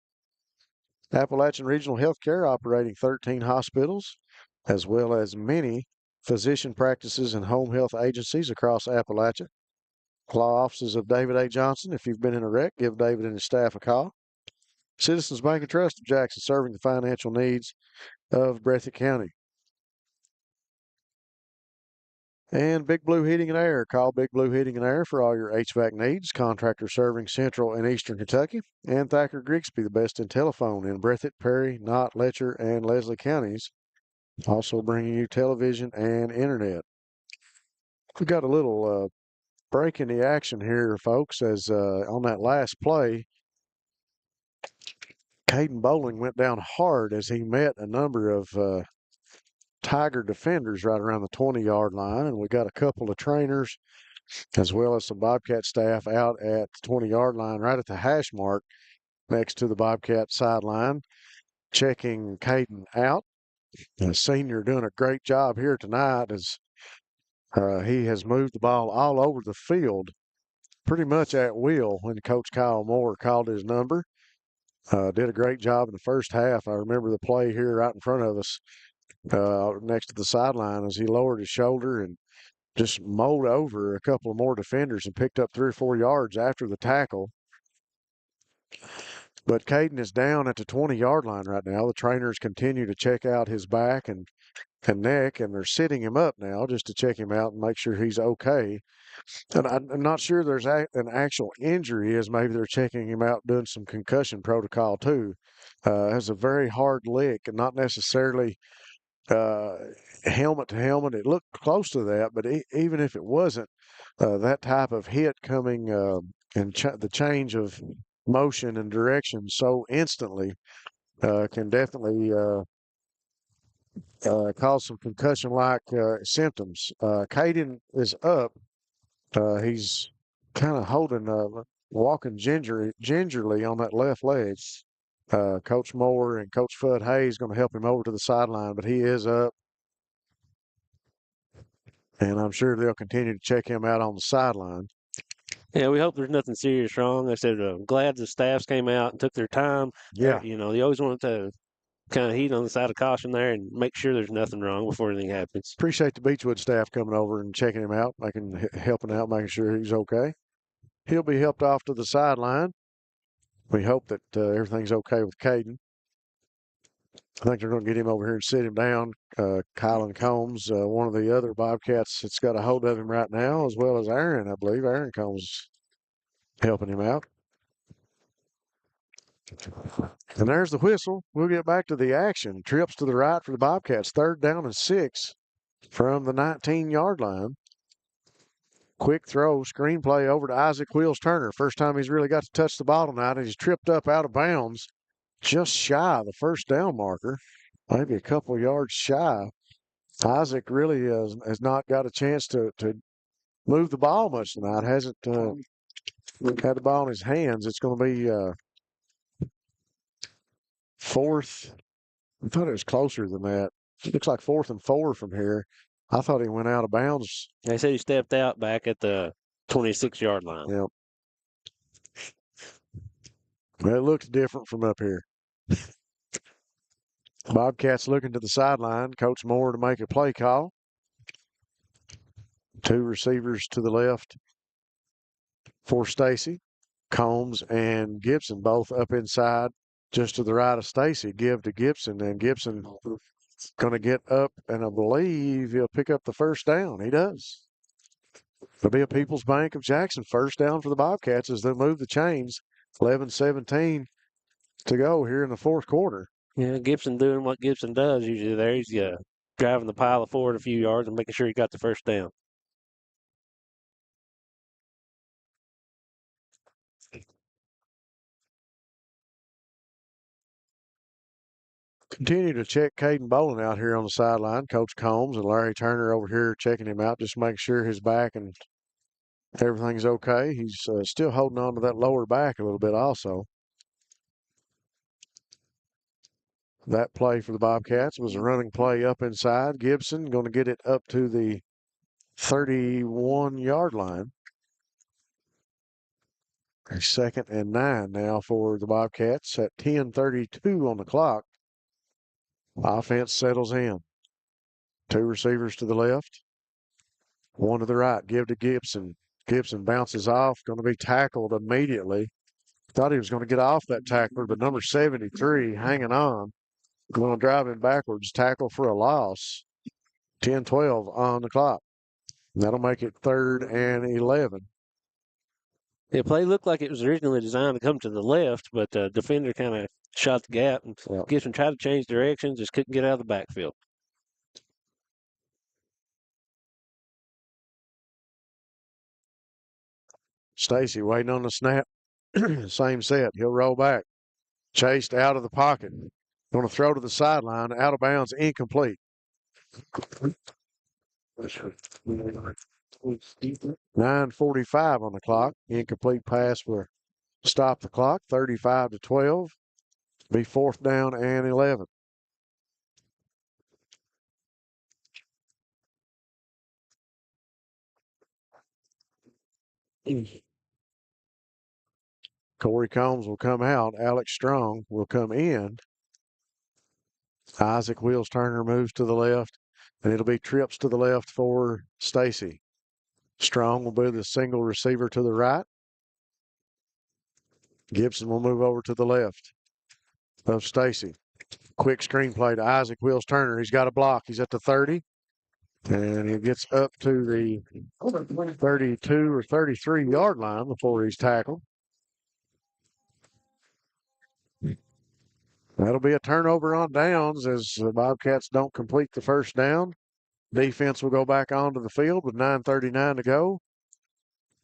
Appalachian Regional Healthcare operating 13 hospitals, as well as many physician practices and home health agencies across Appalachia. Law offices of David A. Johnson. If you've been in a wreck, give David and his staff a call. Citizens Bank and Trust of Jackson, serving the financial needs of Breathitt County. And Big Blue Heating and Air. Call Big Blue Heating and Air for all your HVAC needs. Contractor serving Central and Eastern Kentucky. And Thacker Grigsby, the best in telephone in Breathitt, Perry, Knott, Letcher, and Leslie counties. Also bringing you television and internet. We got a little break in the action here, folks, as on that last play, Caden Bowling went down hard as he met a number of Tiger defenders right around the 20-yard line, and we got a couple of trainers as well as some Bobcat staff out at the 20-yard line right at the hash mark next to the Bobcat sideline, checking Caden out. The senior doing a great job here tonight as he has moved the ball all over the field pretty much at will when Coach Kyle Moore called his number. Did a great job in the first half. I remember the play here right in front of us next to the sideline as he lowered his shoulder and just mowed over a couple of more defenders and picked up 3 or 4 yards after the tackle. But Caden is down at the 20-yard line right now. The trainers continue to check out his back and neck, and they're sitting him up now just to check him out and make sure he's okay. And I'm not sure there's an actual injury, as maybe they're checking him out, doing some concussion protocol too. Has a very hard lick, and not necessarily helmet to helmet. It looked close to that, but even if it wasn't, that type of hit coming and the change of motion and direction so instantly can definitely cause some concussion-like symptoms. Caden is up. He's kind of holding, walking gingerly on that left leg. Coach Moore and Coach Fudd Hayes going to help him over to the sideline, but he is up. And I'm sure they'll continue to check him out on the sideline. Yeah, we hope there's nothing serious wrong. I said, I'm glad the staffs came out and took their time. Yeah. You know, they always want to kind of heat on the side of caution there and make sure there's nothing wrong before anything happens. Appreciate the Beechwood staff coming over and checking him out, helping out, making sure he's okay. He'll be helped off to the sideline. We hope that everything's okay with Caden. I think they're going to get him over here and sit him down. Kylan Combs, one of the other Bobcats that's got a hold of him right now, as well as Aaron, I believe. Aaron Combs helping him out. And there's the whistle. We'll get back to the action. Trips to the right for the Bobcats. 3rd down and 6 from the 19-yard line. Quick throw, screenplay over to Isaac Wheels Turner. First time he's really got to touch the ball tonight, and he's tripped up out of bounds, just shy of the first down marker, maybe a couple yards shy. Isaac really has not got a chance to move the ball much tonight. Hasn't had the ball in his hands. It's going to be 4th. I thought it was closer than that. It looks like 4th and 4 from here. I thought he went out of bounds. They said he stepped out back at the 26-yard line. Yep. Well, it looks different from up here. Bobcats looking to the sideline. Coach Moore to make a play call. 2 receivers to the left for Stacy. Combs and Gibson both up inside, just to the right of Stacy. Give to Gibson, and Gibson going to get up, and I believe he'll pick up the first down. He does. It'll be a People's Bank of Jackson first down for the Bobcats as they move the chains. 11-17 to go here in the 4th quarter. Yeah, Gibson doing what Gibson does usually there. He's driving the pile forward a few yards and making sure he got the first down. Continue to check Caden Bolin out here on the sideline. Coach Combs and Larry Turner over here checking him out, just making sure his back and everything's okay. He's still holding on to that lower back a little bit also. That play for the Bobcats was a running play up inside. Gibson going to get it up to the 31-yard line. A 2nd and 9 now for the Bobcats at 10:32 on the clock. Offense settles in. 2 receivers to the left, 1 to the right. Give to Gibson. Gibson bounces off, going to be tackled immediately. Thought he was going to get off that tackler, but number 73 hanging on. Going to drive him backwards. Tackle for a loss. 10-12 on the clock. That'll make it 3rd and 11. The play looked like it was originally designed to come to the left, but the defender kind of shot the gap and Gibson tried to change directions, just couldn't get out of the backfield. Stacy waiting on the snap. Same set. He'll roll back. Chased out of the pocket. Going to throw to the sideline. Out of bounds. Incomplete. 9:45 on the clock. Incomplete pass will stop the clock. 35-12. Be 4th down and 11. Corey Combs will come out. Alex Strong will come in. Isaac Wheels Turner moves to the left, and it'll be trips to the left for Stacy. Strong will be the single receiver to the right. Gibson will move over to the left of Stacy. Quick screen play to Isaac Wills Turner. He's got a block. He's at the 30. And he gets up to the 32 or 33 yard line before he's tackled. That'll be a turnover on downs as the Bobcats don't complete the first down. Defense will go back onto the field with 9:39 to go.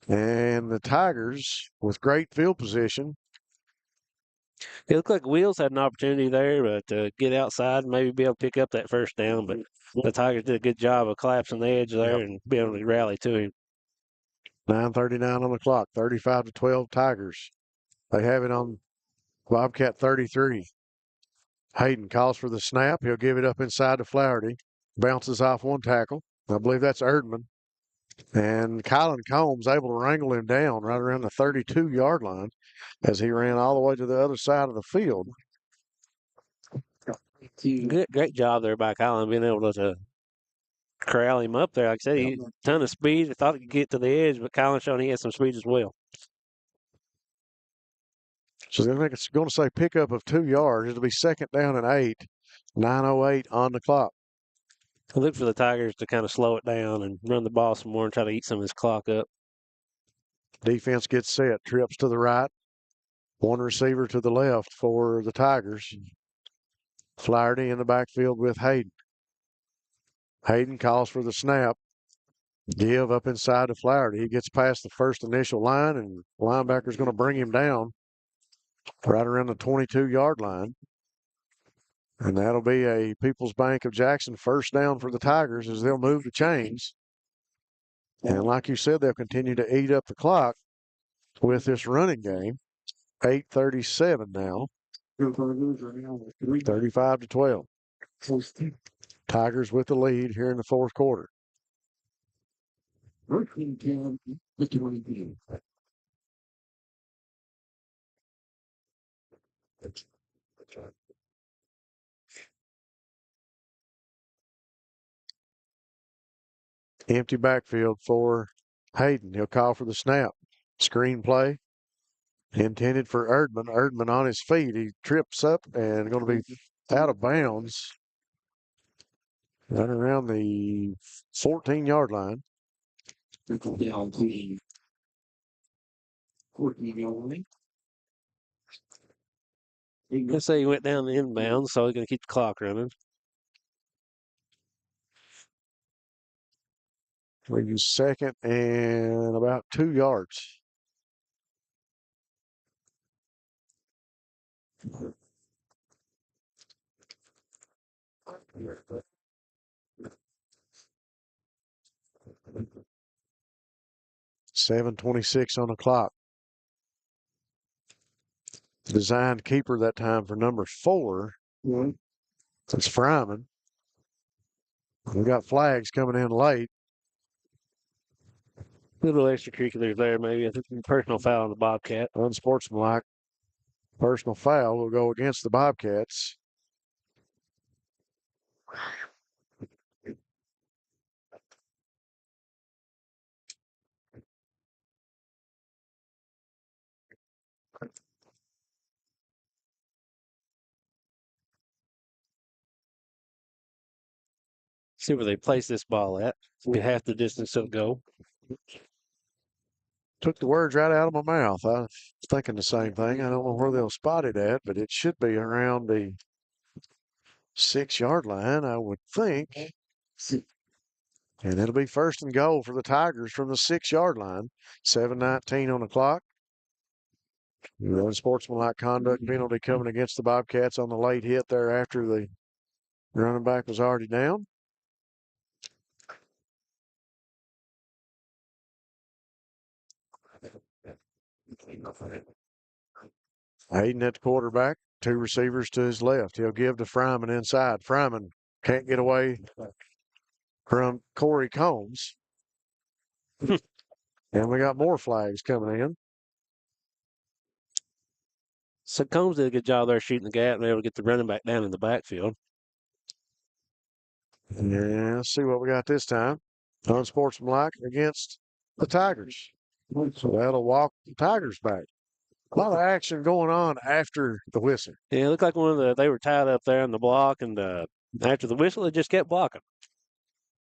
And the Tigers, with great field position. It looked like Wheels had an opportunity there, but to get outside and maybe be able to pick up that first down. But the Tigers did a good job of collapsing the edge there and be able to rally to him. 9:39 on the clock, 35-12 Tigers. They have it on Bobcat 33. Hayden calls for the snap. He'll give it up inside to Flaherty. Bounces off one tackle. I believe that's Erdman. And Kylan Combs able to wrangle him down right around the 32-yard line as he ran all the way to the other side of the field. Great job there by Kylan being able to corral him up there. Like I said, he ton of speed. I thought he could get to the edge, but Kylan showing he has some speed as well. So it's going to say pickup of 2 yards. It'll be second down and 8. 9:08 on the clock. I look for the Tigers to kind of slow it down and run the ball some more and try to eat some of this clock up. Defense gets set, trips to the right. One receiver to the left for the Tigers. Flaherty in the backfield with Hayden. Hayden calls for the snap. Give up inside to Flaherty. He gets past the first initial line, and the linebacker's going to bring him down right around the 22-yard line. And that'll be a People's Bank of Jackson first down for the Tigers as they'll move the chains. And like you said, they'll continue to eat up the clock with this running game. 8:37 now. 35-12. Tigers with the lead here in the fourth quarter. Empty backfield for Hayden. He'll call for the snap. Screen play intended for Erdman. Erdman on his feet. He trips up and going to be out of bounds right around the 14-yard line. Let's say he went down the inbound, so he's going to keep the clock running. We use second and about 2 yards. .7:26 on the clock. Designed keeper that time for number 4. It's Fryman. We got flags coming in late. Little extracurriculars there, maybe. I think personal foul on the Bobcat. Unsportsmanlike. Personal foul will go against the Bobcats. See where they place this ball at. Be half the distance to the goal. Took the words right out of my mouth. I was thinking the same thing. I don't know where they'll spot it at, but it should be around the 6-yard line, I would think. And it'll be first and goal for the Tigers from the 6-yard line. 7:19 on the clock. Unsportsmanlike conduct penalty coming against the Bobcats on the late hit there after the running back was already down. Hayden at the quarterback, 2 receivers to his left. He'll give to Fryman inside. Fryman can't get away from Corey Combs. And we got more flags coming in. So Combs did a good job there shooting the gap and able to get the running back down in the backfield. Yeah, let's see what we got this time. Unsportsmanlike against the Tigers. So that'll walk the Tigers back. A lot of action going on after the whistle. Yeah, it looked like they were tied up there on the block, and after the whistle, it just kept blocking.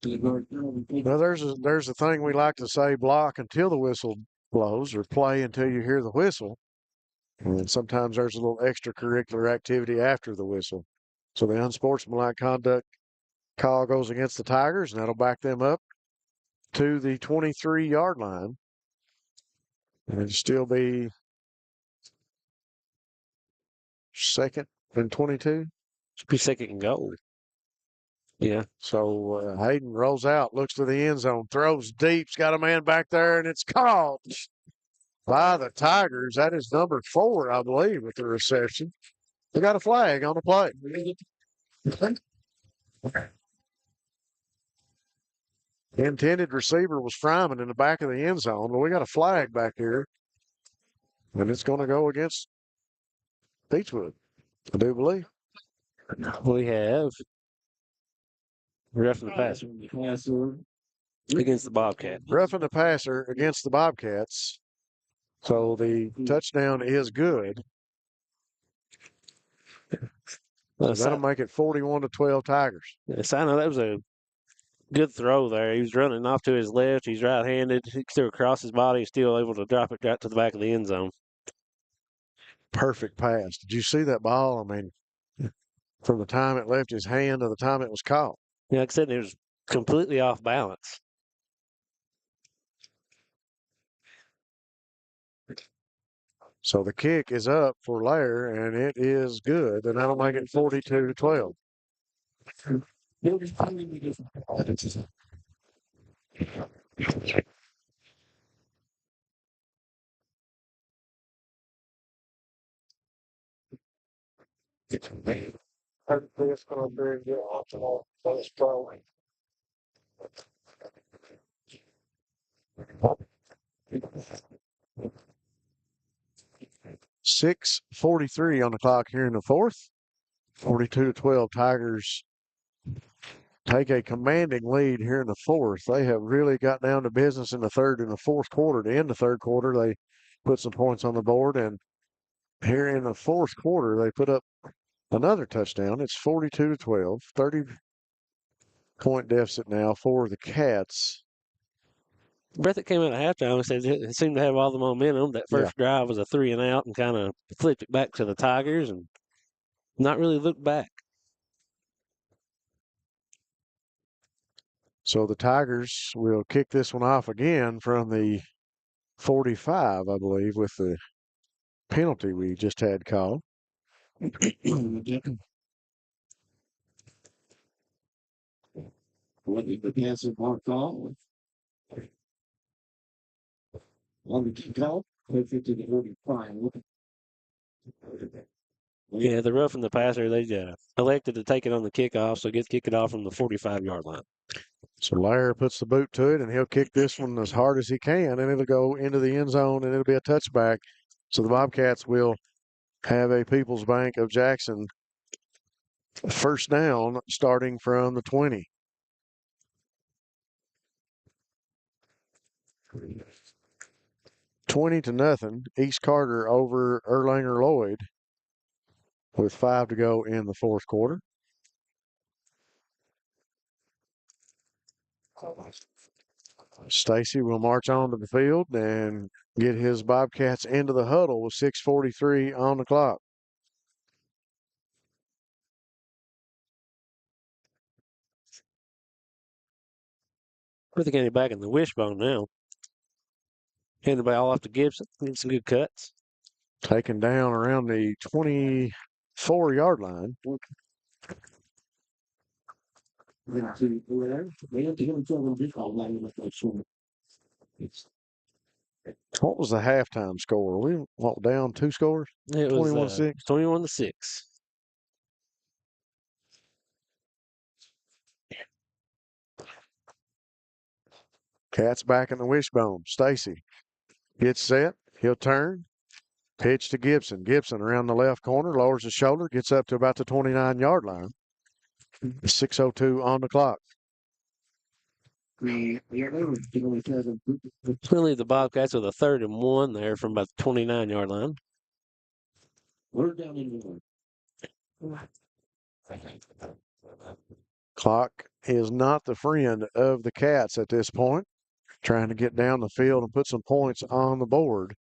Now, there's a thing we like to say: block until the whistle blows, or play until you hear the whistle. And sometimes there's a little extracurricular activity after the whistle. So the unsportsmanlike conduct call goes against the Tigers, and that'll back them up to the 23-yard line. And it'll still be second and 22. Should be second and goal. Yeah. So Hayden rolls out, looks to the end zone, throws deep, got a man back there, and it's caught by the Tigers. That is number 4, I believe, with the reception. They got a flag on the play. The intended receiver was Fryman in the back of the end zone, but we got a flag back here. And it's going to go against Beechwood, I do believe. We have roughing the passer against the Bobcats. Roughing the passer against the Bobcats. So the touchdown is good. So that'll make it 41-12 Tigers. Yes, I know that was a good throw there. He was running off to his left. He's right-handed. He threw across his body. He's still able to drop it right to the back of the end zone. Perfect pass. Did you see that ball? I mean, from the time it left his hand to the time it was caught. Yeah, like I said, it was completely off balance. So the kick is up for Lair, and it is good, and that'll make it 42-12. .6:43 on the clock here in the fourth. 42-12 Tigers take a commanding lead here in the fourth. They have really got down to business in the third and the fourth quarter. To end the third quarter, they put some points on the board, and here in the fourth quarter, they put up another touchdown. It's 42-12, 30-point deficit now for the Cats. Breathitt came out at halftime and said it seemed to have all the momentum. That first drive was a 3-and-out and kind of flipped it back to the Tigers and not really looked back. So the Tigers will kick this one off again from the 45, I believe, with the penalty we just had called. What did the passer mark call? On the kickoff, 50-45. Yeah, the roughing the passer, they elected to take it on the kickoff, so kick it off from the 45-yard line. So Lair puts the boot to it, and he'll kick this one as hard as he can, and it'll go into the end zone, and it'll be a touchback. So the Bobcats will have a People's Bank of Jackson first down starting from the 20. $20-0. East Carter over Erlanger Lloyd with 5 to go in the fourth quarter. Stacy will march on to the field and get his Bobcats into the huddle with 6:43 on the clock. Breathitt getting back in the wishbone now. Hand the ball off to Gibson. Get some good cuts. Taken down around the 24-yard line. What was the halftime score? We walked down 2 scores? It was 21-6. 21-6. Cats back in the wishbone. Stacy gets set. He'll turn. Pitch to Gibson. Gibson around the left corner, lowers his shoulder, gets up to about the 29-yard line. 6:02 on the clock. The other really said We'll leave the Bobcats with a 3rd and 1 there from about the 29-yard line. we're down in one. Clock is not the friend of the Cats at this point. Trying to get down the field and put some points on the board.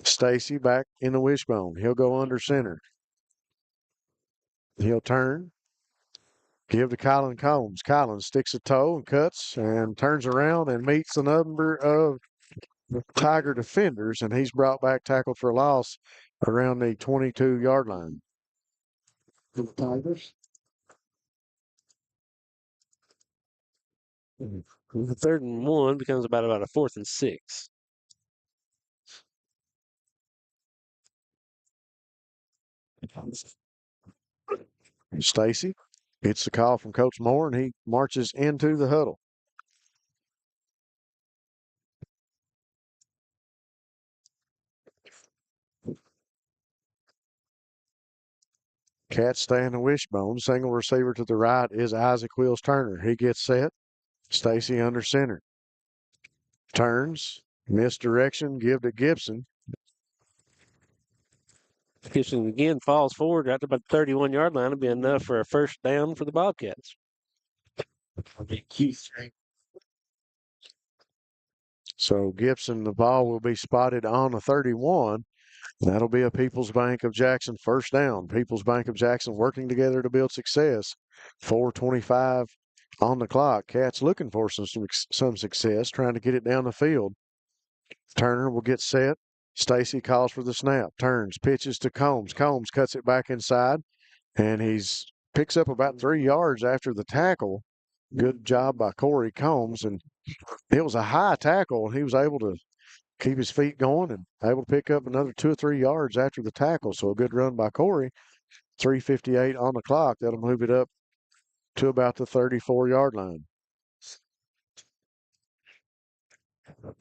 Stacy back in the wishbone. He'll go under center. He'll turn. Give to Colin Combs. Colin sticks a toe and cuts and turns around and meets a number of Tiger defenders, and he's brought back tackled for a loss around the 22-yard line. The Tigers. The 3rd and 1 becomes about a 4th and 6. Stacy gets the call from Coach Moore, and he marches into the huddle. Cats stay in the wishbone. Single receiver to the right is Isaac Wills Turner. He gets set. Stacy under center. Turns. Misdirection. Give to Gibson. Gibson again falls forward right about the 31-yard line. It'll be enough for a 1st down for the Bobcats. So Gibson, the ball will be spotted on the 31. That'll be a People's Bank of Jackson 1st down. People's Bank of Jackson working together to build success. 4:25 on the clock. Cats looking for some success, trying to get it down the field. Turner will get set. Stacy calls for the snap. Turns, pitches to Combs. Combs cuts it back inside, and he's picks up about 3 yards after the tackle. Good job by Corey Combs, and it was a high tackle, and he was able to keep his feet going and able to pick up another 2 or 3 yards after the tackle. So a good run by Corey. 3:58 on the clock. That'll move it up to about the 34-yard line.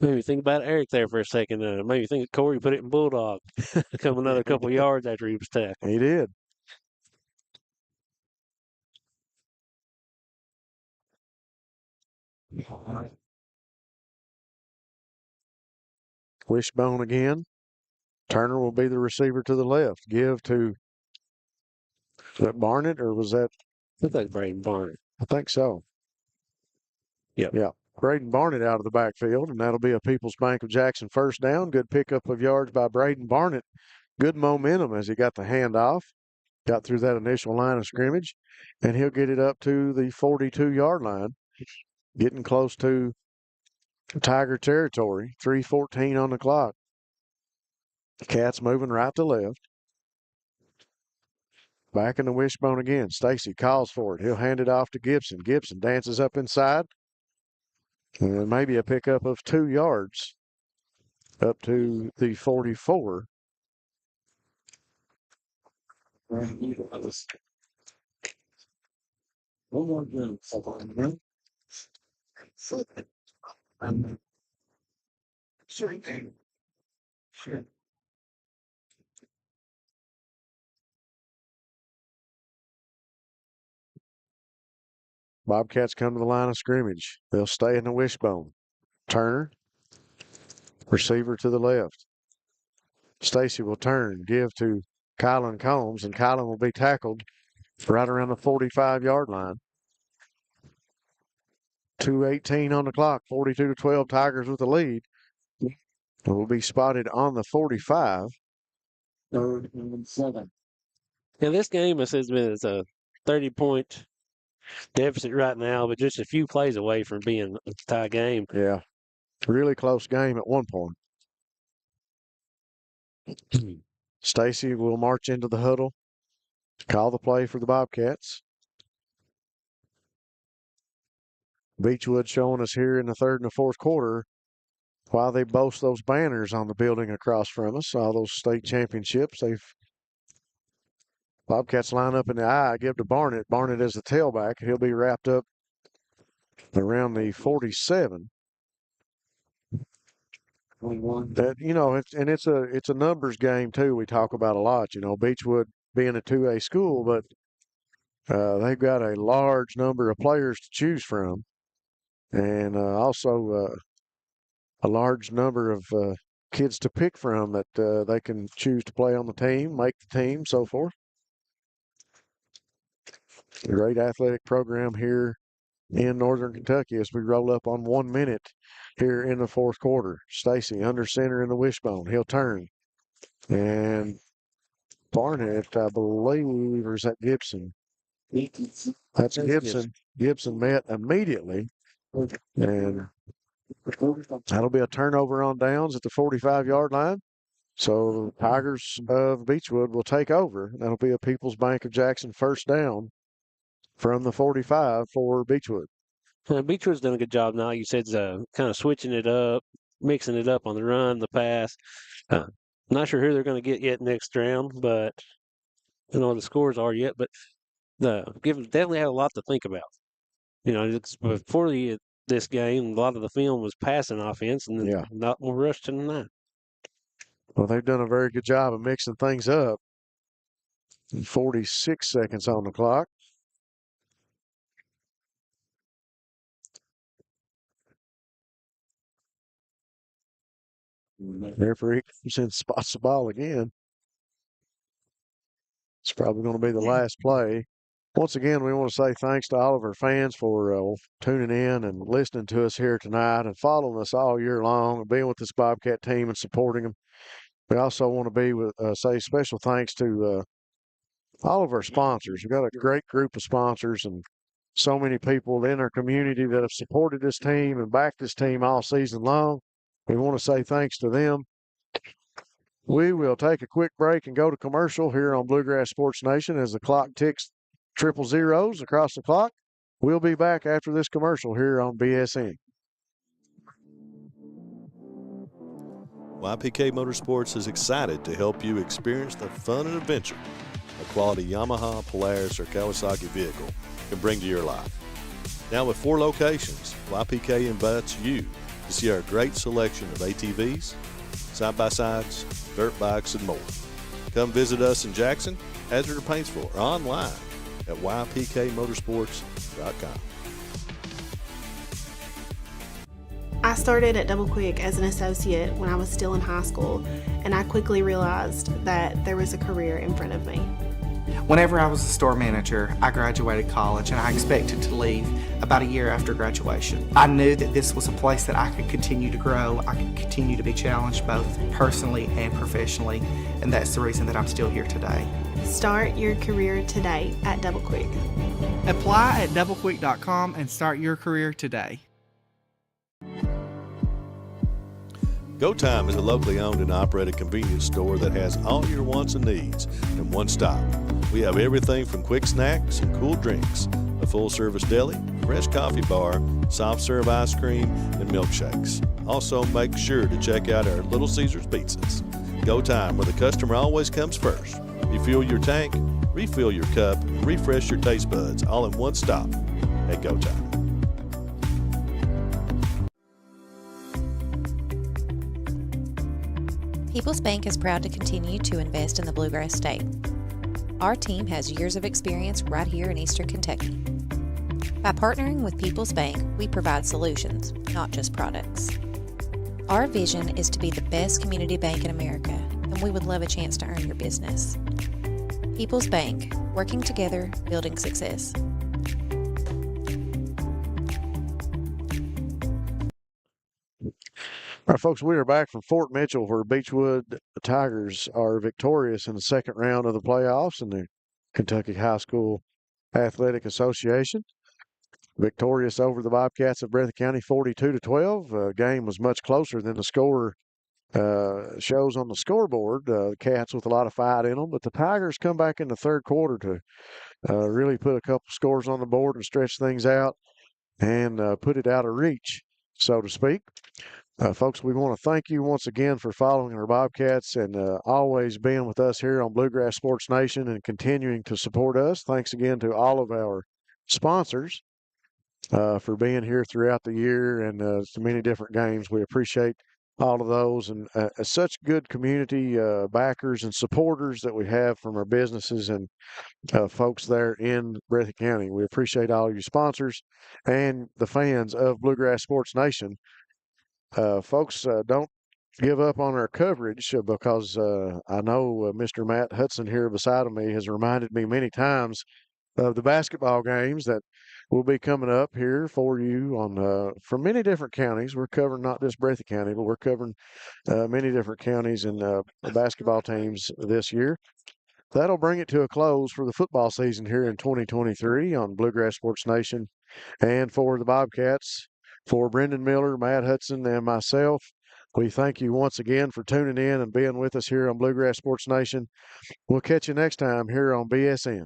Maybe think about Eric there for a second. Maybe think Corey put it in Bulldog. Come another couple of yards after he was tackled. He did. Wishbone again. Turner will be the receiver to the left. Give to, was that Barnett or was that? I think Braden Barnett. I think so. Yep. Yeah. Braden Barnett out of the backfield, and that'll be a People's Bank of Jackson 1st down. Good pickup of yards by Braden Barnett. Good momentum as he got the handoff, got through that initial line of scrimmage, and he'll get it up to the 42-yard line, getting close to Tiger territory. 3:14 on the clock. Cats moving right to left. Back in the wishbone again. Stacy calls for it. He'll hand it off to Gibson. Gibson dances up inside. And maybe a pickup of 2 yards up to the 44. One more game. Sure. Bobcats come to the line of scrimmage. They'll stay in the wishbone. Turner, receiver to the left. Stacy will turn, give to Colin Combs, and Colin will be tackled right around the 45-yard line. 2:18 on the clock, 42-12, Tigers with the lead. It will be spotted on the 45. 3rd and 7. Yeah, this game has been a 30-point deficit right now, but just a few plays away from being a tie game. Yeah, really close game at one point. Stacy will march into the huddle, call the play for the Bobcats. Beechwood showing us here in the 3rd and the 4th quarter why they boast those banners on the building across from us, all those state championships. Bobcats line up in the I, give to Barnett. Barnett as the tailback. He'll be wrapped up around the 47. 21. That, it's a numbers game too. We talk about a lot. Beechwood being a 2A school, but They've got a large number of players to choose from, and also a large number of kids to pick from that they can choose to play on the team, make the team, so forth. A great athletic program here in Northern Kentucky as we roll up on 1 minute here in the fourth quarter. Stacy under center in the wishbone. He'll turn. And Barnett, I believe, or is that Gibson? That's Gibson. Gibson met immediately. And that'll be a turnover on downs at the 45-yard line. So the Tigers of Beechwood will take over. That'll be a People's Bank of Jackson first down from the 45 for Beechwood. Beechwood's done a good job now. You said kind of switching it up, mixing it up on the run, the pass. Not sure who they're going to get yet next round, but I don't know what the scores are yet. But definitely had a lot to think about. You know, before this game, a lot of the film was passing offense, and then not more rush than that. Well, they've done a very good job of mixing things up. 46 seconds on the clock. Referee spots the ball again. It's probably going to be the last play. Once again, we want to say thanks to all of our fans for tuning in and listening to us here tonight and following us all year long and being with this Bobcat team and supporting them. We also want to say special thanks to all of our sponsors. We've got a great group of sponsors and so many people in our community that have supported this team and backed this team all season long. We want to say thanks to them. We will take a quick break and go to commercial here on Bluegrass Sports Nation as the clock ticks 000 across the clock. We'll be back after this commercial here on BSN. YPK Motorsports is excited to help you experience the fun and adventure a quality Yamaha, Polaris, or Kawasaki vehicle can bring to your life. Now with 4 locations, YPK invites you to see our great selection of ATVs, side-by-sides, dirt bikes, and more. Come visit us in Jackson, Hazard, or Paintsville, or online at ypkmotorsports.com. I started at Double Quick as an associate when I was still in high school, and I quickly realized that there was a career in front of me. Whenever I was a store manager, I graduated college and I expected to leave about a year after graduation. I knew that this was a place that I could continue to grow, I could continue to be challenged both personally and professionally, and that's the reason that I'm still here today. Start your career today at Double Quick. Apply at doublequick.com and start your career today. Go Time is a locally owned and operated convenience store that has all your wants and needs in one stop. We have everything from quick snacks and cool drinks, a full-service deli, fresh coffee bar, soft-serve ice cream, and milkshakes. Also, make sure to check out our Little Caesars pizzas. Go Time, where the customer always comes first. Refuel your tank, refill your cup, and refresh your taste buds all in one stop at Go Time. People's Bank is proud to continue to invest in the Bluegrass State. Our team has years of experience right here in Eastern Kentucky. By partnering with People's Bank, we provide solutions, not just products. Our vision is to be the best community bank in America, and we would love a chance to earn your business. People's Bank, working together, building success. All right, folks, we are back from Fort Mitchell where Beechwood Tigers are victorious in the second round of the playoffs in the Kentucky High School Athletic Association. Victorious over the Bobcats of Breathitt County 42-12. Game was much closer than the score shows on the scoreboard. The Cats with a lot of fight in them, but the Tigers come back in the third quarter to really put a couple scores on the board and stretch things out and put it out of reach, so to speak. Folks, we want to thank you once again for following our Bobcats and always being with us here on Bluegrass Sports Nation and continuing to support us. Thanks again to all of our sponsors for being here throughout the year and so many different games. We appreciate all of those, and such good community backers and supporters that we have from our businesses and folks there in Breathitt County. We appreciate all your sponsors and the fans of Bluegrass Sports Nation. Folks, don't give up on our coverage because I know Mr. Matt Hudson here beside of me has reminded me many times of the basketball games that will be coming up here for you on from many different counties. We're covering not just Breathitt County, but we're covering many different counties and the basketball teams this year. That'll bring it to a close for the football season here in 2023 on Bluegrass Sports Nation. And for the Bobcats, for Brendan Miller, Matt Hudson, and myself, we thank you once again for tuning in and being with us here on Bluegrass Sports Nation. We'll catch you next time here on BSN.